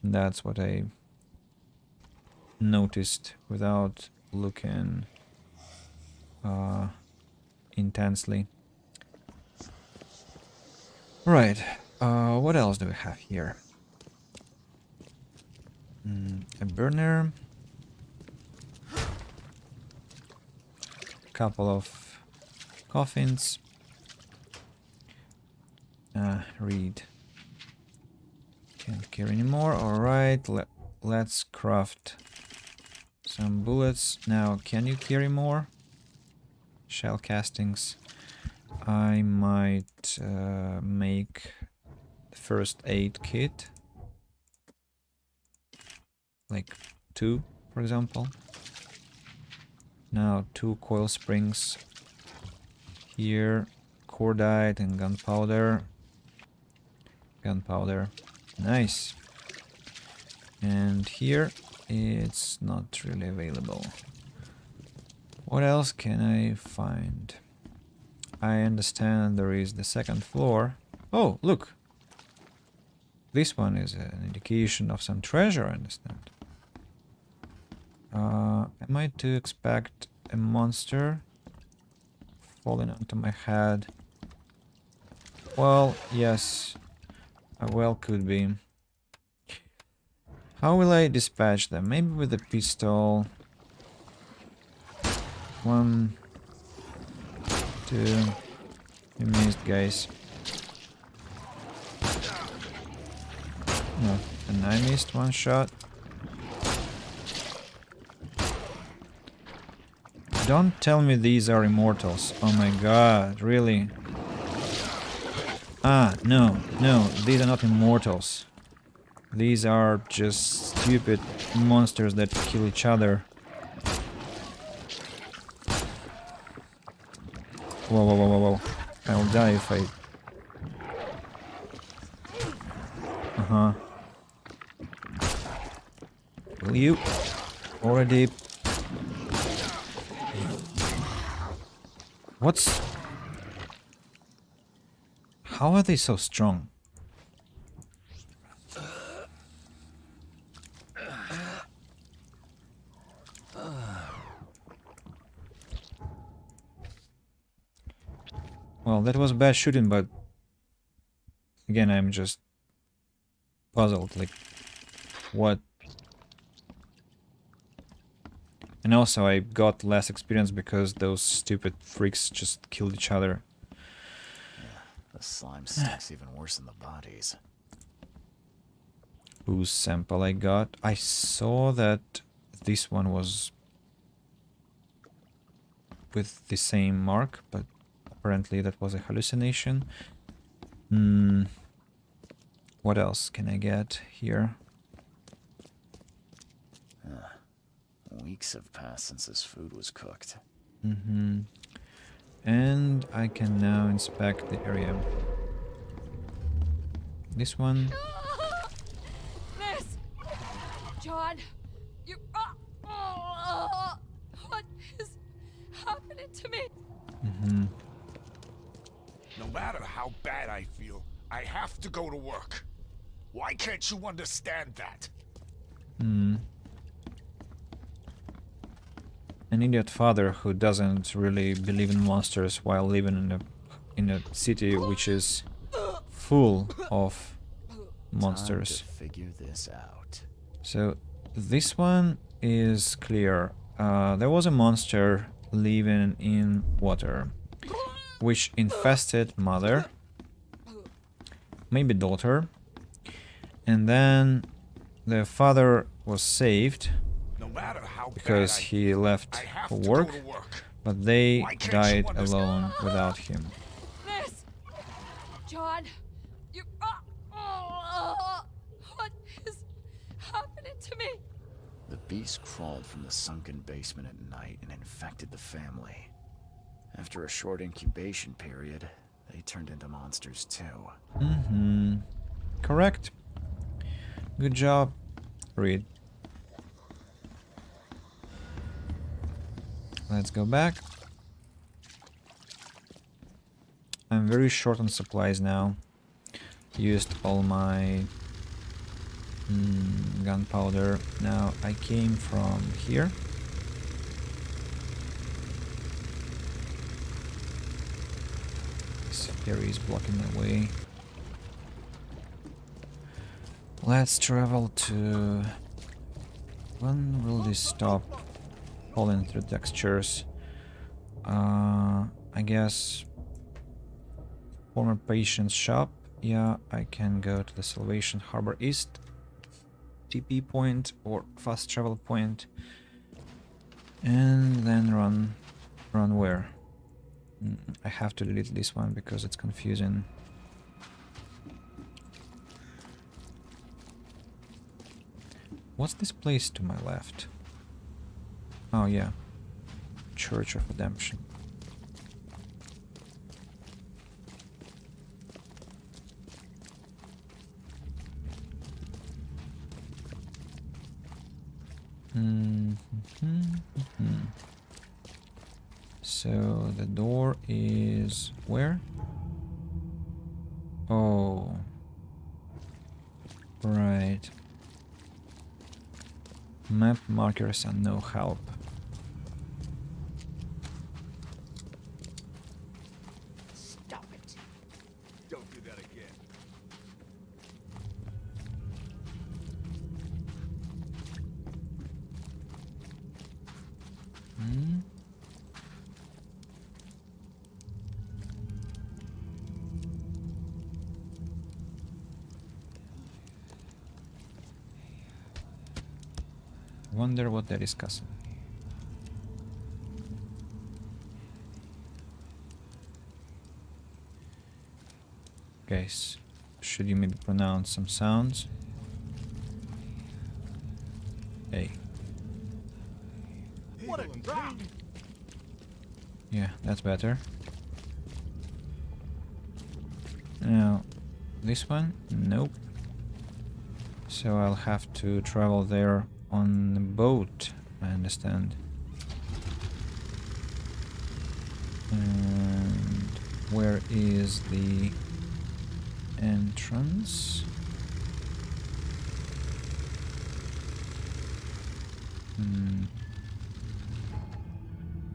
that's what I noticed without looking intensely. Right, what else do we have here? A burner, couple of coffins. Read. Can't carry anymore. Alright, let's craft some bullets. Now, can you carry more? Shell castings. I might make the first aid kit. Like 2, for example. Now 2 coil springs. Here, cordite and gunpowder. Gunpowder. Nice. And here, it's not really available. What else can I find? I understand there is the second floor. Oh, look! This one is an indication of some treasure, I understand. Am I to expect a monster falling onto my head? Well, yes. I well could be. How will I dispatch them? Maybe with a pistol. 1, 2. You missed, guys. No, and I missed 1 shot. Don't tell me these are immortals. Oh my god, really? Ah, no, these are not immortals. These are just stupid monsters that kill each other. Whoa, whoa, whoa, whoa, whoa. I'll die if I... Uh-huh. Will you already... What's... How are they so strong? Well, that was bad shooting, but... Again, I'm just... puzzled, like... What? And also, I got less experience because those stupid freaks just killed each other. The slime stinks even worse than the bodies. Whose sample I got? I saw that this one was with the same mark, but apparently that was a hallucination. What else can I get here? Weeks have passed since this food was cooked. And I can now inspect the area. This one. Miss! John! You... what is happening to me? No matter how bad I feel, I have to go to work. Why can't you understand that? An idiot father who doesn't really believe in monsters while living in a city which is full of monsters. Time to figure this out. So this one is clear. There was a monster living in water, which infested mother, maybe daughter, and then the father was saved because he left for work, but they died alone without him. Miss! John! You... what is happening to me? The beast crawled from the sunken basement at night and infected the family. After a short incubation period, they turned into monsters too. Correct. Good job, Reed. Let's go back. I'm very short on supplies now. Used all my gunpowder. Now I came from here. This ferry is blocking my way. Let's travel to... When will this stop? Falling through textures. I guess former patient's shop. Yeah, I can go to the Salvation Harbor East. TP point or fast travel point, and then run where? I have to delete this one because it's confusing. What's this place to my left? Oh yeah, Church of Redemption. So the door is where? Oh, right. Map markers are no help. Stop it. Don't do that again. Wonder what they're discussing. Guys, should you maybe pronounce some sounds? Hey. What a drop! Yeah, that's better. Now, this one? Nope. So I'll have to travel there on the boat, I understand. And where is the entrance?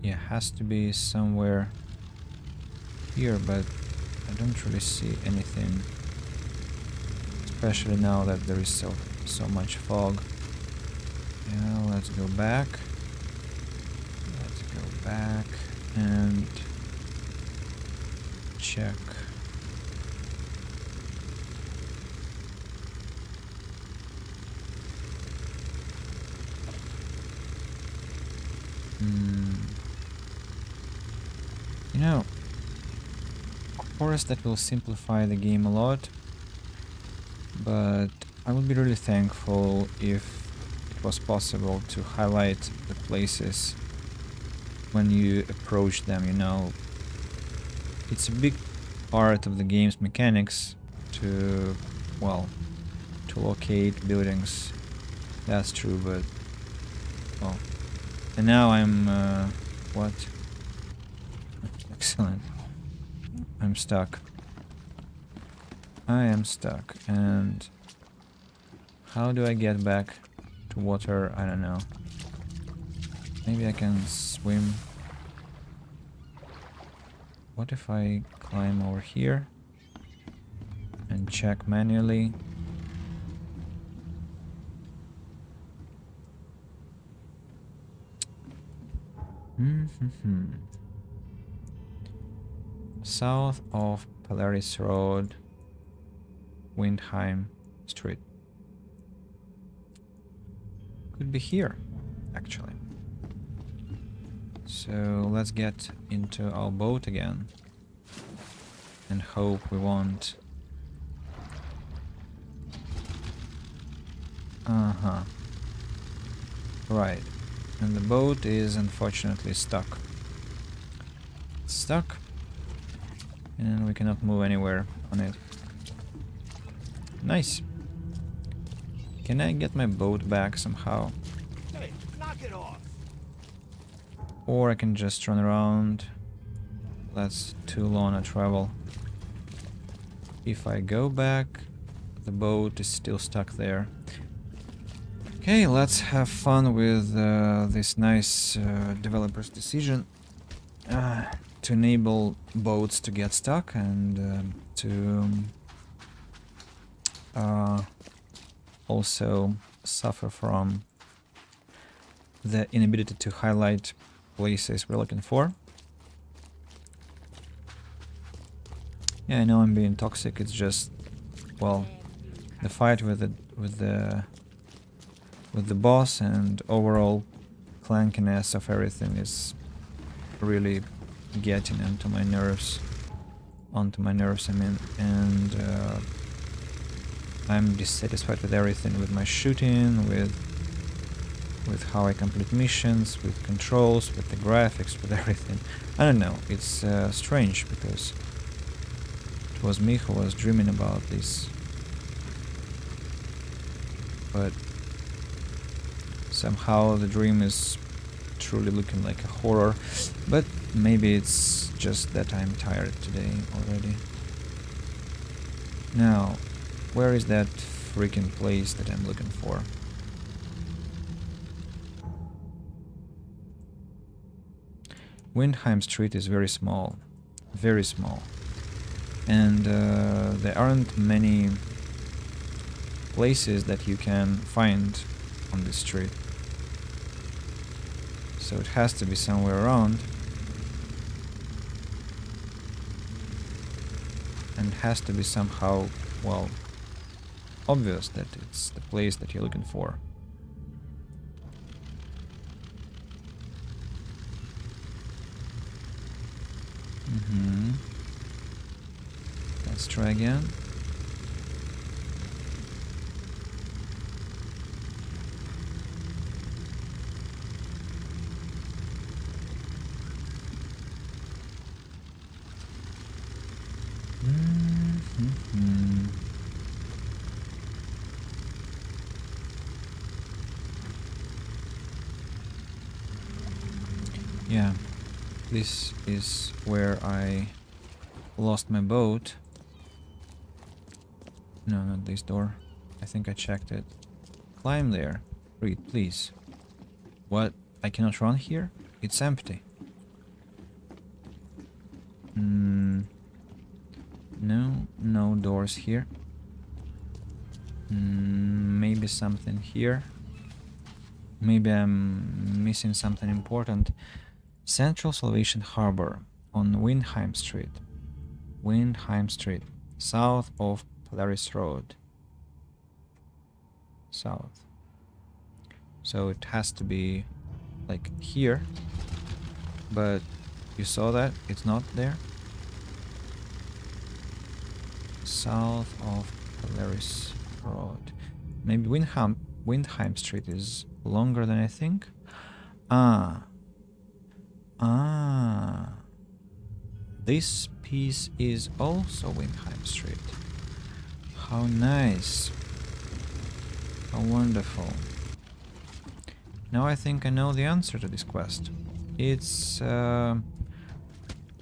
Yeah, has to be somewhere here, but I don't really see anything. Especially now that there is so much fog. Yeah, let's go back. Let's go back and check. You know, of course that will simplify the game a lot, but I would be really thankful if it was possible to highlight the places when you approach them, you know. It's a big part of the game's mechanics to, well, to locate buildings. That's true, but, well. And now I'm, what? Excellent. I'm stuck. I am stuck, and how do I get back to water? I don't know. Maybe I can swim. What if I climb over here and check manually? South of Polaris Road, Windheim Street. Could be here, actually. So let's get into our boat again and hope we won't. Right. And the boat is unfortunately stuck. It's stuck. And we cannot move anywhere on it. Nice. Can I get my boat back somehow? Hey, knock it off. Or I can just run around. That's too long a travel. If I go back, the boat is still stuck there. Okay, let's have fun with this nice developer's decision to enable boats to get stuck and to also suffer from the inability to highlight places we're looking for. Yeah, I know I'm being toxic. It's just, well, the fight with the with the boss, and overall clankiness of everything is really getting onto my nerves. I mean, and I'm dissatisfied with everything, with my shooting, with how I complete missions, with controls, with the graphics, with everything. I don't know, it's strange, because it was me who was dreaming about this, but somehow the dream is truly looking like a horror. But maybe it's just that I'm tired today already. Now, where is that freaking place that I'm looking for? Windheim Street is very small, and there aren't many places that you can find on this street, so it has to be somewhere around, and has to be somehow, well, obvious that it's the place that you're looking for. Let's try again. Yeah, this is where I lost my boat. No, not this door. I think I checked it. Climb there. Read, please. What? I cannot run here? It's empty. No doors here. Maybe something here. Maybe I'm missing something important. Central Salvation Harbor on Windheim Street. Windheim Street, south of Polaris Road. South. So it has to be like here. But you saw that? It's not there. South of Polaris Road. Maybe Windheim Street is longer than I think. This piece is also Windheim Street. How nice. How wonderful. Now I think I know the answer to this quest. It's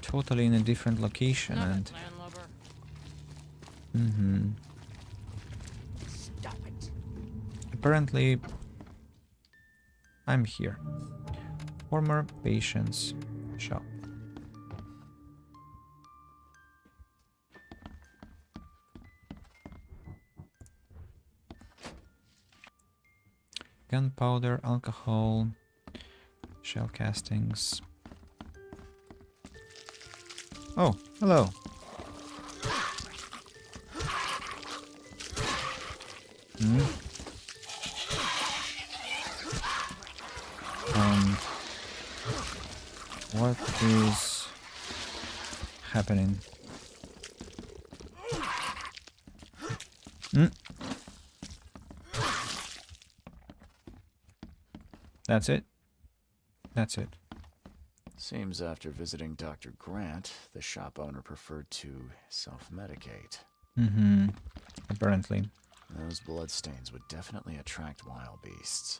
totally in a different location, and Stop it. apparently I'm here. Former patient's shop. Gunpowder, alcohol, shell castings. Oh, hello. What is happening? That's it? That's it. Seems after visiting Dr. Grant, the shop owner preferred to self-medicate. Apparently. Those bloodstains would definitely attract wild beasts.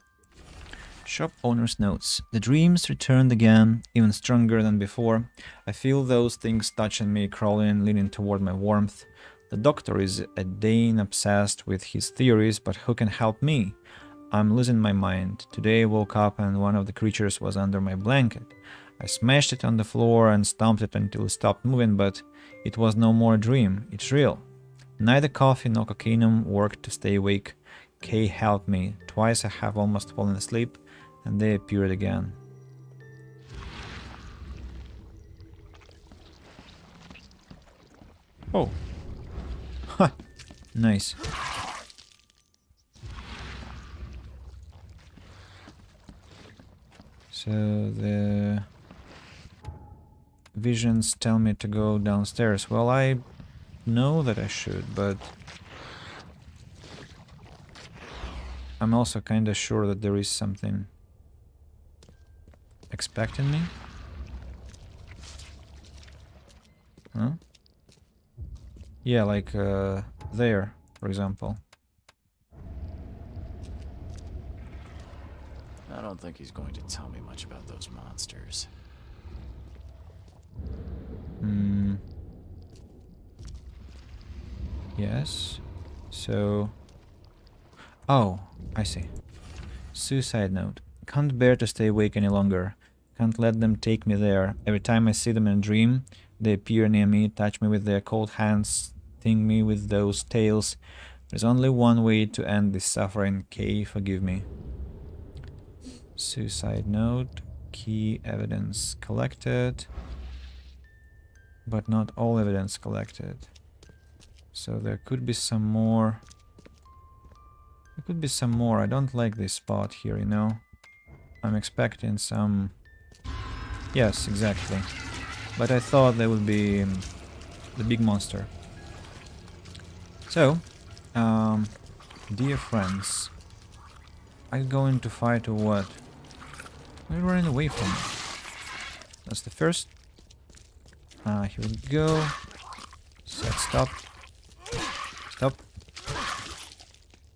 Shop owner's notes. The dreams returned again, even stronger than before. I feel those things touching me, crawling, leaning toward my warmth. The doctor is a Dane obsessed with his theories, but who can help me? I'm losing my mind. Today I woke up and one of the creatures was under my blanket. I smashed it on the floor and stomped it until it stopped moving, but it was no more a dream. It's real. Neither coffee nor cocaine worked to stay awake. Kay helped me. Twice I have almost fallen asleep, and they appeared again. Oh. Ha! Nice. So the visions tell me to go downstairs. Well, I know that I should, but I'm also kinda sure that there is something expecting me. Huh? Yeah, like there, for example. I don't think he's going to tell me much about those monsters. Hmm. Yes. So... Oh, I see. Suicide note. Can't bear to stay awake any longer. Can't let them take me there. Every time I see them in a dream, they appear near me, touch me with their cold hands, sting me with those tails. There's only one way to end this suffering. Kay, forgive me. Suicide note. Key evidence collected. But not all evidence collected. So there could be some more. There could be some more. I don't like this spot here, you know. I'm expecting some... Yes, exactly. But I thought there would be the big monster. So, dear friends, are you going to fight or what? Why are you running away from me? That's the first. Here we go. Set stop. Stop.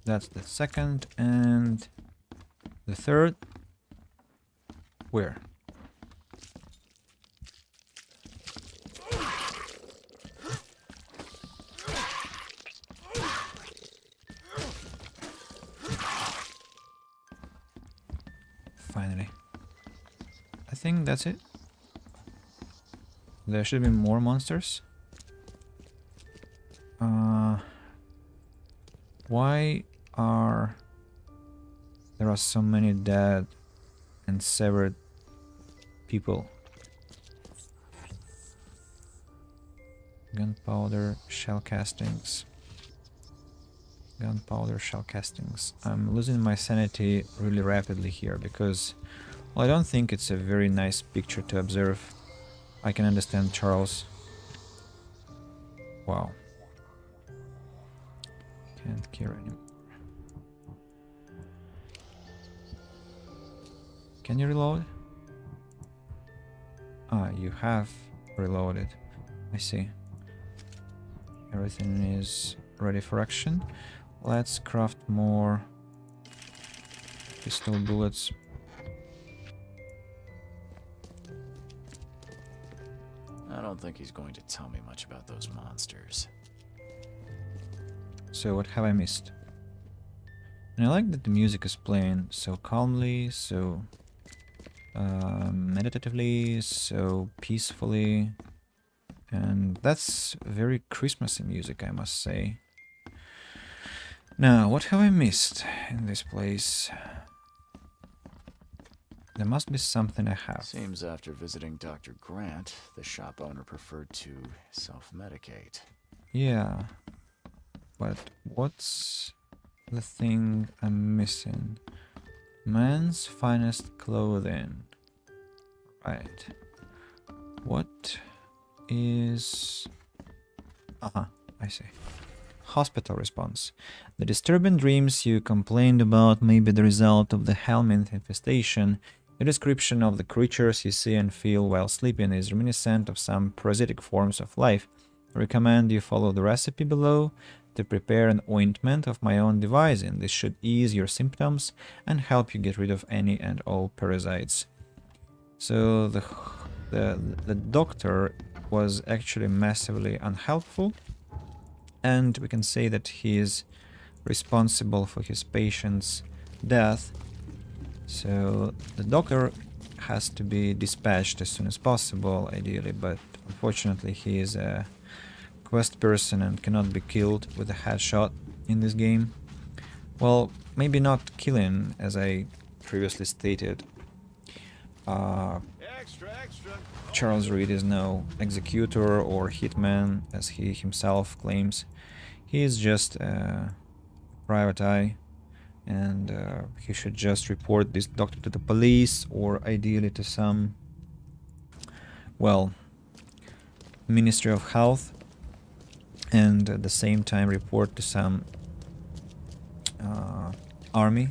That's the second, and the third. Where? Finally. I think that's it. There should be more monsters. Why are there so many dead and severed people? Gunpowder, shell castings. Gunpowder, shell castings. I'm losing my sanity really rapidly here because, well, I don't think it's a very nice picture to observe. I can understand Charles. Wow. Can't care anymore. Can you reload? Ah, you have reloaded. I see. Everything is ready for action. Let's craft more pistol bullets. I don't think he's going to tell me much about those monsters. So what have I missed? And I like that the music is playing so calmly, so meditatively, so peacefully, and that's very Christmassy music, I must say. Now, what have I missed in this place? There must be something I have. Seems after visiting Dr. Grant, the shop owner preferred to self-medicate. Yeah, but what's the thing I'm missing? Man's finest clothing. Right. What is... I see. Hospital response. The disturbing dreams you complained about may be the result of the helminth infestation. Your description of the creatures you see and feel while sleeping is reminiscent of some parasitic forms of life. I recommend you follow the recipe below to prepare an ointment of my own devising. This should ease your symptoms and help you get rid of any and all parasites. So the doctor was actually massively unhelpful, and we can say that he is responsible for his patient's death. So the doctor has to be dispatched as soon as possible, ideally, but unfortunately he is a quest person and cannot be killed with a headshot in this game. Well, maybe not killing, as I previously stated. Charles Reed is no executor or hitman, as he himself claims. He is just a private eye and he should just report this doctor to the police, or ideally to some, well, Ministry of Health, and at the same time report to some army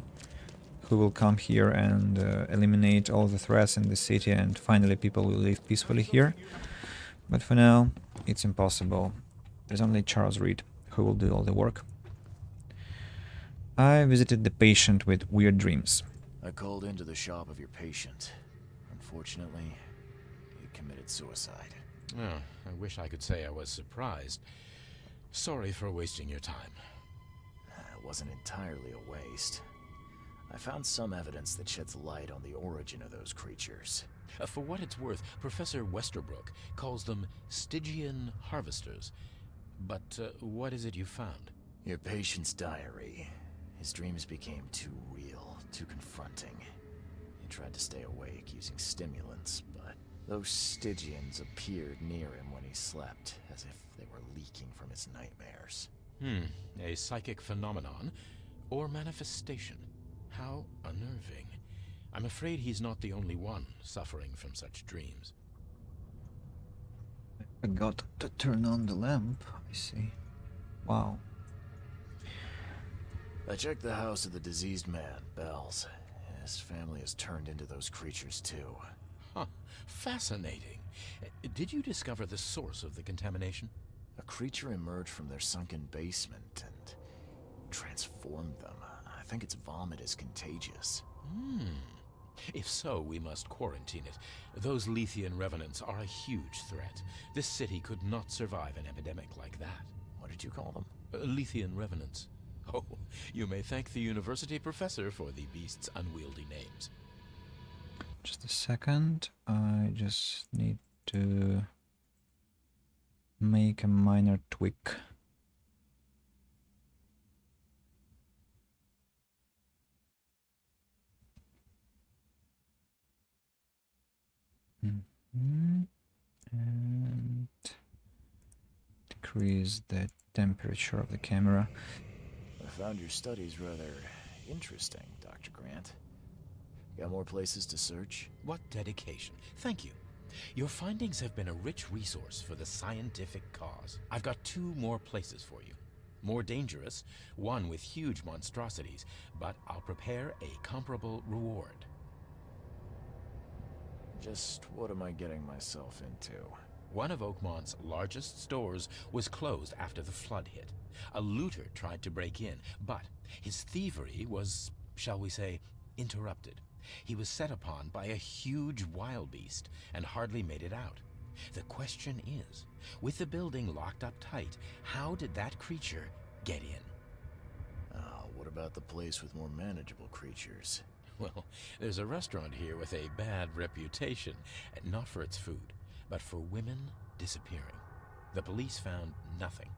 who will come here and eliminate all the threats in the city, and finally people will live peacefully here. But for now, it's impossible. There's only Charles Reed who will do all the work. I visited the patient with weird dreams. I called into the shop of your patient. Unfortunately, he committed suicide. Oh, I wish I could say I was surprised. Sorry for wasting your time. It wasn't entirely a waste. I found some evidence that sheds light on the origin of those creatures. For what it's worth, Professor Westerbrook calls them Stygian harvesters. But what is it you found? Your patient's diary. His dreams became too real, too confronting. He tried to stay awake using stimulants, but those Stygians appeared near him when he slept, as if they were leaking from his nightmares. A psychic phenomenon or manifestation. How unnerving. I'm afraid he's not the only one suffering from such dreams. I forgot to turn on the lamp, I see. Wow. I checked the house of the diseased man, Bells. His family has turned into those creatures too. Huh. Fascinating. Did you discover the source of the contamination? A creature emerged from their sunken basement and transformed them. I think its vomit is contagious. If so, we must quarantine it. Those Lethian revenants are a huge threat. This city could not survive an epidemic like that. What did you call them? Lethian revenants. Oh, you may thank the university professor for the beast's unwieldy names. Just a second. I just need to make a minor tweak. And decrease the temperature of the camera. I found your studies rather interesting, Dr. Grant. Got more places to search? What dedication. Thank you. Your findings have been a rich resource for the scientific cause. I've got 2 more places for you. More dangerous, one with huge monstrosities, but I'll prepare a comparable reward. Just what am I getting myself into? One of Oakmont's largest stores was closed after the flood hit. A looter tried to break in, but his thievery was, shall we say, interrupted. He was set upon by a huge wild beast and hardly made it out. The question is, with the building locked up tight, how did that creature get in? What about the place with more manageable creatures? Well, there's a restaurant here with a bad reputation, not for its food, but for women disappearing. The police found nothing.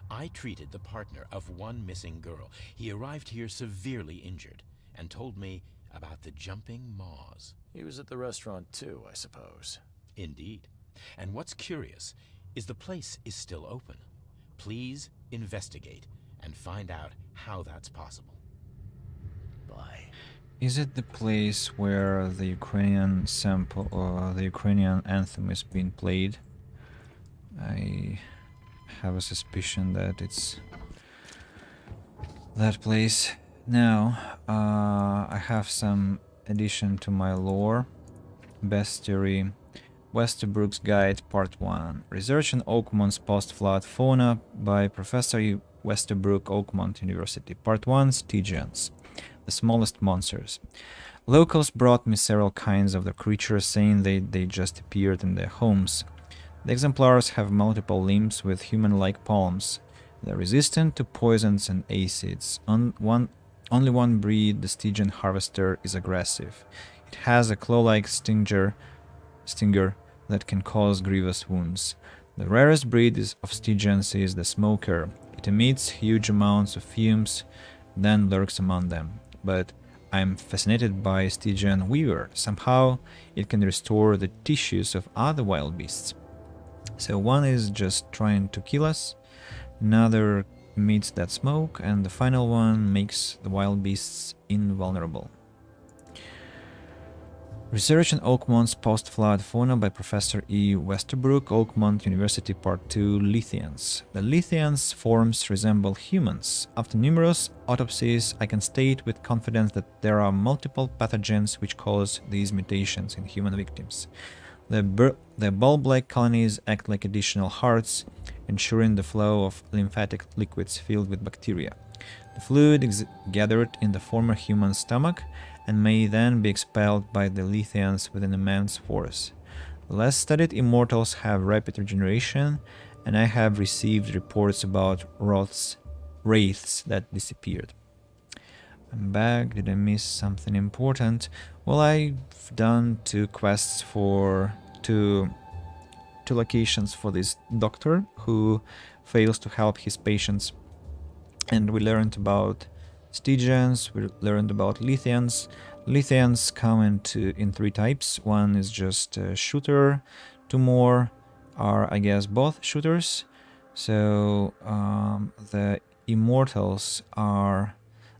I treated the partner of one missing girl. He arrived here severely injured and told me about the jumping maws. He was at the restaurant too, I suppose. Indeed. And what's curious is the place is still open. Please investigate and find out how that's possible. Bye. Is it the place where the Ukrainian sample or the Ukrainian anthem is being played? I have a suspicion that it's that place. Now, I have some addition to my lore. Bestiary, Westerbrook's Guide, Part 1. Research on Oakmont's post-flood fauna by Professor Westerbrook, Oakmont University. Part 1, Stygians, the smallest monsters. Locals brought me several kinds of the creatures, saying they just appeared in their homes. The exemplars have multiple limbs with human-like palms. They're resistant to poisons and acids. Only one breed, the Stygian harvester, is aggressive. It has a claw-like stinger that can cause grievous wounds. The rarest breed of Stygians is the smoker. It emits huge amounts of fumes, then lurks among them. But I'm fascinated by Stygian weaver. Somehow it can restore the tissues of other wild beasts. So one is just trying to kill us, another emits that smoke, and the final one makes the wild beasts invulnerable. Research on Oakmont's post-flood fauna by Professor E. Westerbrook, Oakmont University, Part 2, Lithians. The Lithians' forms resemble humans. After numerous autopsies, I can state with confidence that there are multiple pathogens which cause these mutations in human victims. The bulb-like colonies act like additional hearts, ensuring the flow of lymphatic liquids filled with bacteria. The fluid is gathered in the former human stomach and may then be expelled by the Lithians with an immense force. Less studied immortals have rapid regeneration, and I have received reports about wraiths that disappeared. I'm back. Did I miss something important? Well, I've done 2 quests for two locations for this doctor who fails to help his patients. And we learned about Stygians, we learned about Lithians. Lithians come in 3 types. One is just a shooter, 2 more are, I guess, both shooters. So the immortals are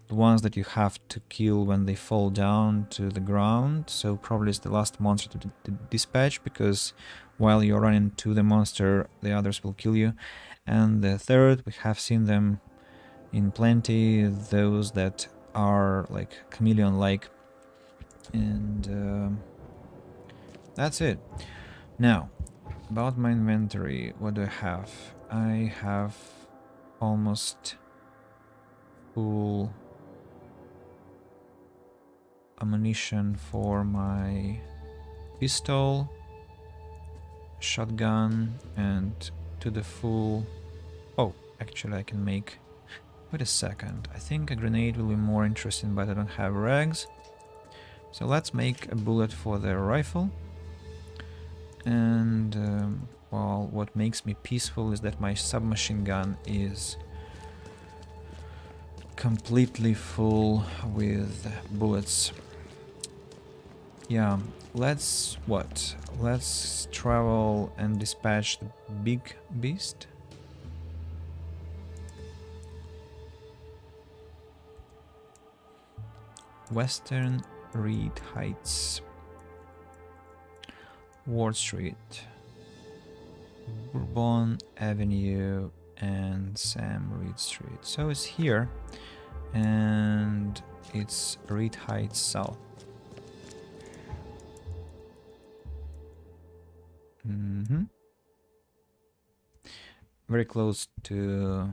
the ones that you have to kill when they fall down to the ground. So probably it's the last monster to dispatch, because while you're running to the monster, the others will kill you. And the third, we have seen them in plenty, those that are like chameleon-like, and that's it. Now, about my inventory, what do I have? I have almost full ammunition for my pistol, shotgun, and to the full... Oh, actually I can make... Wait a second, I think a grenade will be more interesting, but I don't have rags. So let's make a bullet for the rifle. And, well, what makes me peaceful is that my submachine gun is completely full with bullets. Yeah, let's... what? Let's travel and dispatch the big beast. Western Reed Heights, Ward Street, Bourbon Avenue, and Sam Reed Street. So it's here, and it's Reed Heights South. Very close to...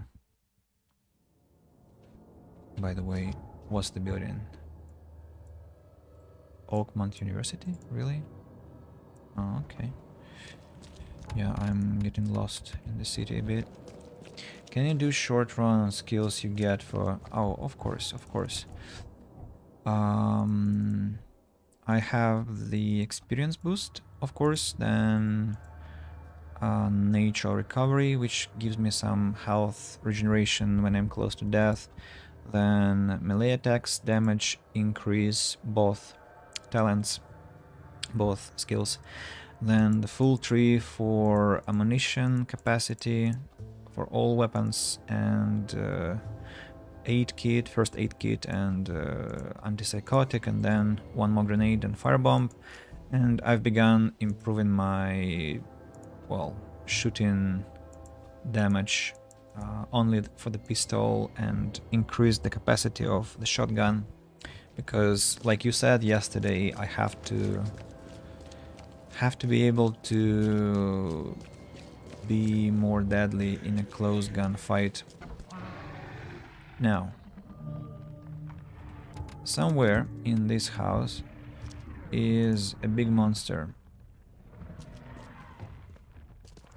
By the way, what's the building? Oakmont University? Really? Oh, okay. Yeah, I'm getting lost in the city a bit. Can you do short run on skills you get for... Oh, of course, of course. I have the experience boost, of course, then natural recovery, which gives me some health regeneration when I'm close to death. Then melee attacks, damage increase, both talents, both skills. Then the full tree for ammunition capacity for all weapons, and first aid kit, and antipsychotic, and then 1 more grenade and firebomb. And I've begun improving my, well, shooting damage only for the pistol, and increase the capacity of the shotgun. Because, like you said yesterday, I have to be able to be more deadly in a close gunfight. Now, somewhere in this house is a big monster.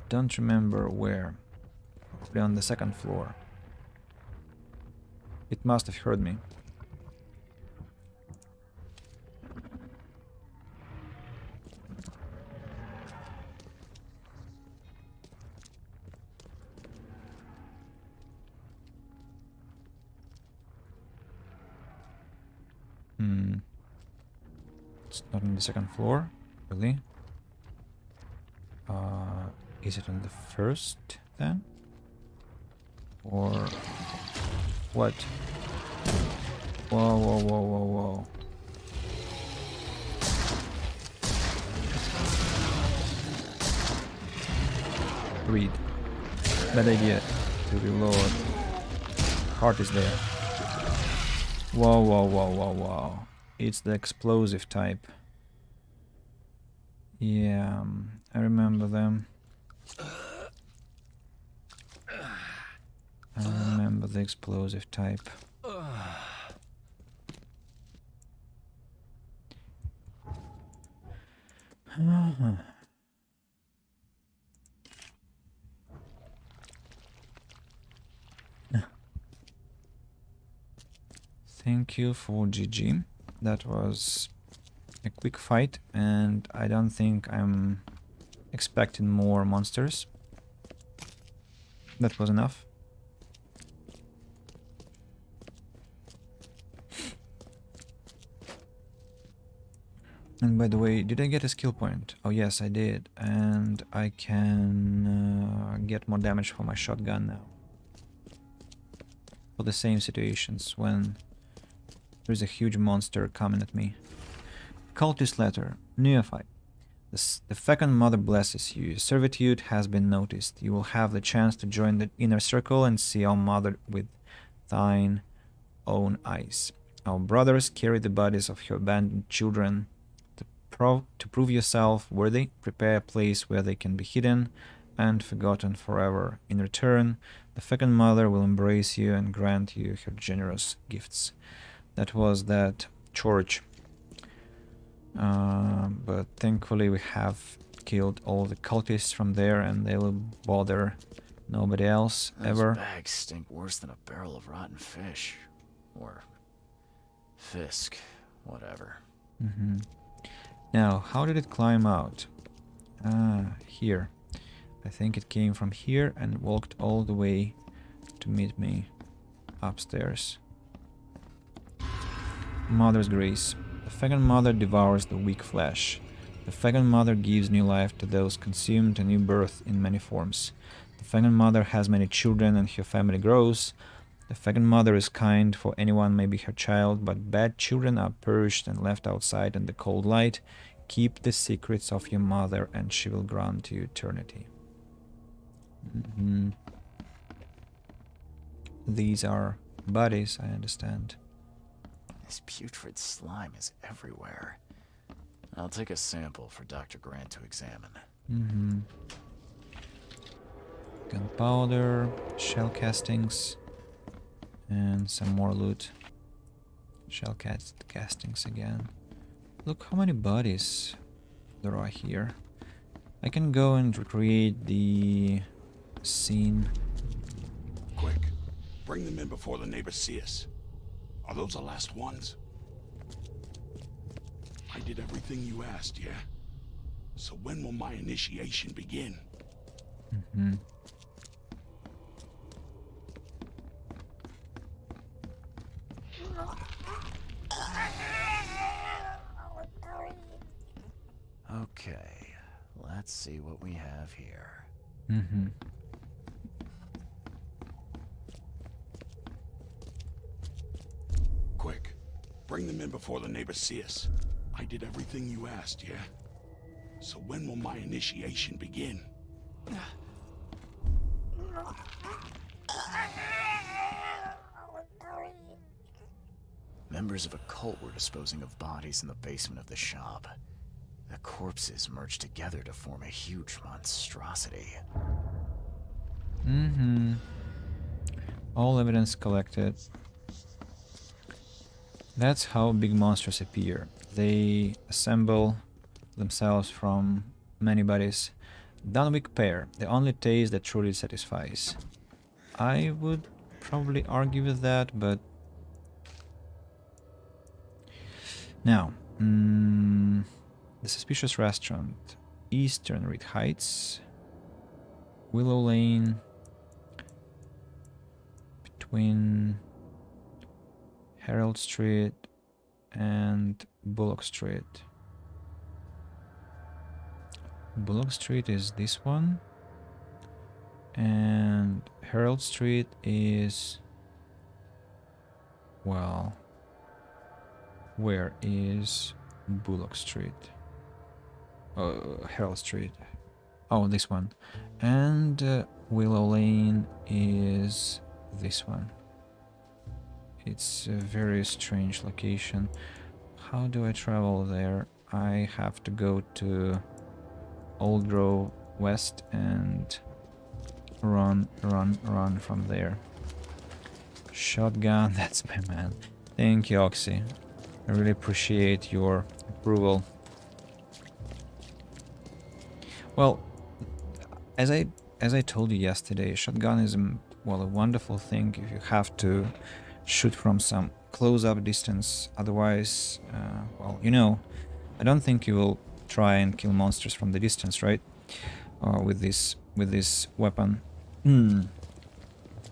Don't remember where. Probably on the 2nd floor. It must have heard me. It's not on the 2nd floor, really? Is it on the 1st then? Or What? Whoa, whoa, whoa, whoa, whoa. Read. Bad idea to reload. Heart is there. Whoa, whoa, whoa, whoa, whoa. It's the explosive type. Yeah, I remember them. I remember the explosive type. Thank you for GG. That was a quick fight, and I don't think I'm expecting more monsters. That was enough. And by the way, did I get a skill point? Oh yes, I did. And I can get more damage for my shotgun now. For the same situations when there's a huge monster coming at me. Cultist letter. Neophyte. The Fecund Mother blesses you. Your servitude has been noticed. You will have the chance to join the inner circle and see our mother with thine own eyes. Our brothers carry the bodies of your abandoned children. To prove yourself worthy, prepare a place where they can be hidden and forgotten forever. In return, the Fecund Mother will embrace you and grant you her generous gifts. That was that church. But thankfully we have killed all the cultists from there, and they will bother nobody else ever. Those bags stink worse than a barrel of rotten fish. Or fisk, whatever. Now, how did it climb out? Here. I think it came from here and walked all the way to meet me upstairs. Mother's Grace. The Fecund Mother devours the weak flesh. The Fecund Mother gives new life to those consumed, a new birth in many forms. The Fecund Mother has many children and her family grows. The Fecund Mother is kind, for anyone may be her child, but bad children are purged and left outside in the cold light. Keep the secrets of your mother and she will grant you eternity. These are bodies, I understand. This putrid slime is everywhere. I'll take a sample for Dr. Grant to examine. Gunpowder, shell castings, and some more loot. Shell castings again. Look how many bodies there are here. I can go and recreate the scene. Quick, bring them in before the neighbors see us. Are those the last ones? I did everything you asked, yeah? So when will my initiation begin? Okay, let's see what we have here. Quick, bring them in before the neighbors see us. I did everything you asked, yeah? So when will my initiation begin? Members of a cult were disposing of bodies in the basement of the shop. The corpses merged together to form a huge monstrosity. All evidence collected. That's how big monsters appear. They assemble themselves from many bodies. Dunwich pear, the only taste that truly satisfies. I would probably argue with that, but now, the suspicious restaurant, Eastern Reed Heights, Willow Lane, between Herald Street and Bullock Street. Bullock Street is this one, and Herald Street is Well, where is Bullock Street? Harold Street. Oh, this one. And Willow Lane is this one. It's a very strange location. How do I travel there? I have to go to Old Grove West and run from there. Shotgun, that's my man. Thank you, Oxy. I really appreciate your approval. Well, as I told you yesterday, shotgun is well, a wonderful thing if you have to shoot from some close-up distance. Otherwise, well, you know, I don't think you will try and kill monsters from the distance, right? With this weapon.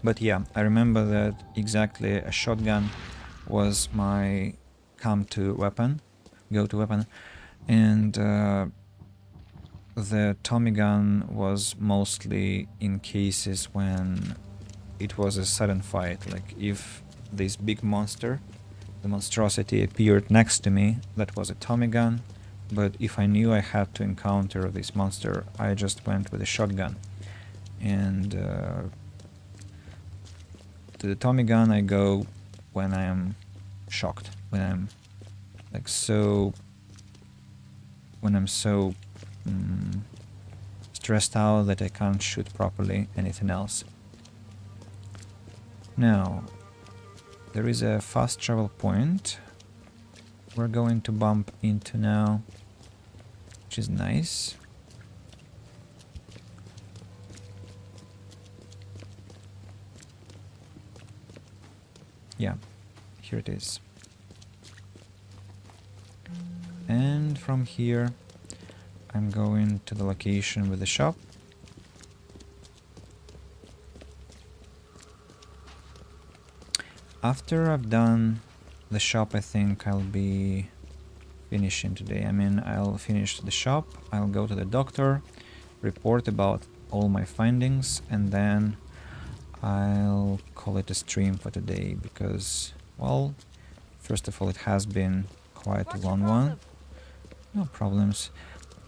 But yeah, I remember that exactly a shotgun was my go-to weapon, and the Tommy gun was mostly in cases when it was a sudden fight, like if this big monster, the monstrosity, appeared next to me, that was a Tommy gun. But if I knew I had to encounter this monster, I just went with a shotgun. And to the Tommy gun I go when I am shocked, when I'm like so stressed out that I can't shoot properly anything else. Now, there is a fast travel point we're going to bump into now, which is nice. Yeah, here it is. And from here I'm going to the location with the shop. After I've done the shop, I think I'll be finishing today. I mean, I'll finish the shop, I'll go to the doctor, report about all my findings, and then I'll call it a stream for today because, well, first of all, it has been quite a long one. No problems.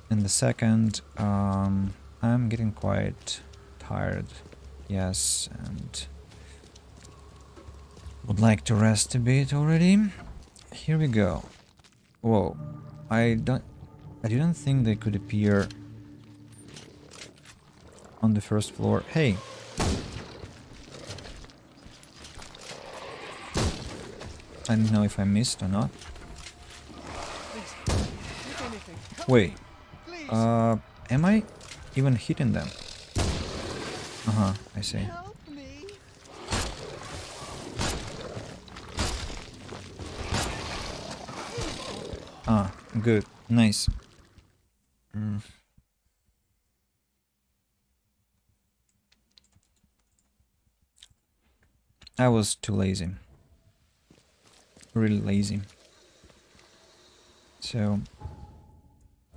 And the second, I'm getting quite tired, yes, and would like to rest a bit already. Here we go. Whoa, I didn't think they could appear on the first floor. Hey. I don't know if I missed or not. Wait. Am I even hitting them? Uh-huh, I see. Ah, good. Nice. I was too lazy. Really lazy. So,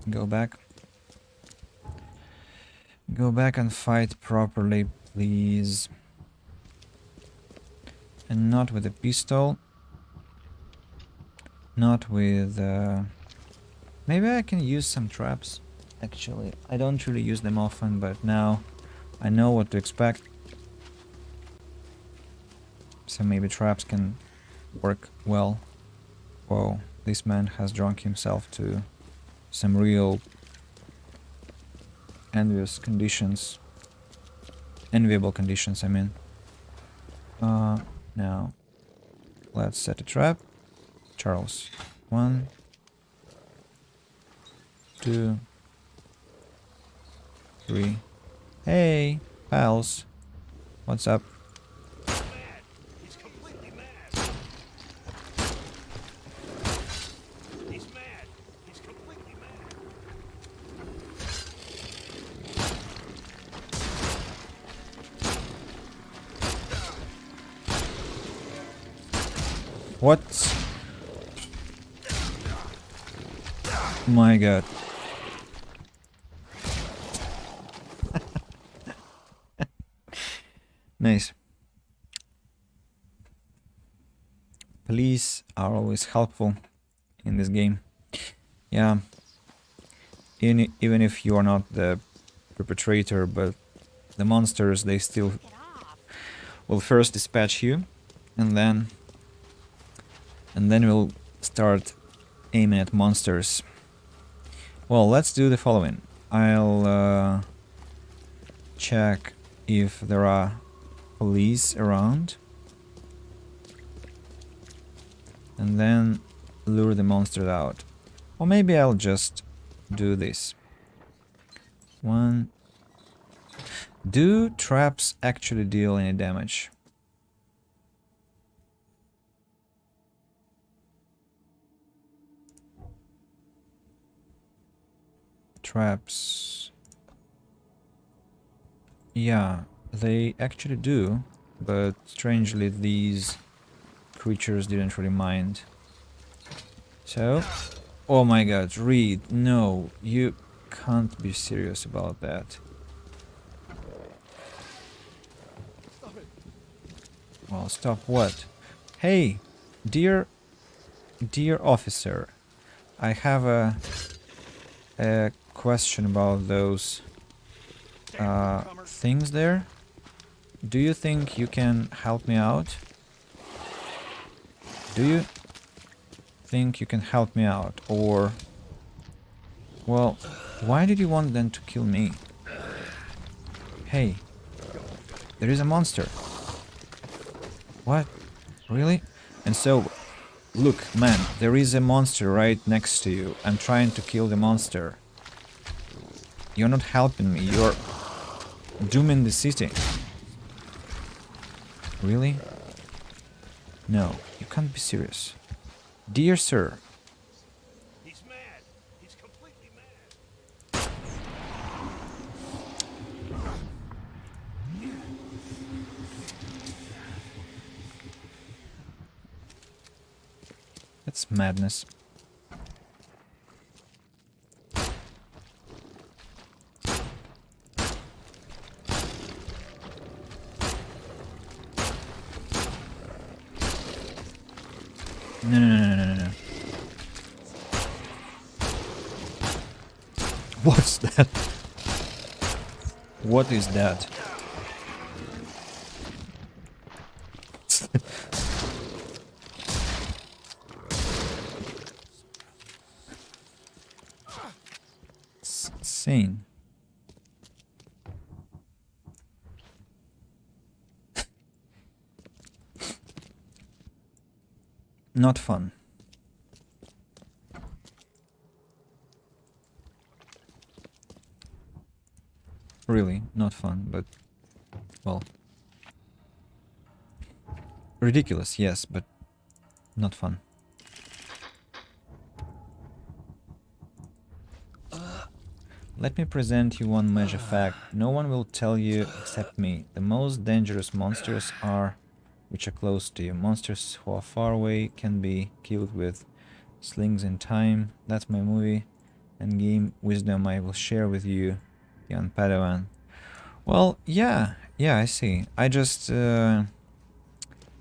go back. Go back and fight properly, please. And not with a pistol. Not with... maybe I can use some traps, actually. I don't really use them often, but now I know what to expect. So maybe traps can work well. Whoa, this man has drunk himself to some real enviable conditions, I mean. Now, let's set a trap. Charles, 1, 2, 3. Hey, pals, what's up? What? My god. Nice. Police are always helpful in this game. Yeah. Even if you are not the perpetrator, but the monsters, they still will first dispatch you, and then we'll start aiming at monsters. Well, let's do the following. I'll check if there are police around, and then lure the monsters out. Or maybe I'll just do this. One. Do traps actually deal any damage? Traps. Yeah, they actually do, but strangely these creatures didn't really mind. So, oh my god, Reed, no, you can't be serious about that. Well, stop what? Hey, dear officer, I have a question about those things there. Do you think you can help me out? Do you think you can help me out? Or, well, why did you want them to kill me? Hey, there is a monster. What? Really? And so, look, man, there is a monster right next to you. I'm trying to kill the monster. You're not helping me. You're dooming the city. Really? No, you can't be serious. Dear sir. He's mad. He's completely mad. That's madness. No. What's that? What is that? It's insane. Not fun. Really, not fun, but, well, ridiculous, yes, but not fun. Let me present you one major fact. No one will tell you except me. The most dangerous monsters are which are close to you. Monsters who are far away can be killed with slings in time. That's my movie and game wisdom I will share with you, young Padawan. Well, yeah, I see. I just, you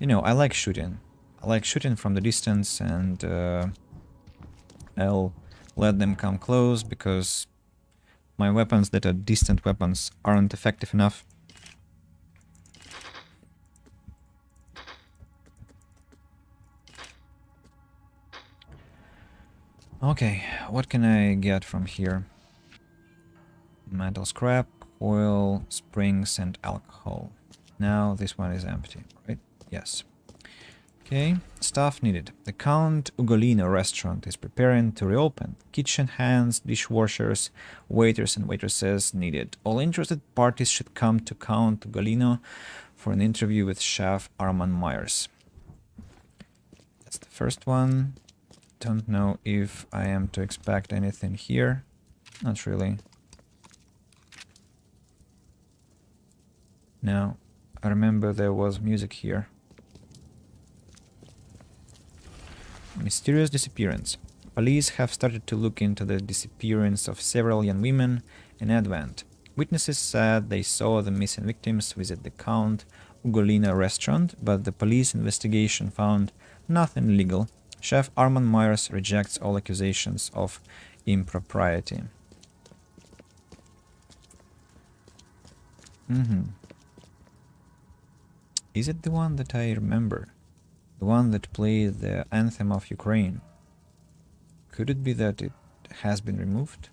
know, I like shooting. I like shooting from the distance, and I'll let them come close because my weapons that are distant weapons aren't effective enough. Okay, what can I get from here? Metal scrap, oil, springs, and alcohol. Now this one is empty, right? Yes. Okay, stuff needed. The Count Ugolino restaurant is preparing to reopen. Kitchen hands, dishwashers, waiters and waitresses needed. All interested parties should come to Count Ugolino for an interview with Chef Arman Myers. That's the first one. Don't know if I am to expect anything here. Not really. No, I remember there was music here. Mysterious disappearance. Police have started to look into the disappearance of several young women in Advent. Witnesses said they saw the missing victims visit the Count Ugolino restaurant, but the police investigation found Nothing legal. Chef Armand Myers rejects all accusations of impropriety. Is it the one that I remember? The one that played the anthem of Ukraine? Could it be that it has been removed?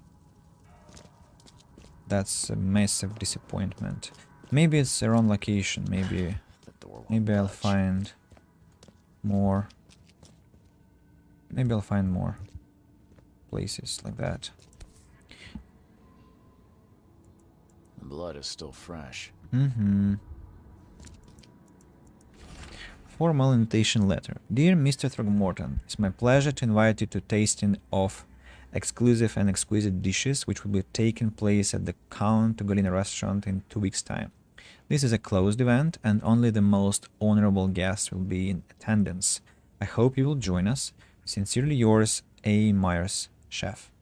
That's a massive disappointment. Maybe it's the wrong location. Maybe I'll find more. Maybe I'll find more places like that. The blood is still fresh. Formal invitation letter. Dear Mr. Throgmorton, it's my pleasure to invite you to tasting of exclusive and exquisite dishes which will be taking place at the Count Tugolina restaurant in 2 weeks' time. This is a closed event and only the most honorable guests will be in attendance. I hope you will join us. Sincerely yours, A. Myers, Chef.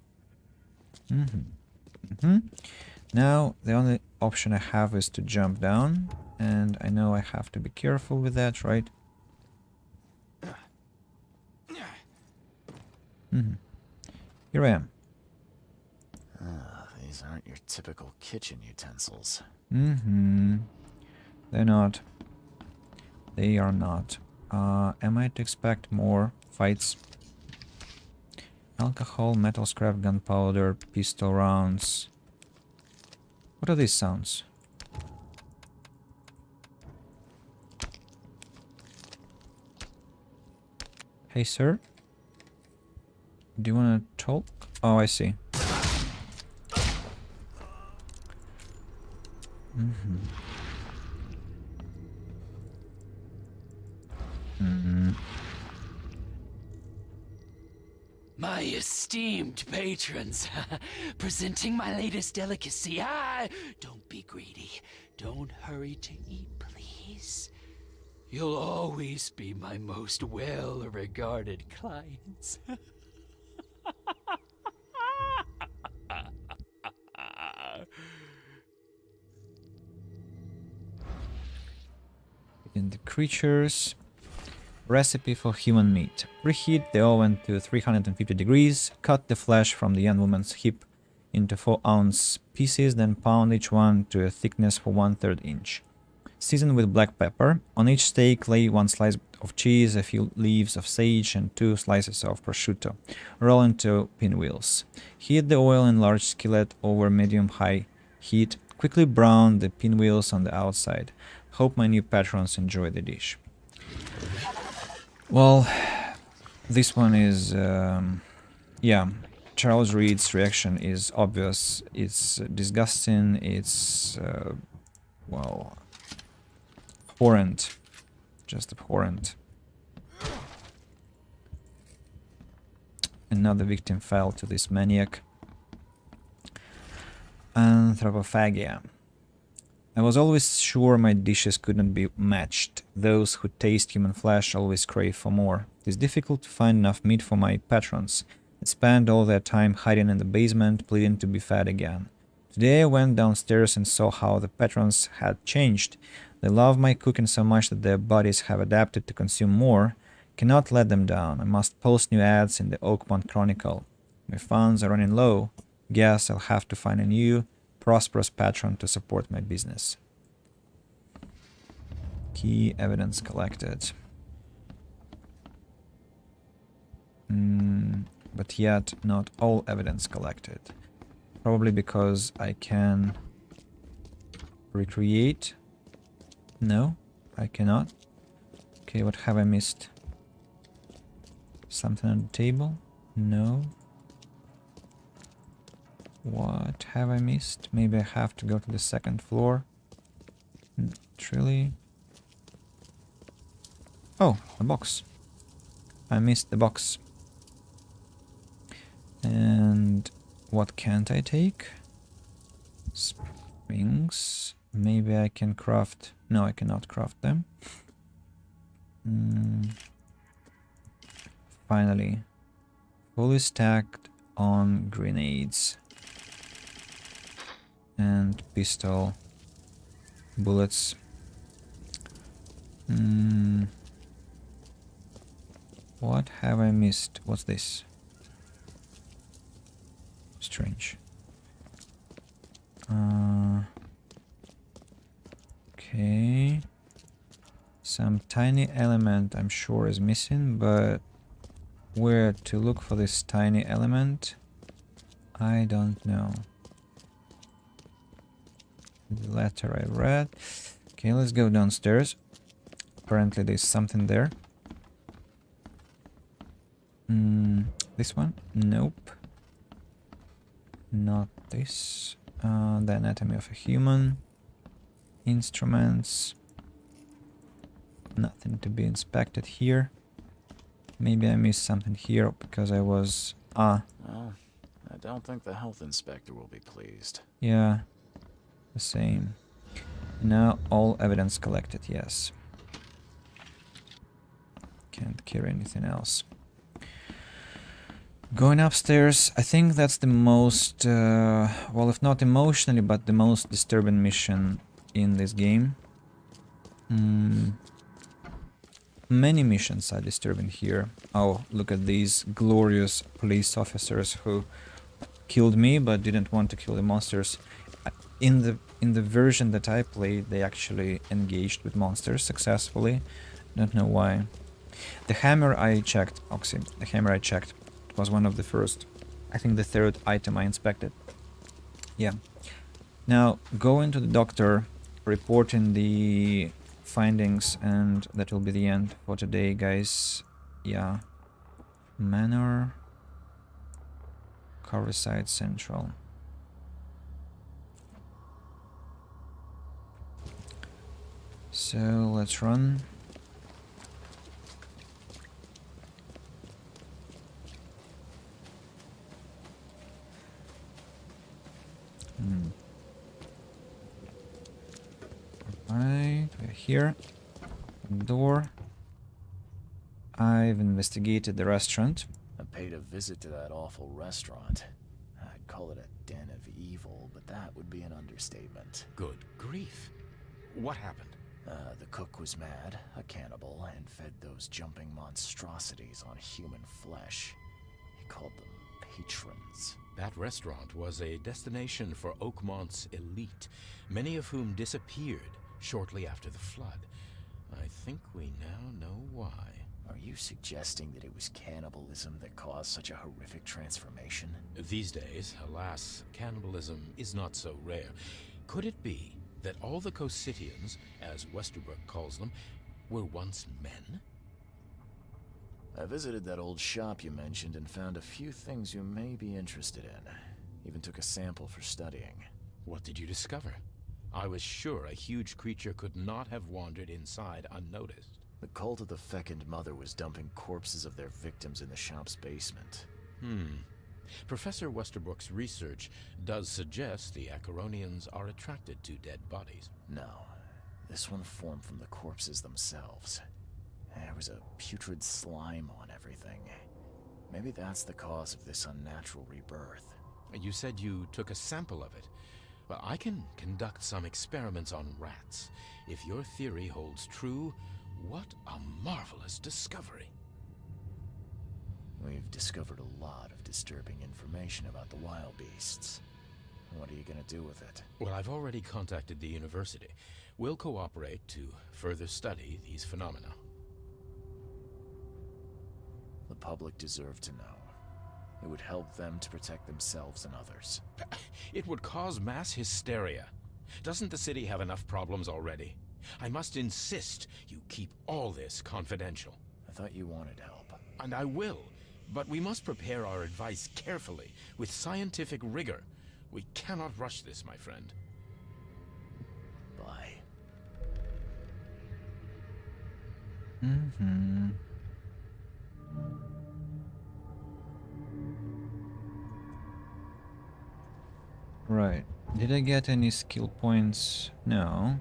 Now, the only option I have is to jump down, and I know I have to be careful with that, right? Here I am. These aren't your typical kitchen utensils. They're not. They are not. Am I to expect more fights? Alcohol, metal scrap, gunpowder, pistol rounds. What are these sounds? Hey, sir? Do you want to talk? Oh, I see. My esteemed patrons, presenting my latest delicacy. Don't be greedy. Don't hurry to eat, please. You'll always be my most well-regarded clients. In the creatures. Recipe for human meat. Preheat the oven to 350 degrees. Cut the flesh from the young woman's hip into 4-ounce pieces, then pound each one to a thickness for 1/3 inch. Season with black pepper. On each steak, lay 1 slice of cheese, a few leaves of sage, and 2 slices of prosciutto. Roll into pinwheels. Heat the oil in large skillet over medium-high heat. Quickly brown the pinwheels on the outside. Hope my new patrons enjoy the dish. Well, this one is, yeah, Charles Reed's reaction is obvious. It's disgusting, it's, well, abhorrent. Just abhorrent. Another victim fell to this maniac. Anthropophagia. I was always sure my dishes could not be matched. Those who taste human flesh always crave for more. It is difficult to find enough meat for my patrons. They spend all their time hiding in the basement, pleading to be fed again. Today I went downstairs and saw how the patrons had changed. They love my cooking so much that their bodies have adapted to consume more. Cannot let them down. I must post new ads in the Oakmont Chronicle. My funds are running low. Guess I'll have to find a new prosperous patron to support my business. Key evidence collected. But yet not all evidence collected. Probably because I can recreate. No, I cannot. Okay, what have I missed? Something on the table? No. What have I missed? Maybe I have to go to the second floor. Not really. Oh, a box. I missed the box. And what can't I take? Springs. Maybe I can craft... No, I cannot craft them. Finally. Fully stacked on grenades. And pistol bullets. What have I missed? What's this? Strange. Okay. Some tiny element I'm sure is missing, but where to look for this tiny element, I don't know. The letter I read. Okay, let's go downstairs. Apparently there's something there. This one? Nope. Not this. The anatomy of a human. Instruments. Nothing to be inspected here. Maybe I missed something here because I was... Well, I don't think the health inspector will be pleased. Yeah, the same. Now all evidence collected, yes. Can't carry anything else. Going upstairs, I think that's the most, well, if not emotionally, but the most disturbing mission in this game. Many missions are disturbing here. Oh, look at these glorious police officers who killed me but didn't want to kill the monsters. In the version that I played, they actually engaged with monsters successfully. Don't know why. The hammer I checked, Oxy, the hammer I checked. It was one of the first, I think the third item I inspected. Yeah. Now, going to the doctor, reporting the findings, and that will be the end for today, guys. Yeah. Manor. Coverside Central. So, let's run. Right, we're here. Door. I've investigated the restaurant. I paid a visit to that awful restaurant. I'd call it a den of evil, but that would be an understatement. Good grief. What happened? The cook was mad, a cannibal, and fed those jumping monstrosities on human flesh. He called them patrons. That restaurant was a destination for Oakmont's elite, many of whom disappeared shortly after the flood. I think we now know why. Are you suggesting that it was cannibalism that caused such a horrific transformation? These days, alas, cannibalism is not so rare. Could it be that all the Cositians, as Westerbrook calls them, were once men? I visited that old shop you mentioned and found a few things you may be interested in. Even took a sample for studying. What did you discover? I was sure a huge creature could not have wandered inside unnoticed. The cult of the Fecund Mother was dumping corpses of their victims in the shop's basement. Professor Westerbrook's research does suggest the Acheronians are attracted to dead bodies. No, this one formed from the corpses themselves. There was a putrid slime on everything. Maybe that's the cause of this unnatural rebirth. You said you took a sample of it. Well, I can conduct some experiments on rats. If your theory holds true, what a marvelous discovery. We've discovered a lot of disturbing information about the wild beasts. What are you gonna do with it? Well, I've already contacted the university. We'll cooperate to further study these phenomena. The public deserve to know. It would help them to protect themselves and others. It would cause mass hysteria. Doesn't the city have enough problems already? I must insist you keep all this confidential. I thought you wanted help. And I will, but we must prepare our advice carefully, with scientific rigor. We cannot rush this, my friend. Bye. Right. Did I get any skill points? No.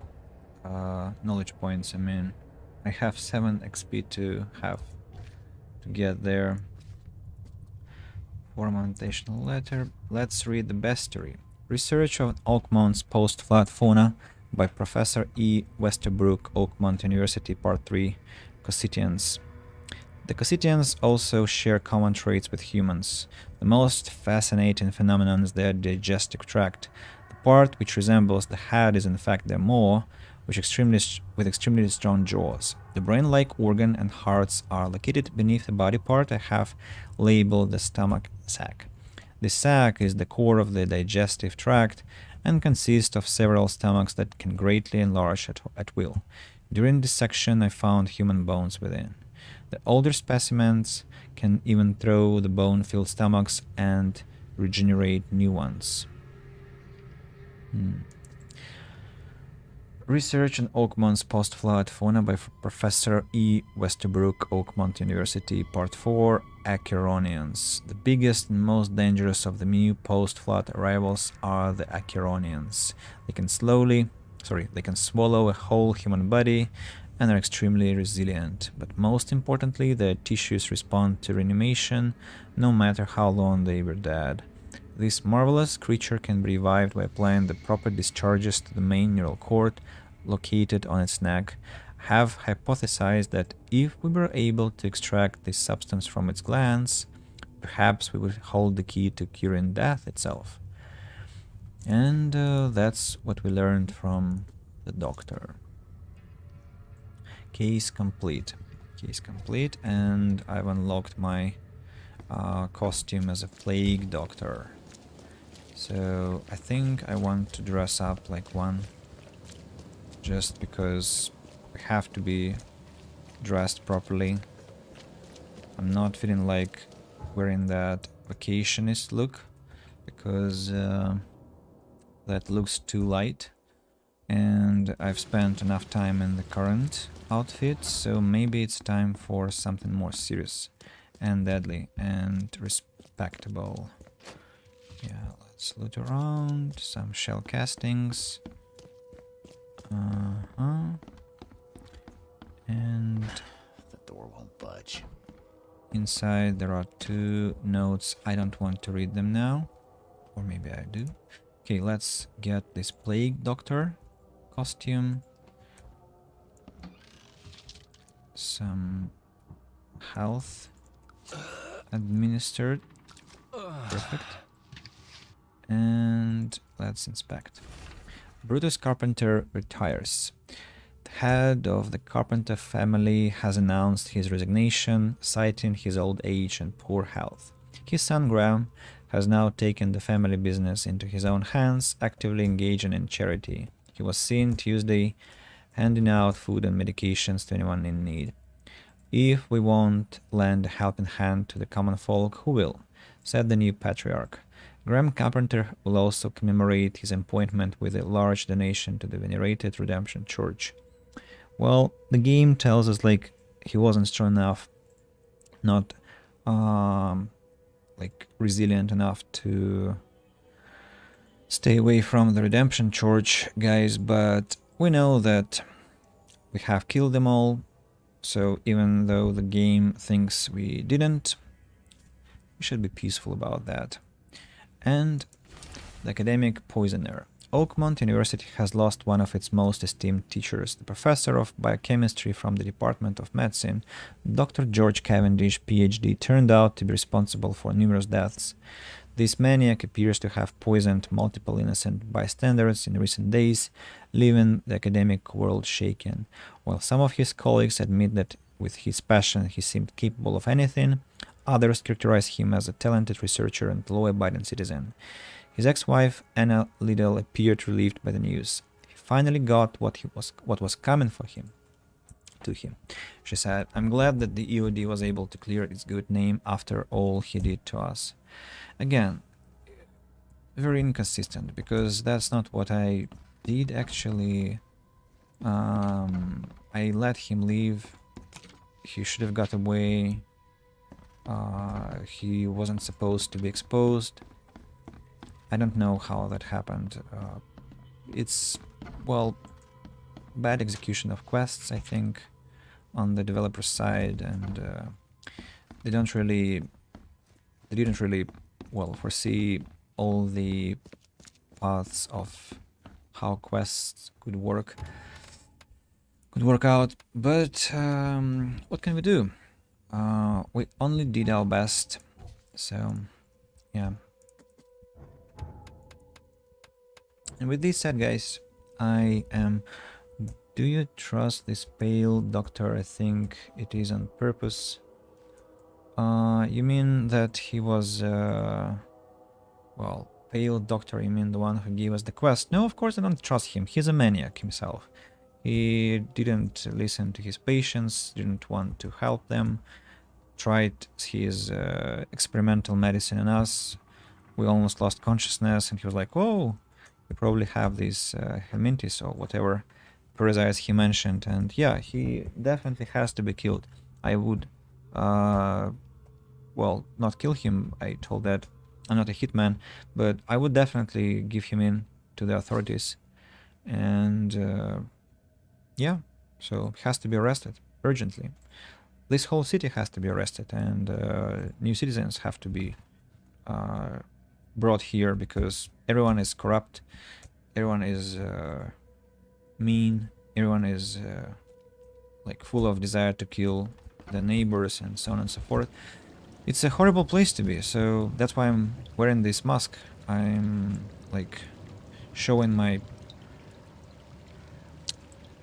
Knowledge points, I mean. I have 7 XP to have to get there. Formentational letter. Let's read the bestiary. Research of Oakmont's post-flood fauna by Professor E. Westerbrook, Oakmont University, Part 3, Cositians. The Cossitians also share common traits with humans. The most fascinating phenomenon is their digestive tract. The part which resembles the head is in fact their maw, with extremely strong jaws. The brain-like organ and hearts are located beneath the body part I have labeled the stomach sac. The sac is the core of the digestive tract and consists of several stomachs that can greatly enlarge at will. During dissection, I found human bones within. The older specimens can even throw the bone-filled stomachs and regenerate new ones. Research on Oakmont's post-flood fauna by Professor E. Westerbrook, Oakmont University, Part 4, Acheronians. The biggest and most dangerous of the new post-flood arrivals are the Acheronians. They can swallow a whole human body and are extremely resilient, but most importantly, their tissues respond to reanimation no matter how long they were dead. This marvelous creature can be revived by applying the proper discharges to the main neural cord located on its neck. I have hypothesized that if we were able to extract this substance from its glands, perhaps we would hold the key to curing death itself. And that's what we learned from the doctor. Case complete. Case complete, and I've unlocked my costume as a plague doctor. So I think I want to dress up like one, just because we have to be dressed properly. I'm not feeling like wearing that vacationist look, because that looks too light, and I've spent enough time in the current outfit, so maybe it's time for something more serious and deadly and respectable. Yeah, let's loot around, some shell castings. And the door won't budge. Inside there are 2 notes. I don't want to read them now, or maybe I do. Okay, let's get this plague doctor costume. Some health administered. Perfect. And let's inspect. Brutuss Carpenter retires. The head of the Carpenter family has announced his resignation, citing his old age and poor health. His son Graham has now taken the family business into his own hands, actively engaging in charity. He was seen Tuesday handing out food and medications to anyone in need. If we won't lend a helping hand to the common folk, who will? Said the new patriarch. Graham Carpenter will also commemorate his appointment with a large donation to the venerated Redemption Church. Well, the game tells us like he wasn't strong enough, not like resilient enough to stay away from the Redemption Church guys, but we know that we have killed them all, so even though the game thinks we didn't, we should be peaceful about that. And the academic poisoner. Oakmont University has lost one of its most esteemed teachers, the professor of biochemistry from the Department of Medicine. Dr. George Cavendish, PhD, turned out to be responsible for numerous deaths. This maniac appears to have poisoned multiple innocent bystanders in recent days, leaving the academic world shaken. While some of his colleagues admit that with his passion he seemed capable of anything, others characterize him as a talented researcher and law-abiding citizen. His ex-wife, Anna Liddell, appeared relieved by the news. He finally got what was coming to him. She said, "I'm glad that the EOD was able to clear its good name after all he did to us." Again, very inconsistent, because that's not what I did actually. I let him leave. He should have got away. He wasn't supposed to be exposed. I don't know how that happened. It's, well, bad execution of quests, I think, on the developer side, and they didn't really, well, foresee all the paths of how quests could work out. But what can we do? We only did our best, so yeah. And with this said, guys, I am... Do you trust this pale doctor? I think it is on purpose. You mean that he was... well, pale doctor, you mean the one who gave us the quest? No, of course I don't trust him. He's a maniac himself. He didn't listen to his patients, didn't want to help them, tried his experimental medicine on us. We almost lost consciousness, and he was like, oh, you probably have this helminths or whatever parasites he mentioned. And yeah, he definitely has to be killed. I would, well, not kill him. I told that I'm not a hitman, but I would definitely give him in to the authorities. And yeah, so he has to be arrested urgently. This whole city has to be arrested, and new citizens have to be brought here, because everyone is corrupt, everyone is mean, everyone is like full of desire to kill the neighbors and so on and so forth. It's a horrible place to be, so that's why I'm wearing this mask. I'm like showing my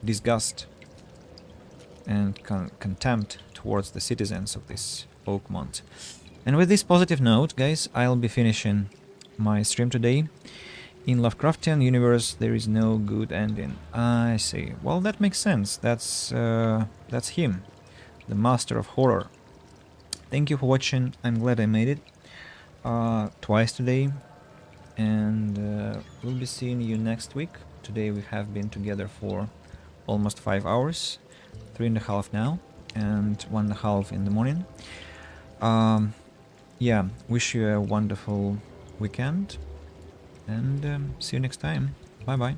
disgust and contempt towards the citizens of this Oakmont. And with this positive note, guys, I'll be finishing my stream today. In Lovecraftian universe, there is no good ending. I see. Well, that makes sense. That's him, the master of horror. Thank you for watching. I'm glad I made it twice today, and we'll be seeing you next week. Today we have been together for almost 5 hours, 3.5 now, and 1.5 in the morning. Yeah, wish you a wonderful weekend, and see you next time. Bye bye.